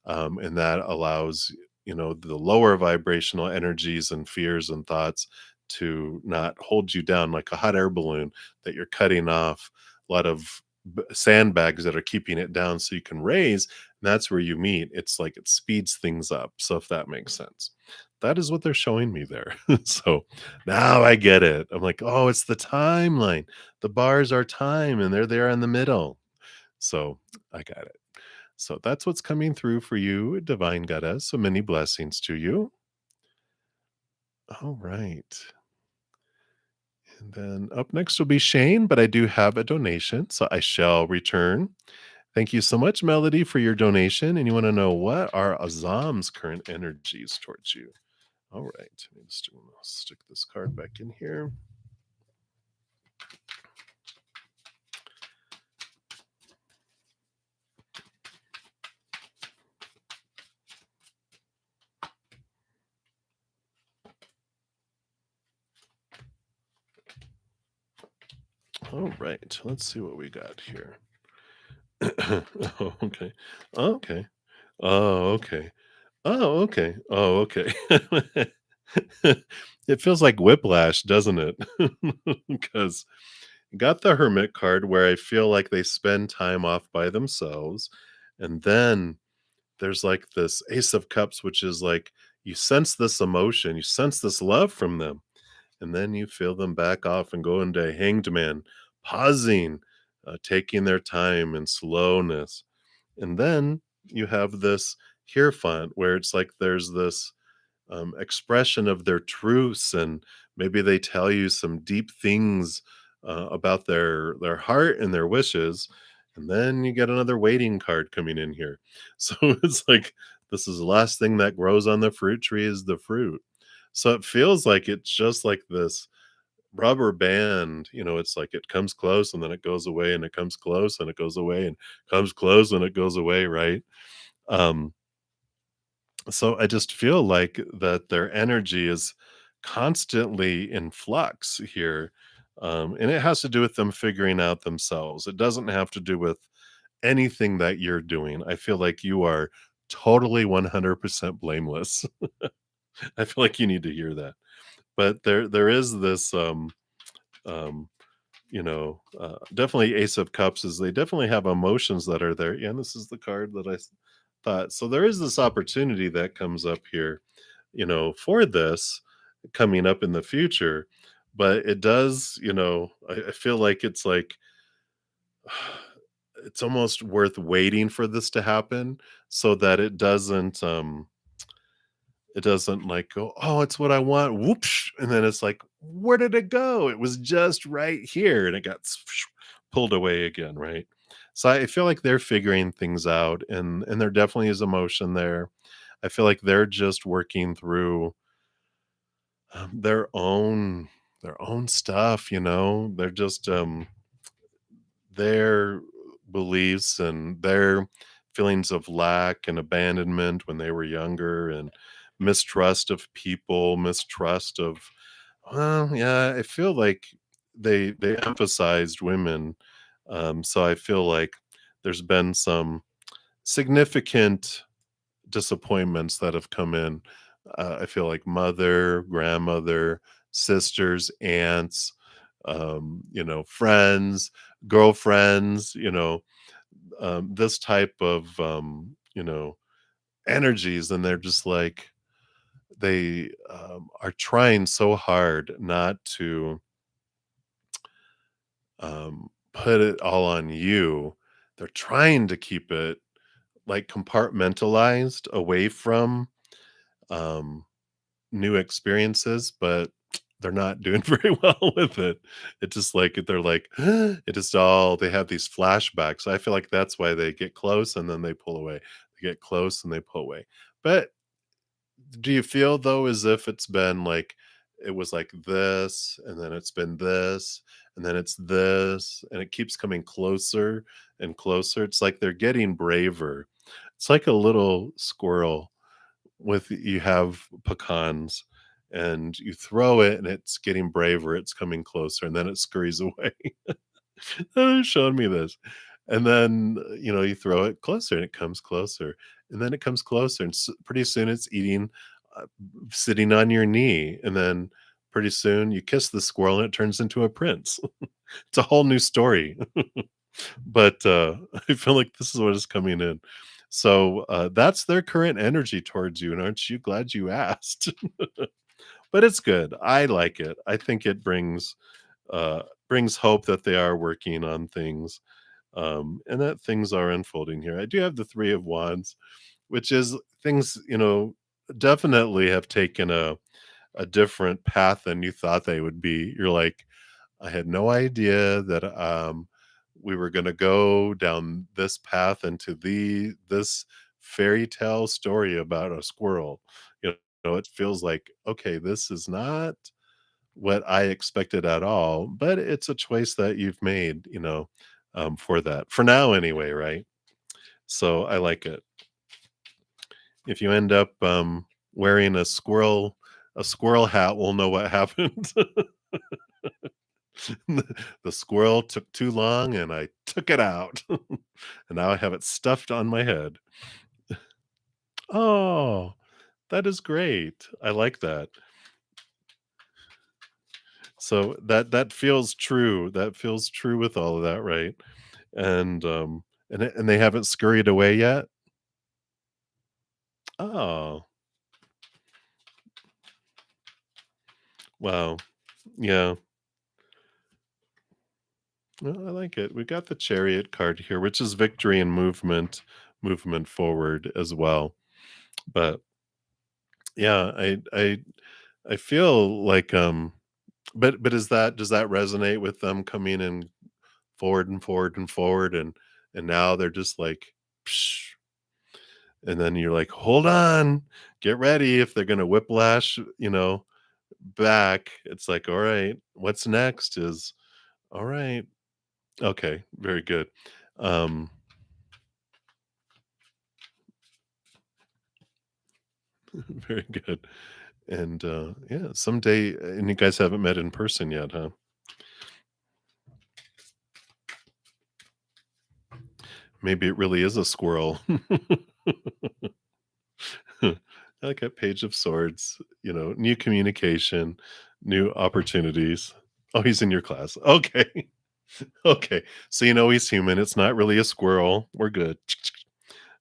and that allows the lower vibrational energies and fears and thoughts to not hold you down like a hot air balloon that you're cutting off a lot of sandbags that are keeping it down so you can raise, and that's where you meet. It's like it speeds things up, so if that makes sense, that is what they're showing me there. So now I get it. I'm like, oh, it's the timeline. The bars are time and they're there in the middle. So I got it. So that's what's coming through for you, Divine Goddess. So many blessings to you. All right. And then up next will be Shane, but I do have a donation, so I shall return. Thank you so much, Melody, for your donation. And you want to know what are Azam's current energies towards you? All right. Let me just stick this card back in here. All right. Let's see what we got here. Oh, okay. Okay. Oh, okay. Oh, okay. Oh, okay. It feels like whiplash, doesn't it? Because got the Hermit card where I feel like they spend time off by themselves. And then there's like this Ace of Cups, which is like you sense this emotion, you sense this love from them. And then you feel them back off and go into Hanged Man, pausing, taking their time and slowness. And then you have this Hierophant where it's like there's this expression of their truths, and maybe they tell you some deep things about their heart and their wishes. And then you get another waiting card coming in here. So it's like this is the last thing that grows on the fruit tree is the fruit. So it feels like it's just like this rubber band. It's like it comes close and then it goes away, and it comes close and it goes away, and comes close and it goes away, right? um so I just feel like that their energy is constantly in flux here. And it has to do with them figuring out themselves. It doesn't have to do with anything that you're doing. I feel like you are totally 100% blameless. I feel like you need to hear that. But there is this um definitely Ace of Cups is they definitely have emotions that are there. Yeah, and this is the card that thought. So there is this opportunity that comes up here, for this coming up in the future. But it does, I feel like it's like it's almost worth waiting for this to happen so that it doesn't like go, "Oh, it's what I want." Whoops, and then it's like, "Where did it go? It was just right here," and it got pulled away again, right? So I feel like they're figuring things out, and there definitely is emotion there. I feel like they're just working through their own stuff, you know. They're just their beliefs and their feelings of lack and abandonment when they were younger and mistrust of people, mistrust of well, yeah, I feel like they emphasized women. So I feel like there's been some significant disappointments that have come in. I feel like mother, grandmother, sisters, aunts, friends, girlfriends, this type of, energies. And they're just like, they are trying so hard not to put it all on you. They're trying to keep it like compartmentalized away from um, new experiences, but they're not doing very well with it. It's just like they're like, it just all they have these flashbacks. I feel like that's why they get close and then they pull away. They get close and they pull away. But do you feel though as if it's been like it was like this, and then it's been this, and then it's this, and it keeps coming closer and closer? It's like they're getting braver. It's like a little squirrel with you have pecans and you throw it and it's getting braver, it's coming closer, and then it scurries away. They're showing me this. And then, you throw it closer and it comes closer. And then it comes closer and pretty soon it's eating, uh, sitting on your knee. And then pretty soon you kiss the squirrel and it turns into a prince. It's a whole new story. But I feel like this is what is coming in. So that's their current energy towards you. And aren't you glad you asked? But it's good. I like it. I think it brings hope that they are working on things, and that things are unfolding here. I do have the 3 of Wands, which is things, definitely have taken a different path than you thought they would be. You're like, "I had no idea that, we were gonna go down this path into this fairy tale story about a squirrel." You it feels like, "Okay, this is not what I expected at all," but it's a choice that you've made, for that. For now anyway, right? So I like it. If you end up, wearing a squirrel hat, we'll know what happened. The squirrel took too long and I took it out. And now I have it stuffed on my head. Oh, that is great. I like that. So that feels true. That feels true with all of that, right? And they haven't scurried away yet? Oh, wow. Yeah. Well, I like it. We got the Chariot card here, which is victory and movement forward as well. But yeah, I feel like but is that does that resonate with them coming in forward and forward and forward and now they're just like psh, and then you're like, hold on, get ready if they're gonna whiplash, back. It's like, all right, what's next is all right. Okay, very good. Um, very good. And yeah, someday, and you guys haven't met in person yet, huh? Maybe it really is a squirrel. Like a page of swords, new communication, new opportunities. Oh, he's in your class. Okay. Okay. So he's human. It's not really a squirrel. We're good.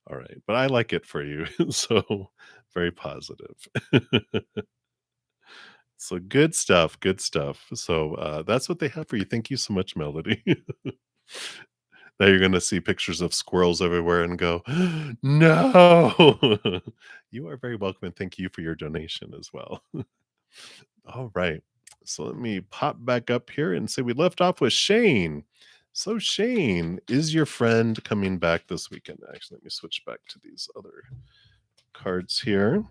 All right. But I like it for you. So very positive. So good stuff. Good stuff. So that's what they have for you. Thank you so much, Melody. Now you're gonna see pictures of squirrels everywhere and go, "No." You are very welcome, and thank you for your donation as well. All right. So let me pop back up here and say we left off with Shane. So Shane, is your friend coming back this weekend? Actually, let me switch back to these other cards here.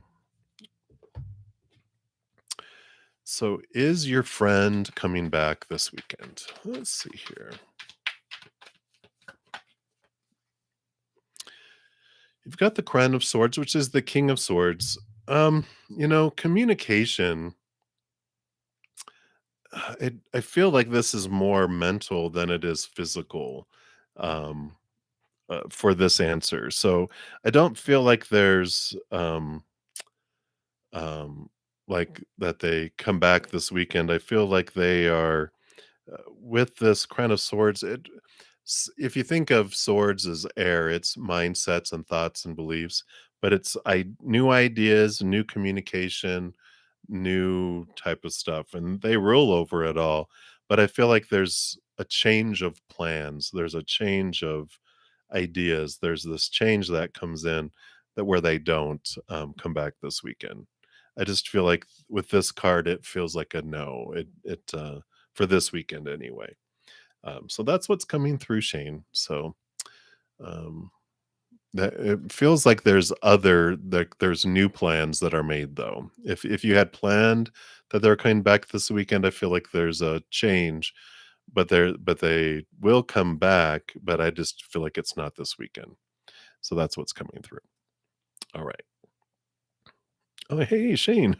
So is your friend coming back this weekend? Let's see here. You've got the Crown of Swords, which is the King of Swords. Communication. I feel like this is more mental than it is physical. Um, for this answer. So I don't feel like there's um like that they come back this weekend. I feel like they are with this Crown of Swords. If you think of swords as air, it's mindsets and thoughts and beliefs, but it's new ideas, new communication, new type of stuff, and they rule over it all. But I feel like there's a change of plans. There's a change of ideas. There's this change that comes in that where they don't come back this weekend. I just feel like with this card, it feels like a no. It for this weekend anyway. So that's what's coming through, Shane. So um, that it feels like there's new plans that are made though. If you had planned that they're coming back this weekend, I feel like there's a change, but they will come back, but I just feel like it's not this weekend. So that's what's coming through. All right. Oh, hey, Shane.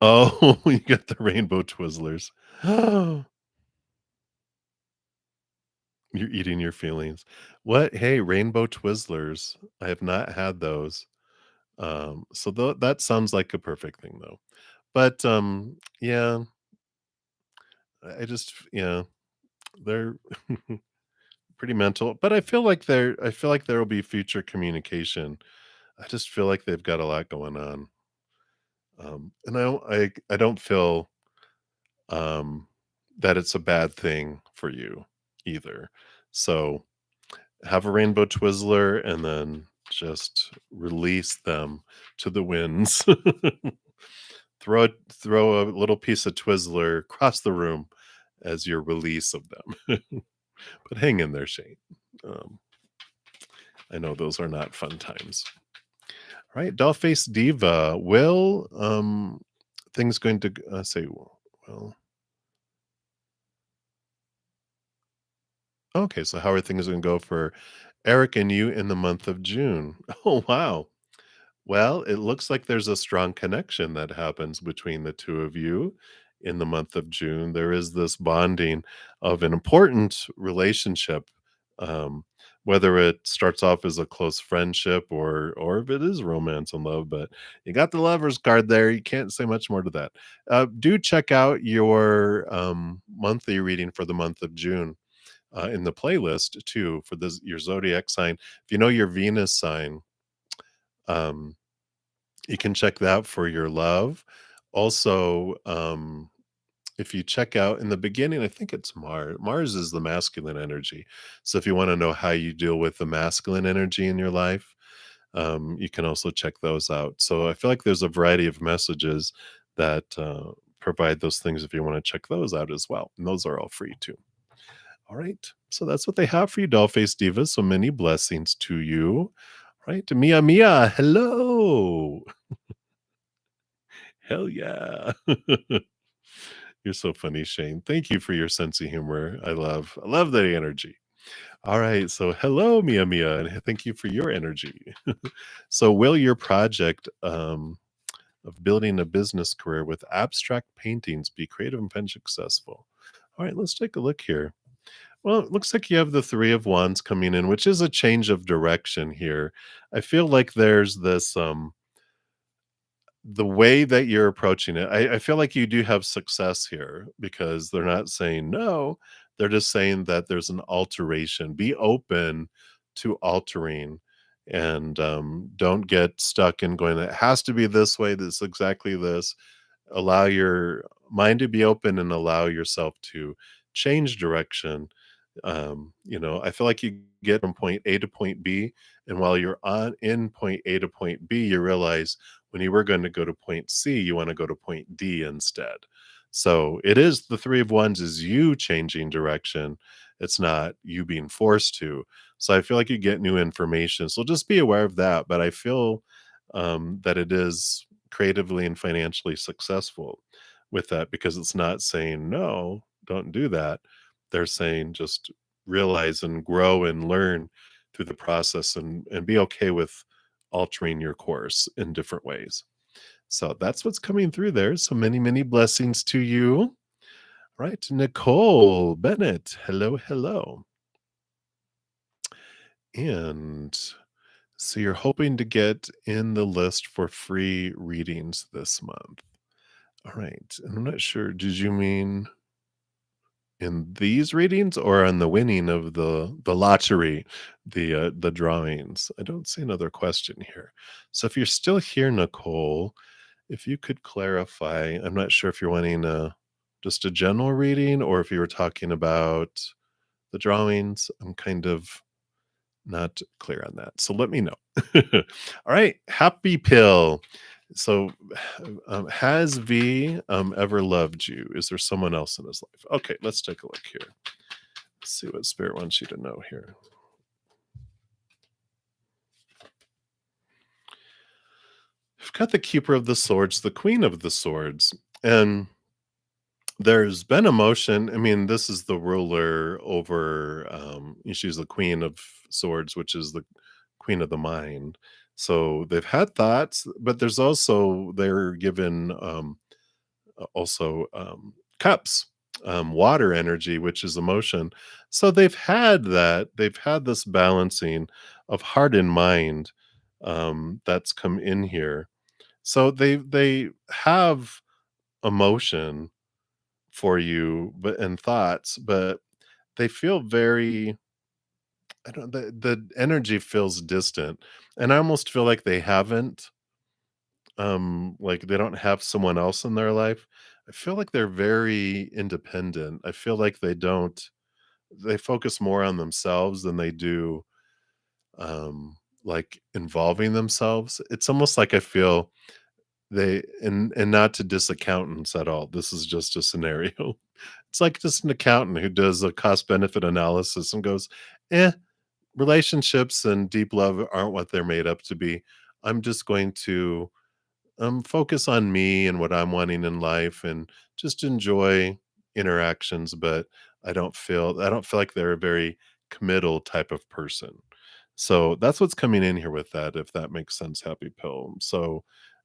Oh, you got the rainbow Twizzlers. You're eating your feelings. What? Hey, rainbow Twizzlers. I have not had those. So that sounds like a perfect thing though. But yeah, I just yeah, they're pretty mental. But I feel like there will be future communication. I just feel like they've got a lot going on. And I don't feel um that it's a bad thing for you either. So have a rainbow Twizzler and then just release them to the winds. Throw a little piece of Twizzler across the room as your release of them. But hang in there, Shane. Um, I know those are not fun times. All right, Dollface Diva. Will things going to say well? Okay, so how are things going to go for Eric and you in the month of June? Oh wow. Well, it looks like there's a strong connection that happens between the two of you in the month of June. There is this bonding of an important relationship, um, whether it starts off as a close friendship or if it is romance and love. But you got the lovers card there. You can't say much more to that. Do check out your monthly reading for the month of June in the playlist too for this your zodiac sign. If you know your Venus sign. Um, you can check that for your love. Also, if you check out in the beginning, I think it's Mars. Mars is the masculine energy. So if you want to know how you deal with the masculine energy in your life, you can also check those out. So I feel like there's a variety of messages that provide those things if you want to check those out as well. And those are all free too. All right. So that's what they have for you, Dollface Divas. So many blessings to you. Right. Mia Mia. Hello. Hell yeah. You're so funny, Shane. Thank you for your sense of humor. I love that energy. All right. So hello, Mia Mia, and thank you for your energy. So will your project of building a business career with abstract paintings be creative and successful? All right, let's take a look here. Well, it looks like you have the Three of Wands coming in, which is a change of direction here. I feel like there's this the way that you're approaching it, I feel like you do have success here because they're not saying no, they're just saying that there's an alteration. Be open to altering and don't get stuck in going, it has to be this way, this exactly this. allow your mind to be open and allow yourself to change direction. I feel like you get from point A to point B, and while you're on in point A to point B, you realize when you were going to go to point C, you want to go to point D instead. So it is the three of wands is you changing direction. It's not you being forced to. So I feel like you get new information. So just be aware of that. But I feel that it is creatively and financially successful with that because it's not saying, no, don't do that. They're saying just realize and grow and learn through the process and be okay with altering your course in different ways. So that's what's coming through there. So many, many blessings to you. Right. Nicole Bennett. Hello, hello. And so you're hoping to get in the list for free readings this month. All right. And I'm not sure. Did you mean in these readings or on the winning of the lottery, the drawings? I don't see another question here. So if you're still here, Nicole, if you could clarify, I'm not sure if you're wanting just a general reading or if you were talking about the drawings. I'm kind of not clear on that. So let me know. All right. Happy pill. So has V ever loved you? Is there someone else in his life? Okay, let's take a look here. Let's see what spirit wants you to know here. We've got the keeper of the swords, the queen of the swords. And there's been emotion. I mean, this is the ruler over, she's the queen of swords, which is the queen of the mind. So they've had thoughts, but there's also, they're given also cups, water energy, which is emotion. So they've had this balancing of heart and mind that's come in here. So they have emotion for you, but and thoughts, but they feel very I don't the energy feels distant. And I almost feel like they haven't like they don't have someone else in their life. I feel like they're very independent. I feel like they focus more on themselves than they do like involving themselves. It's almost like I feel they and not to diss accountants at all. This is just a scenario. It's like just an accountant who does a cost benefit analysis and goes, "Eh, relationships and deep love aren't what they're made up to be. I'm just going to focus on me and what I'm wanting in life and just enjoy interactions, but I don't feel like they're a very committal type of person." So that's what's coming in here with that, if that makes sense, Happy Pill. So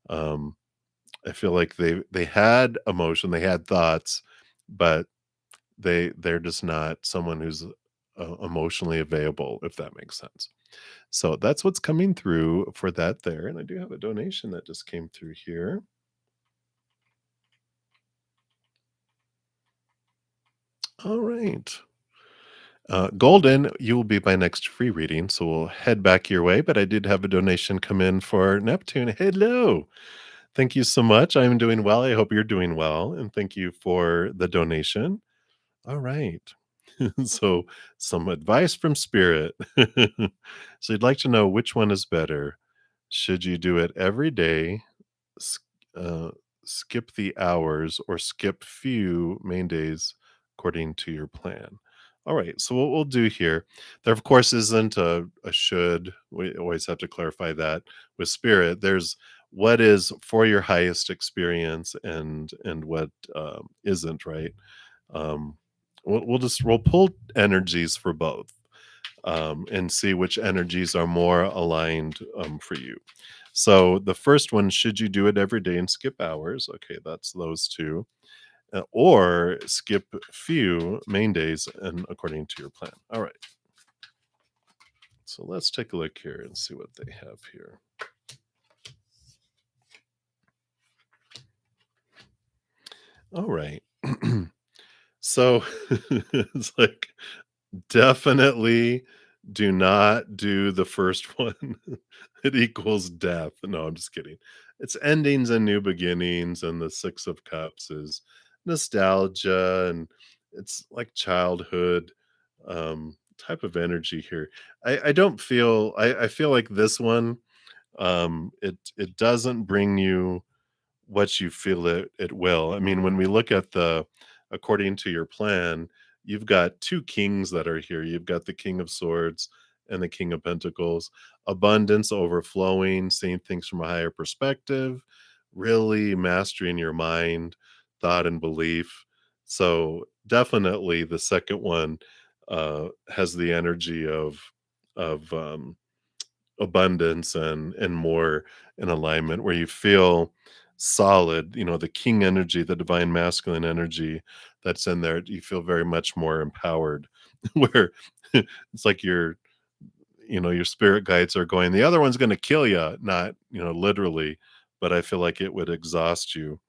um I feel like they had emotion, they had thoughts, but they're just not someone who's emotionally available, if that makes sense. So that's what's coming through for that there. And I do have a donation that just came through here. All right. Golden, you will be my next free reading, so we'll head back your way. But I did have a donation come in for Neptune. Hello. Thank you so much. I'm doing well. I hope you're doing well. And thank you for the donation. All right. So, some advice from spirit. So, you'd like to know which one is better. Should you do it every day, s- uh, skip the hours, or skip few main days according to your plan? All right. So, what we'll do here, there, of course, isn't a should. We always have to clarify that with spirit. There's what is for your highest experience and what isn't, right? Um, we'll pull energies for both and see which energies are more aligned for you. So the first one, should you do it every day and skip hours? Okay, that's those two. Or skip few main days and according to your plan. All right. So let's take a look here and see what they have here. All right. So it's like definitely do not do the first one. It equals death. No, I'm just kidding. it's endings and new beginnings, and the 6 of Cups is nostalgia, and it's like childhood, type of energy here. I don't feel I feel like this one, it doesn't bring you what you feel it will. I mean, when we look at the according to your plan, you've got 2 kings that are here. You've got the King of Swords and the King of Pentacles. Abundance, overflowing, seeing things from a higher perspective, really mastering your mind, thought, and belief. So definitely the second one has the energy of abundance and more in alignment where you feel solid, the king energy, the divine masculine energy that's in there, you feel very much more empowered where it's like your spirit guides are going, the other one's going to kill you, not literally, but I feel like it would exhaust you.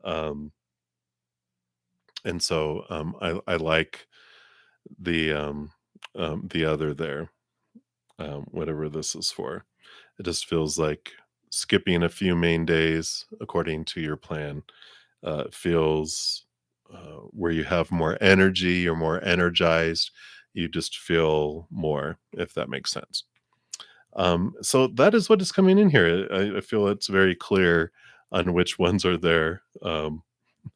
um and so I like the other there, whatever this is for. It just feels like skipping a few main days according to your plan. It feels where you have more energy, you're more energized, you just feel more, if that makes sense. So that is what is coming in here. I feel it's very clear on which ones are there,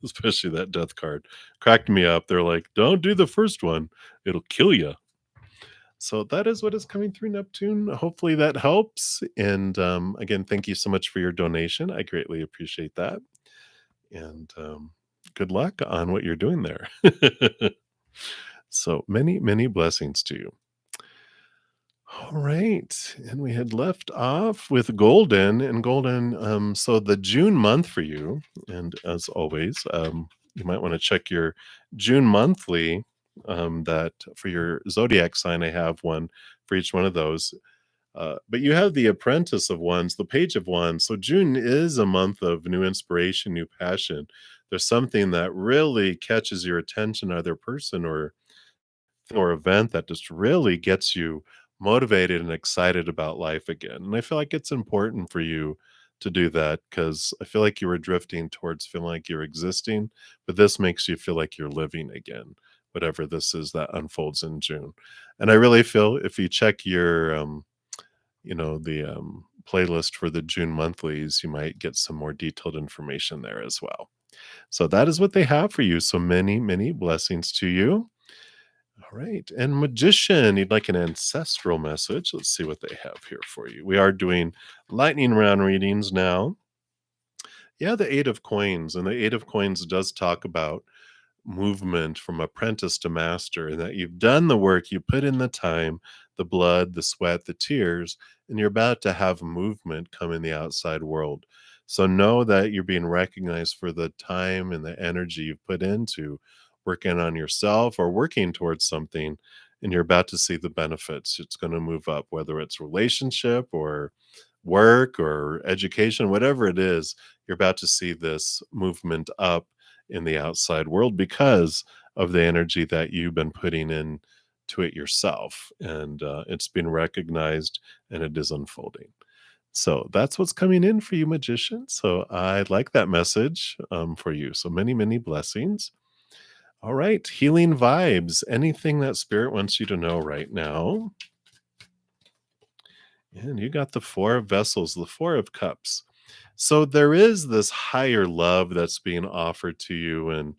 especially that death card. Cracked me up. They're like, don't do the first one, it'll kill you. So that is what is coming through Neptune. Hopefully that helps. And again, thank you so much for your donation. I greatly appreciate that. And good luck on what you're doing there. So many, many blessings to you. All right. And we had left off with Golden and Golden. So the June month for you, and as always, you might want to check your June monthly. That for your zodiac sign, I have one for each one of those. But you have the Apprentice of Wands, the Page of Wands. So June is a month of new inspiration, new passion. There's something that really catches your attention, either person or event that just really gets you motivated and excited about life again. And I feel like it's important for you to do that because I feel like you were drifting towards feeling like you're existing, but this makes you feel like you're living again, whatever this is that unfolds in June. And I really feel if you check your the playlist for the June monthlies, you might get some more detailed information there as well. So that is what they have for you. So many, many blessings to you. All right. And Magician, you'd like an ancestral message. Let's see what they have here for you. We are doing lightning round readings now. Yeah, the Eight of Coins. And the Eight of Coins does talk about movement from apprentice to master, and that you've done the work, you put in the time, the blood, the sweat, the tears, and you're about to have movement come in the outside world. So know that you're being recognized for the time and the energy you've put into working on yourself or working towards something, and you're about to see the benefits. It's going to move up, whether it's relationship or work or education, whatever it is, you're about to see this movement up in the outside world because of the energy that you've been putting in to it yourself, and it's been recognized and it is unfolding. So that's what's coming in for you, Magician. So I like that message for you. So many, many blessings. All right, healing vibes, anything that spirit wants you to know right now. And you got the Four of Vessels, the Four of Cups. So there is this higher love that's being offered to you, and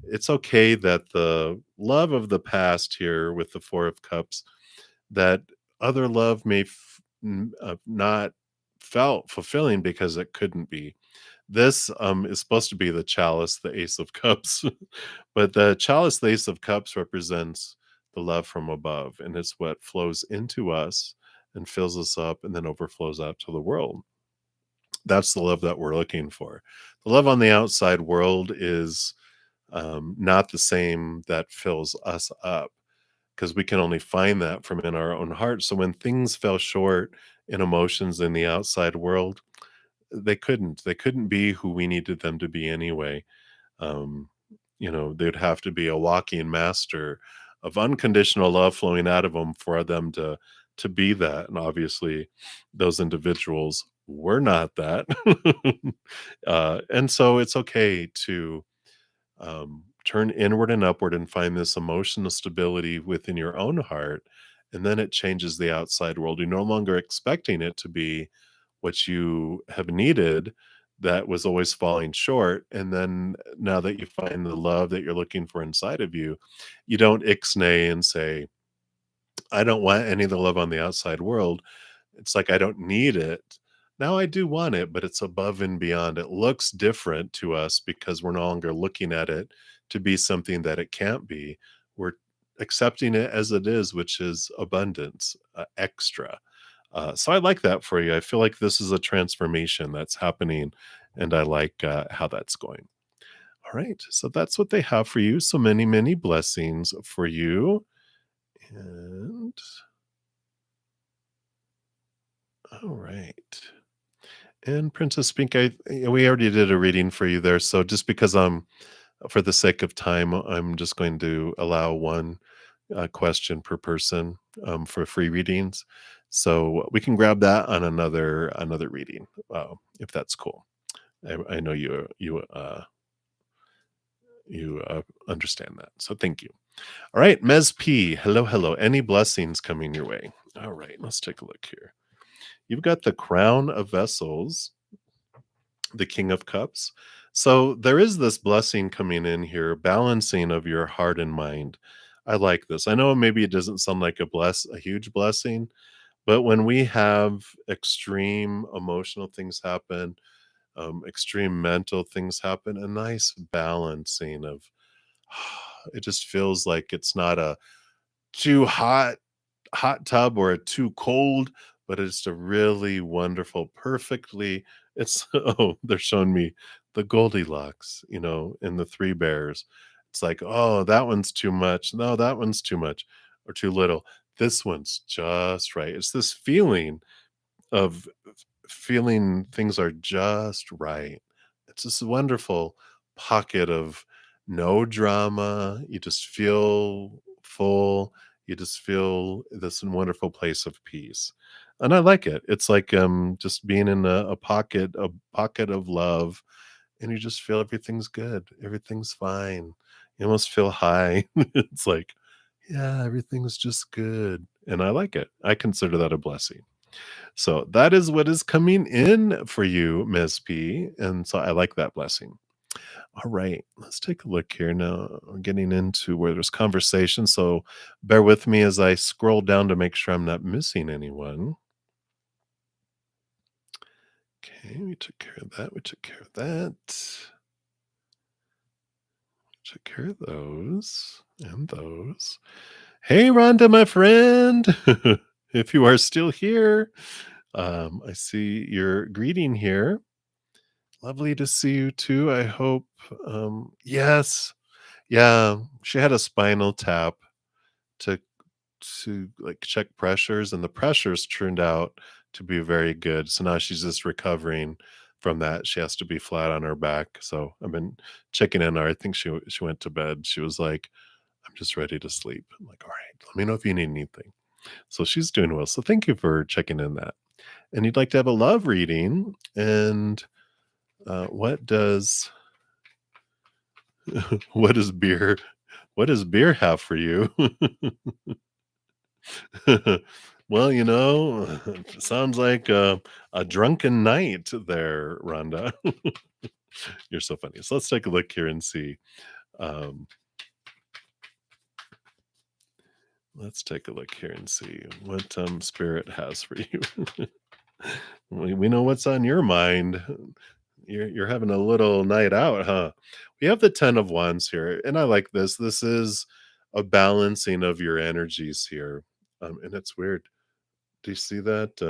it's okay that the love of the past here with the Four of Cups, that other love may not felt fulfilling because it couldn't be. This is supposed to be the chalice, the Ace of Cups, but the chalice, the Ace of Cups represents the love from above, and it's what flows into us and fills us up and then overflows out to the world. That's the love that we're looking for. The love on the outside world is not the same that fills us up, because we can only find that from in our own heart. So when things fell short in emotions in the outside world, they couldn't be who we needed them to be anyway. um, they'd have to be a walking master of unconditional love flowing out of them for them to be that. And obviously those individuals we're not that. And so it's okay to turn inward and upward and find this emotional stability within your own heart. And then it changes the outside world. You're no longer expecting it to be what you have needed that was always falling short. And then now that you find the love that you're looking for inside of you, you don't ixnay and say, I don't want any of the love on the outside world. It's like I don't need it. Now I do want it, but it's above and beyond. It looks different to us because we're no longer looking at it to be something that it can't be. We're accepting it as it is, which is abundance, extra. So I like that for you. I feel like this is a transformation that's happening, and I like how that's going. All right. So that's what they have for you. So many, many blessings for you. And all right. And Princess Pink, we already did a reading for you there. So just because for the sake of time, I'm just going to allow one question per person for free readings. So we can grab that on another reading, if that's cool. I know you understand that. So thank you. All right, Ms. P. Hello, hello. Any blessings coming your way? All right, let's take a look here. You've got the Crown of Vessels, the King of Cups. So there is this blessing coming in here, balancing of your heart and mind. I like this. I know maybe it doesn't sound like a huge blessing, but when we have extreme emotional things happen, extreme mental things happen, a nice balancing of it just feels like it's not a too hot tub or a too cold, but it's a really wonderful, perfectly it's oh, they're showing me the Goldilocks, in the Three Bears. It's like, "Oh, that one's too much. No, that one's too much or too little. This one's just right." It's this feeling of feeling things are just right. It's this wonderful pocket of no drama. You just feel full. You just feel this wonderful place of peace. And I like it. It's like just being in a pocket of love, and you just feel everything's good. Everything's fine. You almost feel high. It's like, yeah, everything's just good. And I like it. I consider that a blessing. So that is what is coming in for you, Ms. P. And so I like that blessing. All right, let's take a look here now. We're getting into where there's conversation. So bear with me as I scroll down to make sure I'm not missing anyone. Okay, we took care of that. We took care of that. Took care of those and those. Hey, Rhonda, my friend. If you are still here, I see your greeting here. Lovely to see you too. I hope, yes, yeah, she had a spinal tap to like check pressures, and the pressures turned out to be very good. So now she's just recovering from that. She has to be flat on her back. So I've been checking in on her. I think she went to bed. She was like, "I'm just ready to sleep." I'm like, "All right, let me know if you need anything." So she's doing well. So thank you for checking in that. And you'd like to have a love reading, and what does what does beer have for you? Well, sounds like a drunken night there, Rhonda. You're so funny. So let's take a look here and see. Um, let's take a look here and see what spirit has for you. We know what's on your mind. You're having a little night out, huh? We have the 10 of Wands here, and I like this. This is a balancing of your energies here. And it's weird. Do you see that?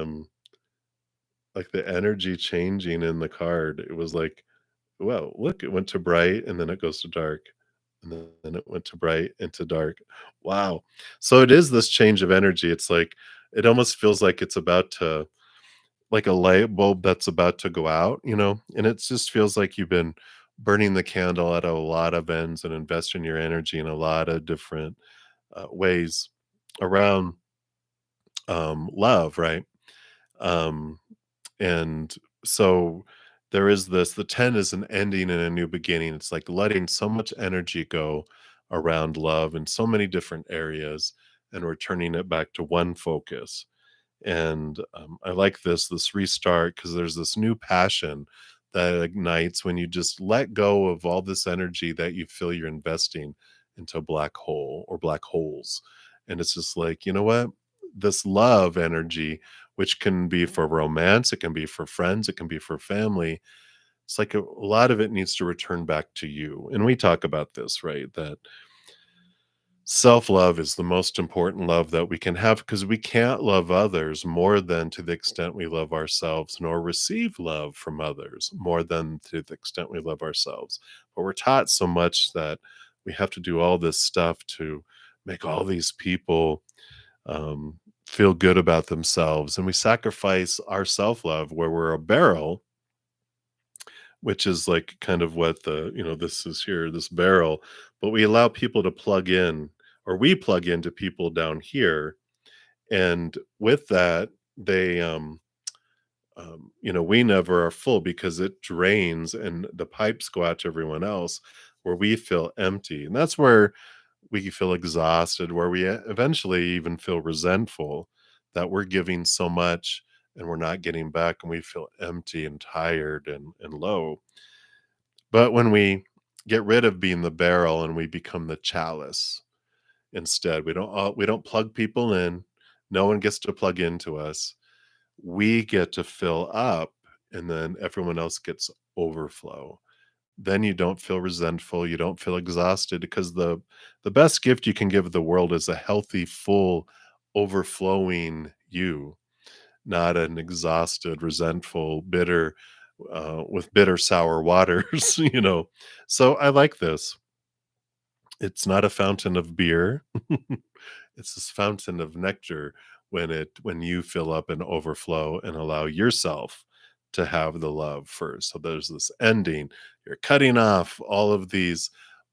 Like the energy changing in the card. It was like, well, look, it went to bright and then it goes to dark. And then it went to bright into dark. Wow. So it is this change of energy. It's like it almost feels like it's about to like a light bulb that's about to go out, and it just feels like you've been burning the candle at a lot of ends and investing your energy in a lot of different ways around love, right? Um, And so there is this the 10 is an ending and a new beginning. It's like letting so much energy go around love in so many different areas and returning it back to one focus. And I like this restart because there's this new passion that ignites when you just let go of all this energy that you feel you're investing into a black hole or black holes. And it's just like, you know what? This love energy, which can be for romance, it can be for friends, it can be for family. It's like a lot of it needs to return back to you. And we talk about this, right? That self-love is the most important love that we can have because we can't love others more than to the extent we love ourselves, nor receive love from others more than to the extent we love ourselves. But we're taught so much that we have to do all this stuff to make all these people um, feel good about themselves. And we sacrifice our self-love where we're a barrel, which is like kind of what this is here, this barrel, but we allow people to plug in, or we plug into people down here. And with that, they, we never are full because it drains and the pipes go out to everyone else where we feel empty. And that's where we feel exhausted, where we eventually even feel resentful that we're giving so much and we're not getting back and we feel empty and tired and low. But when we get rid of being the barrel and we become the chalice instead, we don't plug people in. No one gets to plug into us. We get to fill up and then everyone else gets overflow. Then you don't feel resentful, you don't feel exhausted because the best gift you can give the world is a healthy, full, overflowing you, not an exhausted, resentful, bitter, with bitter, sour waters, you know? So I like this. It's not a fountain of beer. It's this fountain of nectar when you fill up and overflow and allow yourself to have the love first. So there's this ending. You're cutting off all of these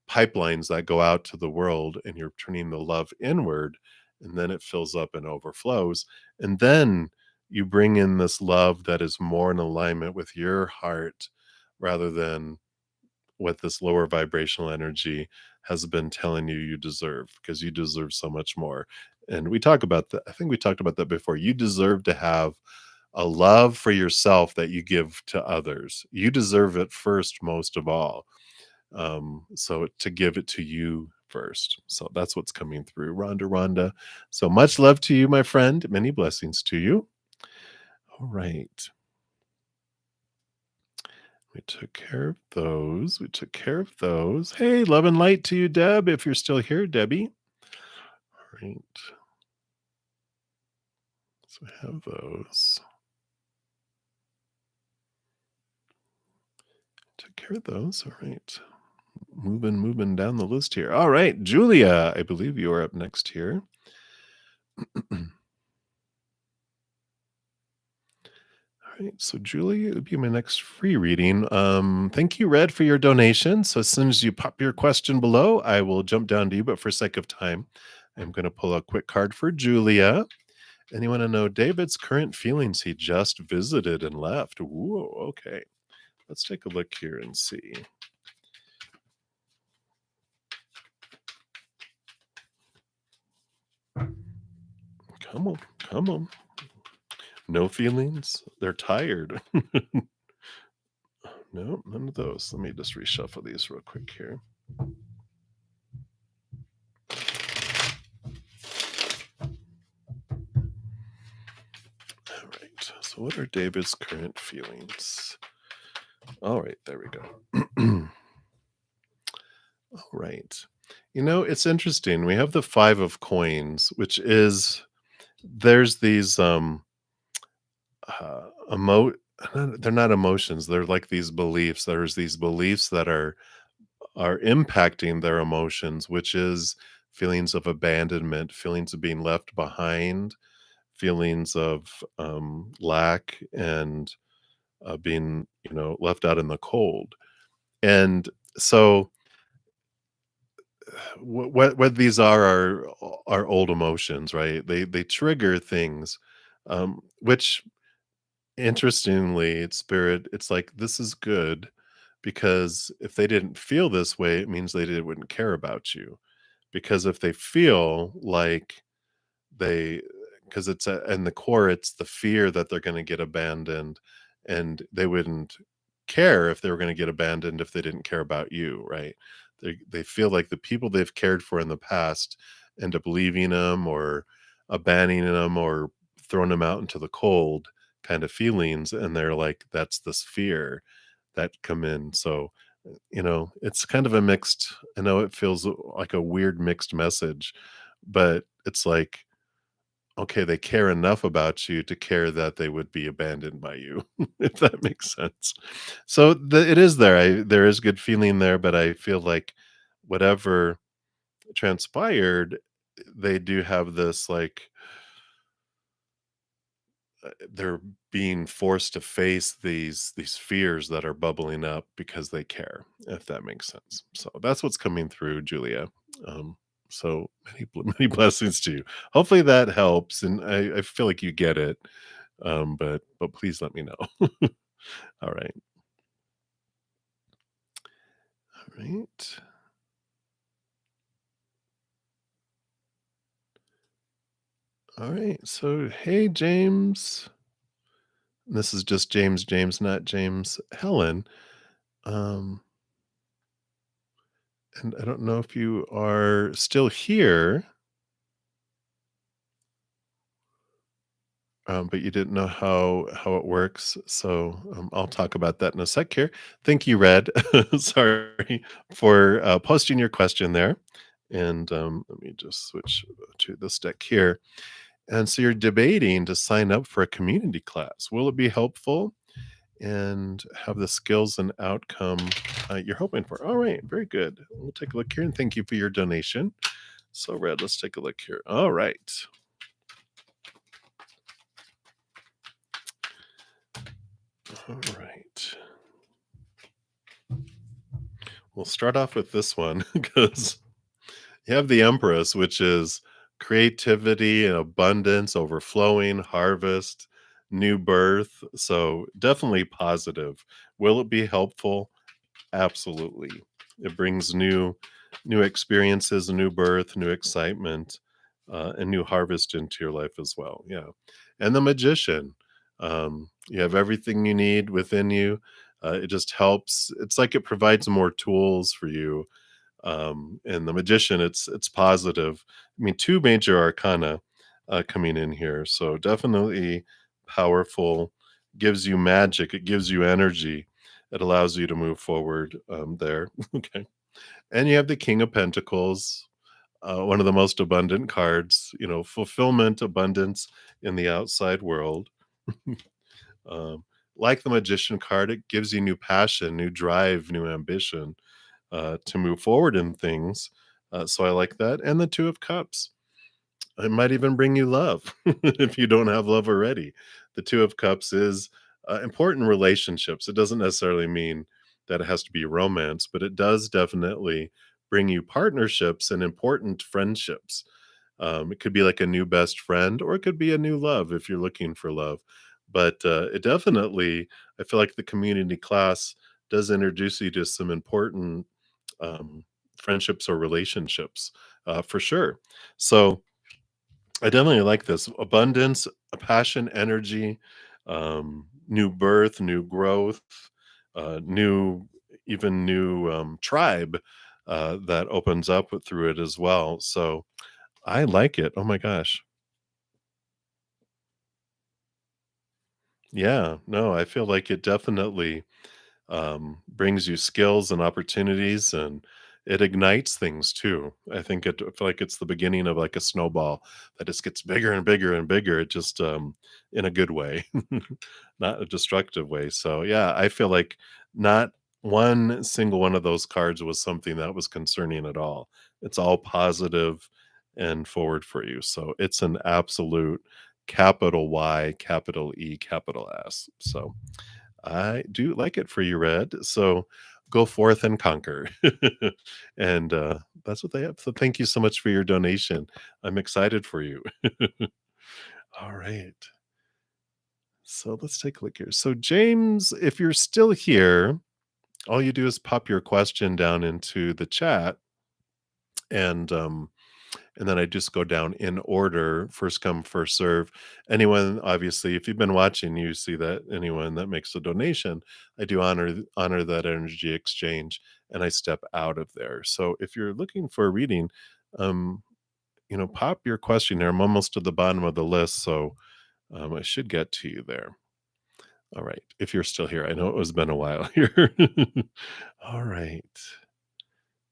pipelines that go out to the world and you're turning the love inward and then it fills up and overflows. And then you bring in this love that is more in alignment with your heart rather than what this lower vibrational energy has been telling you you deserve because you deserve so much more. And we talk about that. I think we talked about that before. You deserve to have a love for yourself that you give to others. You deserve it first, most of all. So to give it to you first. So that's what's coming through, Rhonda. So much love to you, my friend. Many blessings to you. All right. We took care of those. We took care of those. Hey, love and light to you, Deb, if you're still here, Debbie. All right. So we have those. Took care of those. All right. Moving down the list here. All right, Julia, I believe you are up next here. All right, so Julia would be my next free reading. Thank you, Red, for your donation. So as soon as you pop your question below, I will jump down to you. But for sake of time, I'm going to pull a quick card for Julia. And you want to know David's current feelings? He just visited and left. Ooh, okay. Let's take a look here and see. Come on, come on. No feelings. They're tired. No, none of those. Let me just reshuffle these real quick here. All right. So, what are David's current feelings? All right. There we go. All right. It's interesting. We have the 5 of coins, which is there's these emo they're not emotions. They're like these beliefs. There's these beliefs that are impacting their emotions, which is feelings of abandonment, feelings of being left behind, feelings of lack and being, left out in the cold. And so, what these are old emotions, right? They trigger things, which Interestingly, it's like, this is good because if they didn't feel this way, it means wouldn't care about you. Because if they feel like they because it's in the core, it's the fear that they're gonna get abandoned, and they wouldn't care if they were gonna get abandoned if they didn't care about you, right? They feel like the people they've cared for in the past end up leaving them or abandoning them or throwing them out into the cold kind of feelings, and they're like, that's this fear that come in, so, it's kind of a mixed I know it feels like a weird mixed message, but it's like, okay, they care enough about you to care that they would be abandoned by you, if that makes sense. So, it is there is good feeling there, but I feel like whatever transpired, they do have this, like, they're being forced to face these fears that are bubbling up because they care, if that makes sense. So that's what's coming through, Julia. Um, so many blessings to you. Hopefully that helps, and I feel like you get it. But please let me know. All right, all right, all right. So hey, James. This is just James, James, not James. Helen. Um, and I don't know if you are still here. But you didn't know how it works, so, I'll talk about that in a sec here. Thank you, Red. Sorry for, posting your question there, and, let me just switch to this deck here. And so you're debating to sign up for a community class. Will it be helpful and have the skills and outcome, you're hoping for? Alright, very good. We'll take a look here, and thank you for your donation. So, Red, let's take a look here. Alright. Alright. We'll start off with this one because you have the Empress, which is creativity and abundance, overflowing, harvest, new birth. So definitely positive. Will it be helpful? Absolutely. It brings new experiences, a new birth, new excitement, and new harvest into your life as well. Yeah. And the Magician. You have everything you need within you. It just helps. It's like it provides more tools for you. And the Magician, it's positive. I mean, two major arcana coming in here, so definitely powerful. Gives you magic. It gives you energy. It allows you to move forward. There, okay. And you have the King of Pentacles, one of the most abundant cards. Fulfillment, abundance in the outside world. um, like the Magician card, it gives you new passion, new drive, new ambition to move forward in things. So I like that. And the Two of Cups. It might even bring you love if you don't have love already. The Two of Cups is important in relationships. It doesn't necessarily mean that it has to be romance, but it does definitely bring you partnerships and important friendships. It could be like a new best friend, or it could be a new love if you're looking for love. But it definitely, I feel like the community class does introduce you to some important um, friendships or relationships for sure. So I definitely like this abundance, a passion, energy, new birth, new growth, new, even new tribe that opens up through it as well. So I like it. Oh my gosh. Yeah, no, I feel like it definitely brings you skills and opportunities, and it ignites things too. I feel like it's the beginning of like a snowball that just gets bigger and bigger and bigger. It just in a good way, not a destructive way. So yeah, I feel like not one single one of those cards was something that was concerning at all. It's all positive and forward for you. So it's an absolute capital Y, capital E, capital S. So I do like it for you, Red. So go forth and conquer. And that's what they have. So thank you so much for your donation. I'm excited for you. All right. So let's take a look here. So James, if you're still here, all you do is pop your question down into the chat, and and then I just go down in order, first come, first serve. Anyone, obviously, if you've been watching, you see that anyone that makes a donation, I do honor that energy exchange, and I step out of there. So if you're looking for a reading, um, pop your question here. I'm almost to the bottom of the list, so I should get to you there. All right, if you're still here, I know it was been a while here. All right,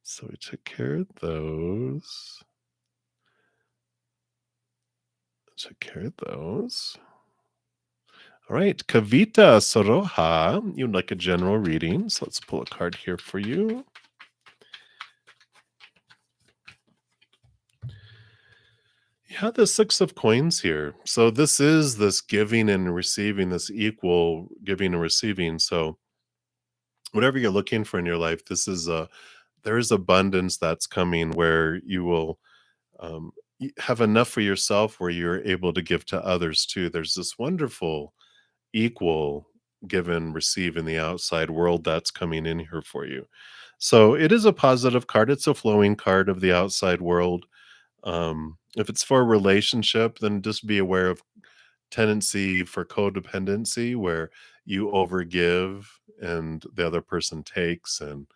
so we took care of those. Took care of those. All right, Kavita Soroha, you'd like a general reading. So let's pull a card here for you. You have the Six of Coins here. So this is this giving and receiving, this equal giving and receiving. So whatever you're looking for in your life, there's abundance that's coming where you will have enough for yourself where you're able to give to others too. There's this wonderful equal give and receive in the outside world that's coming in here for you. So it is a positive card. It's a flowing card of the outside world. If it's for a relationship, then just be aware of tendency for codependency where you overgive and the other person takes, and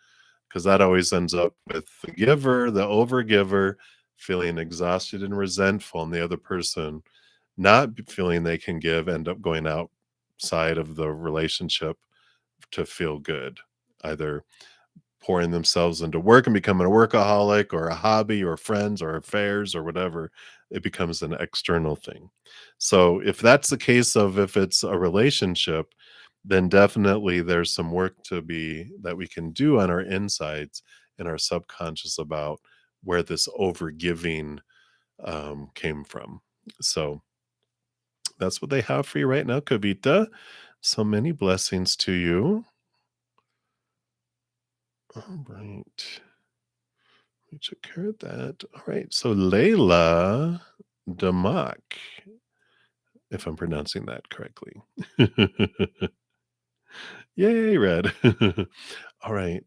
because that always ends up with the giver, the overgiver, feeling exhausted and resentful, and the other person not feeling they can give, end up going outside of the relationship to feel good, either pouring themselves into work and becoming a workaholic or a hobby or friends or affairs or whatever. It becomes an external thing. So if that's the case of if it's a relationship, then definitely there's some work that we can do on our insides and our subconscious about where this overgiving came from. So that's what they have for you right now, Kavita. So many blessings to you. All right. We took care of that. All right. So Layla Damak, if I'm pronouncing that correctly. Yay, red. All right.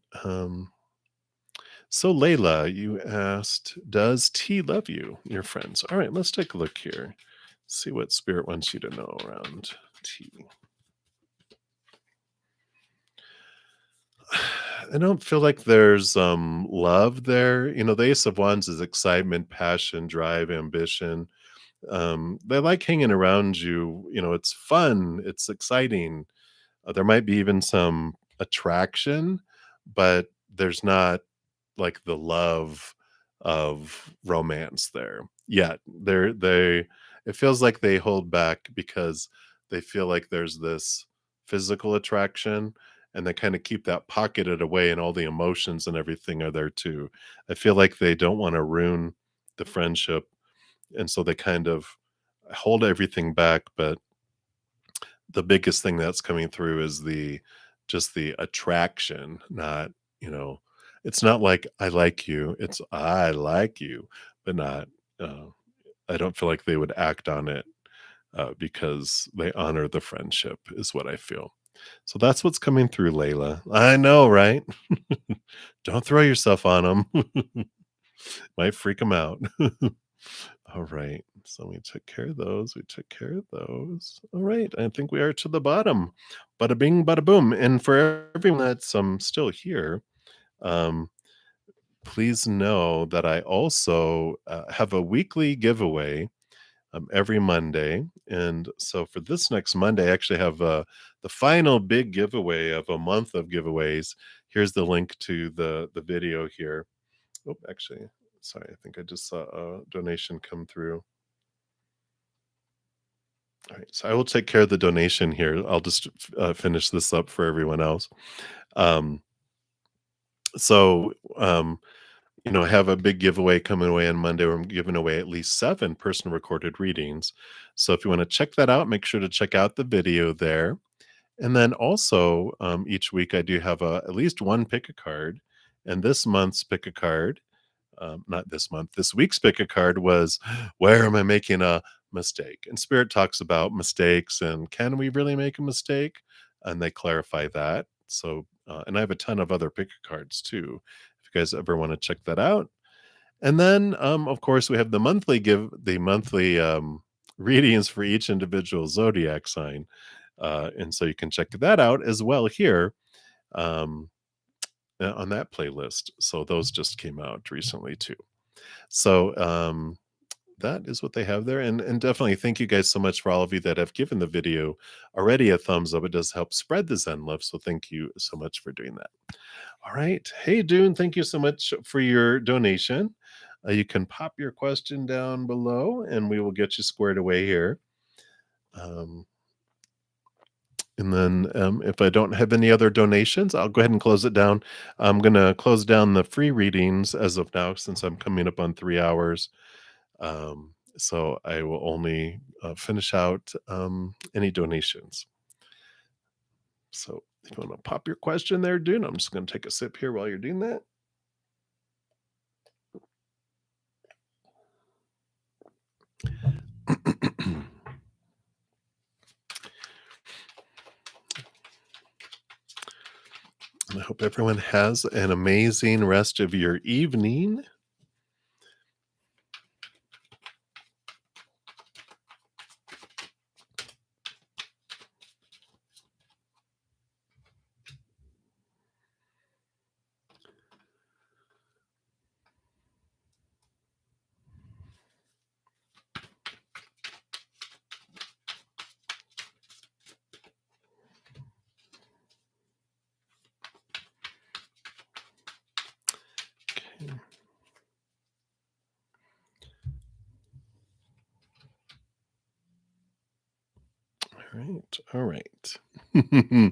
So Layla, you asked, does T love you, your friends? All right, let's take a look here. See what spirit wants you to know around T. I don't feel like there's love there. The Ace of Wands is excitement, passion, drive, ambition. They like hanging around you. It's fun, it's exciting. There might be even some attraction, but there's not like the love of romance there yet. They it feels like they hold back because they feel like there's this physical attraction, and they kind of keep that pocketed away, and all the emotions and everything are there too. I feel like they don't want to ruin the friendship, and so they kind of hold everything back. But the biggest thing that's coming through is the just the attraction, not, you know, it's not like I like you, it's I like you, but not, uh, I don't feel like they would act on it, because they honor the friendship, is what I feel. So that's what's coming through, Layla. I know, right? Don't throw yourself on them. Might freak them out. All right. So we took care of those. We took care of those. All right. I think we are to the bottom. Bada bing, bada boom. And for everyone that's still here, um, please know that I also have a weekly giveaway every Monday. And so for this next Monday, I actually have the final big giveaway of a month of giveaways. Here's the link to the video here. Oh, actually, sorry, I think I just saw a donation come through. All right, so I will take care of the donation here. I'll just finish this up for everyone else. Um, so, I have a big giveaway coming away on Monday where I'm giving away at least 7 personal recorded readings. So if you want to check that out, make sure to check out the video there. And then also, each week I do have at least one pick a card. And this month's pick a card, not this month, this week's pick a card was, where am I making a mistake. And Spirit talks about mistakes and can we really make a mistake? And they clarify that. So, and I have a ton of other pick cards too. If you guys ever want to check that out. And then, of course, we have the monthly readings for each individual zodiac sign. And so you can check that out as well here. Um, on that playlist. So those just came out recently too. So that is what they have there. And definitely thank you guys so much for all of you that have given the video already a thumbs up. It does help spread the Zen love. So thank you so much for doing that. All right. Hey, Dune, thank you so much for your donation. You can pop your question down below and we will get you squared away here. Um, And then, if I don't have any other donations, I'll go ahead and close it down. I'm gonna close down the free readings as of now since I'm coming up on 3 hours. So I will only, finish out, any donations. So if you wanna pop your question there, dude, I'm just gonna take a sip here while you're doing that. And I hope everyone has an amazing rest of your evening. Okay. All right. Let me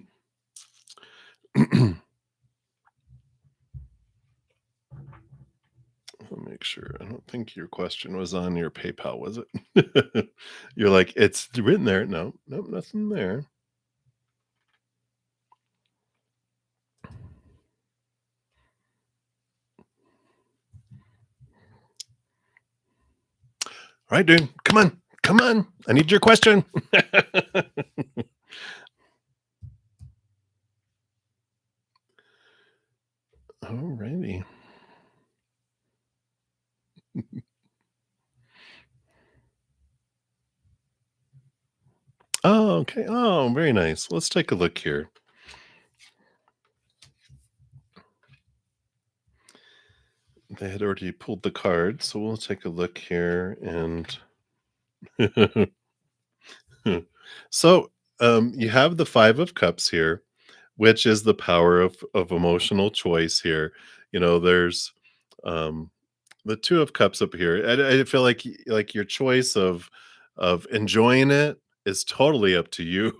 make sure. I don't think your question was on your PayPal, was it? You're like, "It's written there." No, nope, nothing there. Alright, dude, come on, come on. I need your question. Alrighty. Oh, okay. Oh, very nice. Let's take a look here. They had already pulled the card, so we'll take a look here and so, you have the 5 of cups here, which is the power of emotional choice here. There's, um, the 2 of cups up here. I feel like your choice of enjoying it is totally up to you.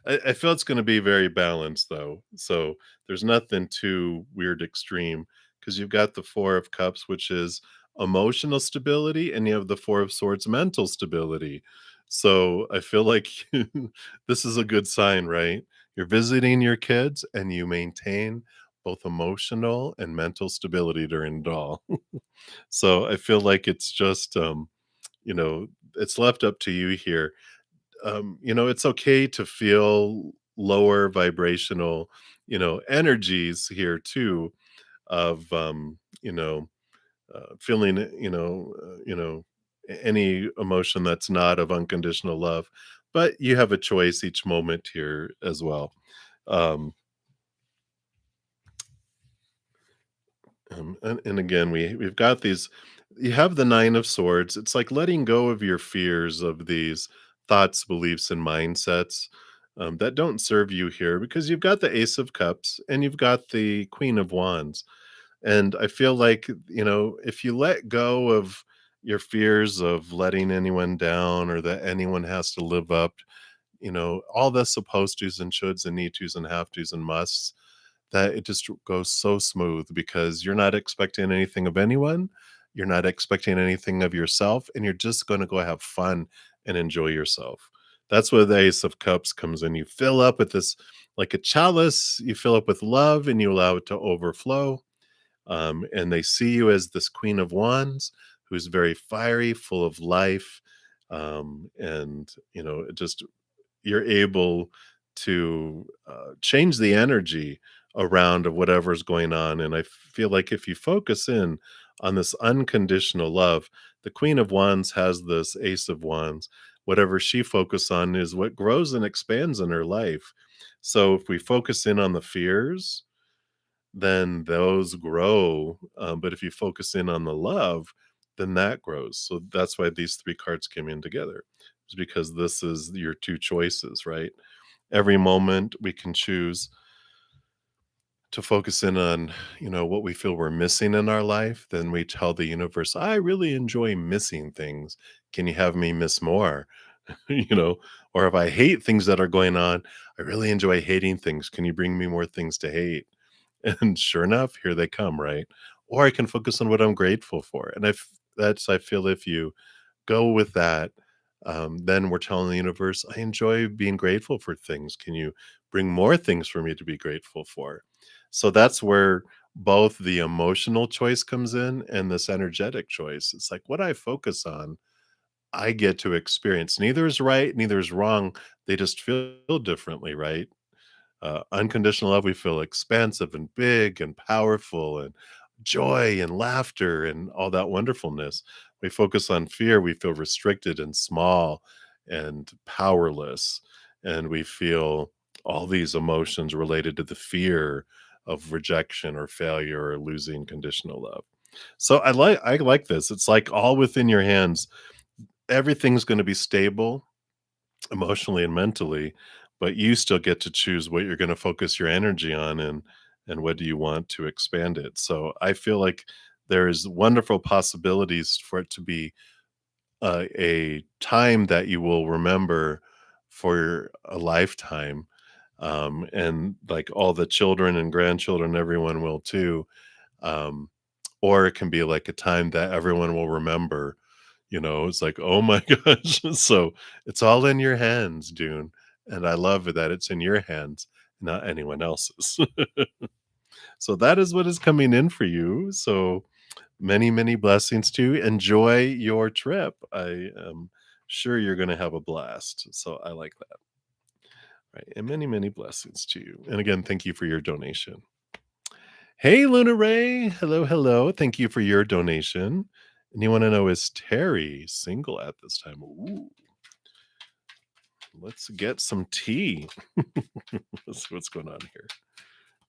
I feel it's gonna be very balanced, though, so there's nothing too weird extreme because 'cause you've got the 4 of cups, which is emotional stability, and you have the 4 of swords, mental stability. So, I feel like this is a good sign, right? You're visiting your kids, and you maintain both emotional and mental stability during it all. So I feel like it's just, it's left up to you here. It's okay to feel lower vibrational, energies here too of, feeling, any emotion that's not of unconditional love, but you have a choice each moment here as well. Um, and again, we've got these. You have the 9 of swords. It's like letting go of your fears of these thoughts, beliefs, and mindsets that don't serve you here because you've got the Ace of Cups and you've got the Queen of Wands. And I feel like, if you let go of your fears of letting anyone down or that anyone has to live up, all the supposed tos and shoulds and need tos and have tos and musts, that it just goes so smooth because you're not expecting anything of anyone. You're not expecting anything of yourself, and you're just going to go have fun and enjoy yourself. That's where the Ace of Cups comes in. You fill up with this, like a chalice, you fill up with love and you allow it to overflow. And they see you as this Queen of Wands who's very fiery, full of life, And it just you're able to change the energy around of whatever's going on. And I feel like if you focus in on this unconditional love, the Queen of Wands has this Ace of Wands. Whatever she focuses on is what grows and expands in her life. So if we focus in on the fears, then those grow. But if you focus in on the love, then that grows. So that's why these three cards came in together. It's because this is your two choices, right? Every moment we can choose to focus in on, what we feel we're missing in our life. Then we tell the universe, I really enjoy missing things. Can you have me miss more? you know, or if I hate things that are going on, I really enjoy hating things. Can you bring me more things to hate? And sure enough, here they come, right? Or I can focus on what I'm grateful for. And I feel if you go with that, then we're telling the universe, I enjoy being grateful for things. Can you bring more things for me to be grateful for? So that's where both the emotional choice comes in and this energetic choice. It's like what I focus on, I get to experience. Neither is right, neither is wrong. They just feel differently, right? Unconditional love, we feel expansive and big and powerful and joy and laughter and all that wonderfulness. We focus on fear, we feel restricted and small and powerless. And we feel all these emotions related to the fear of rejection or failure or losing conditional love. So I like this. It's like all within your hands. Everything's going to be stable emotionally and mentally, but you still get to choose what you're going to focus your energy on and what do you want to expand it. So I feel like there's wonderful possibilities for it to be a time that you will remember for a lifetime. And like all the children and grandchildren, everyone will too. Um, or it can be like a time that everyone will remember. It's like, oh my gosh. So it's all in your hands, Dune. And I love that it's in your hands, not anyone else's. So that is what is coming in for you. So many, many blessings to you. Enjoy your trip. I am sure you're going to have a blast. So I like that. Right. And many, many blessings to you. And again, thank you for your donation. Hey, Luna Ray. Hello, hello. Thank you for your donation. And you want to know, is Terry single at this time? Ooh, let's get some tea. Let's see what's going on here.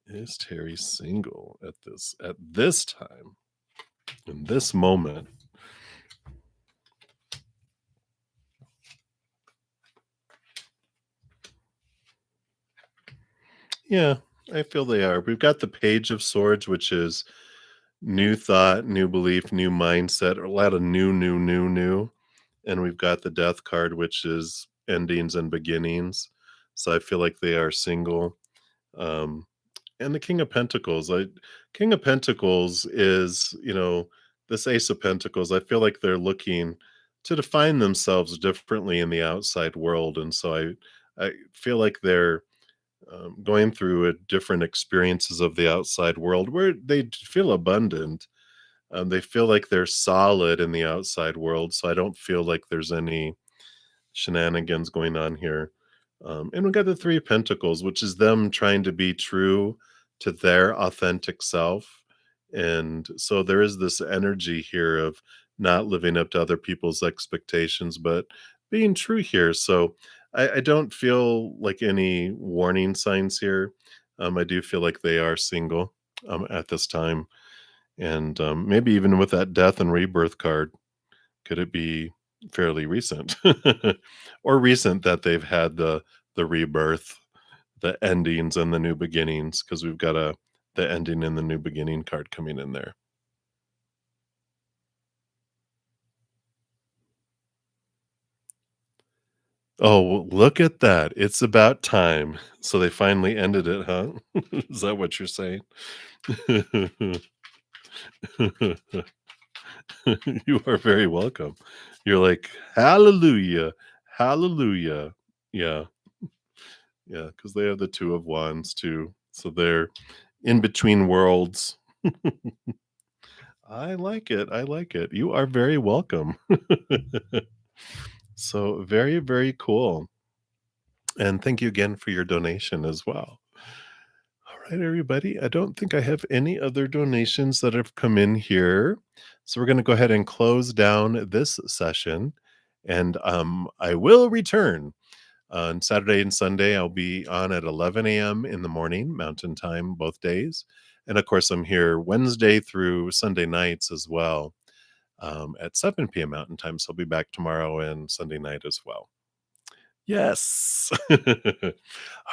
Is Terry single at this time, in this moment? Yeah, I feel they are. We've got the Page of Swords, which is new thought, new belief, new mindset, a lot of new, new, new, new. And we've got the Death card, which is endings and beginnings. So I feel like they are single. Um, and the King of Pentacles is, this Ace of Pentacles. I feel like they're looking to define themselves differently in the outside world, and so I feel like they're going through a different experiences of the outside world where they feel abundant. They feel like they're solid in the outside world, so I don't feel like there's any shenanigans going on here. And we got the Three of Pentacles, which is them trying to be true to their authentic self. And so there is this energy here of not living up to other people's expectations, but being true here. So I don't feel like any warning signs here. I do feel like they are single at this time. And maybe even with that death and rebirth card, could it be fairly recent? Or recent that they've had the rebirth, the endings, and the new beginnings? Because 'cause we've got the ending and the new beginning card coming in there. Oh, well, look at that. It's about time. So they finally ended it, huh? Is that what you're saying? You are very welcome. You're like, "Hallelujah, hallelujah." Yeah. Yeah, because they have the Two of Wands too, so they're in between worlds. I like it, I like it. You are very welcome. So very, very cool. And thank you again for your donation as well. All right, everybody. I don't think I have any other donations that have come in here. So we're going to go ahead and close down this session. And I will return on Saturday and Sunday. I'll be on at 11 a.m. in the morning, Mountain Time, both days. And of course, I'm here Wednesday through Sunday nights as well at 7 p.m. Mountain Time. So I'll be back tomorrow and Sunday night as well. Yes. All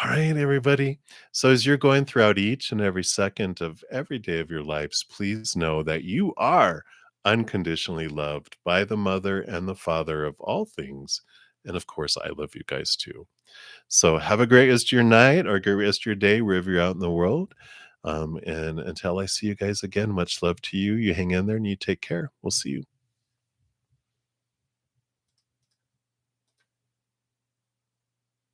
right, everybody. So, as you're going throughout each and every second of every day of your lives, please know that you are unconditionally loved by the mother and the father of all things. And of course, I love you guys too. So, have a great rest of your night or a great rest of your day, wherever you're out in the world. And until I see you guys again, much love to you. You hang in there and you take care. We'll see you.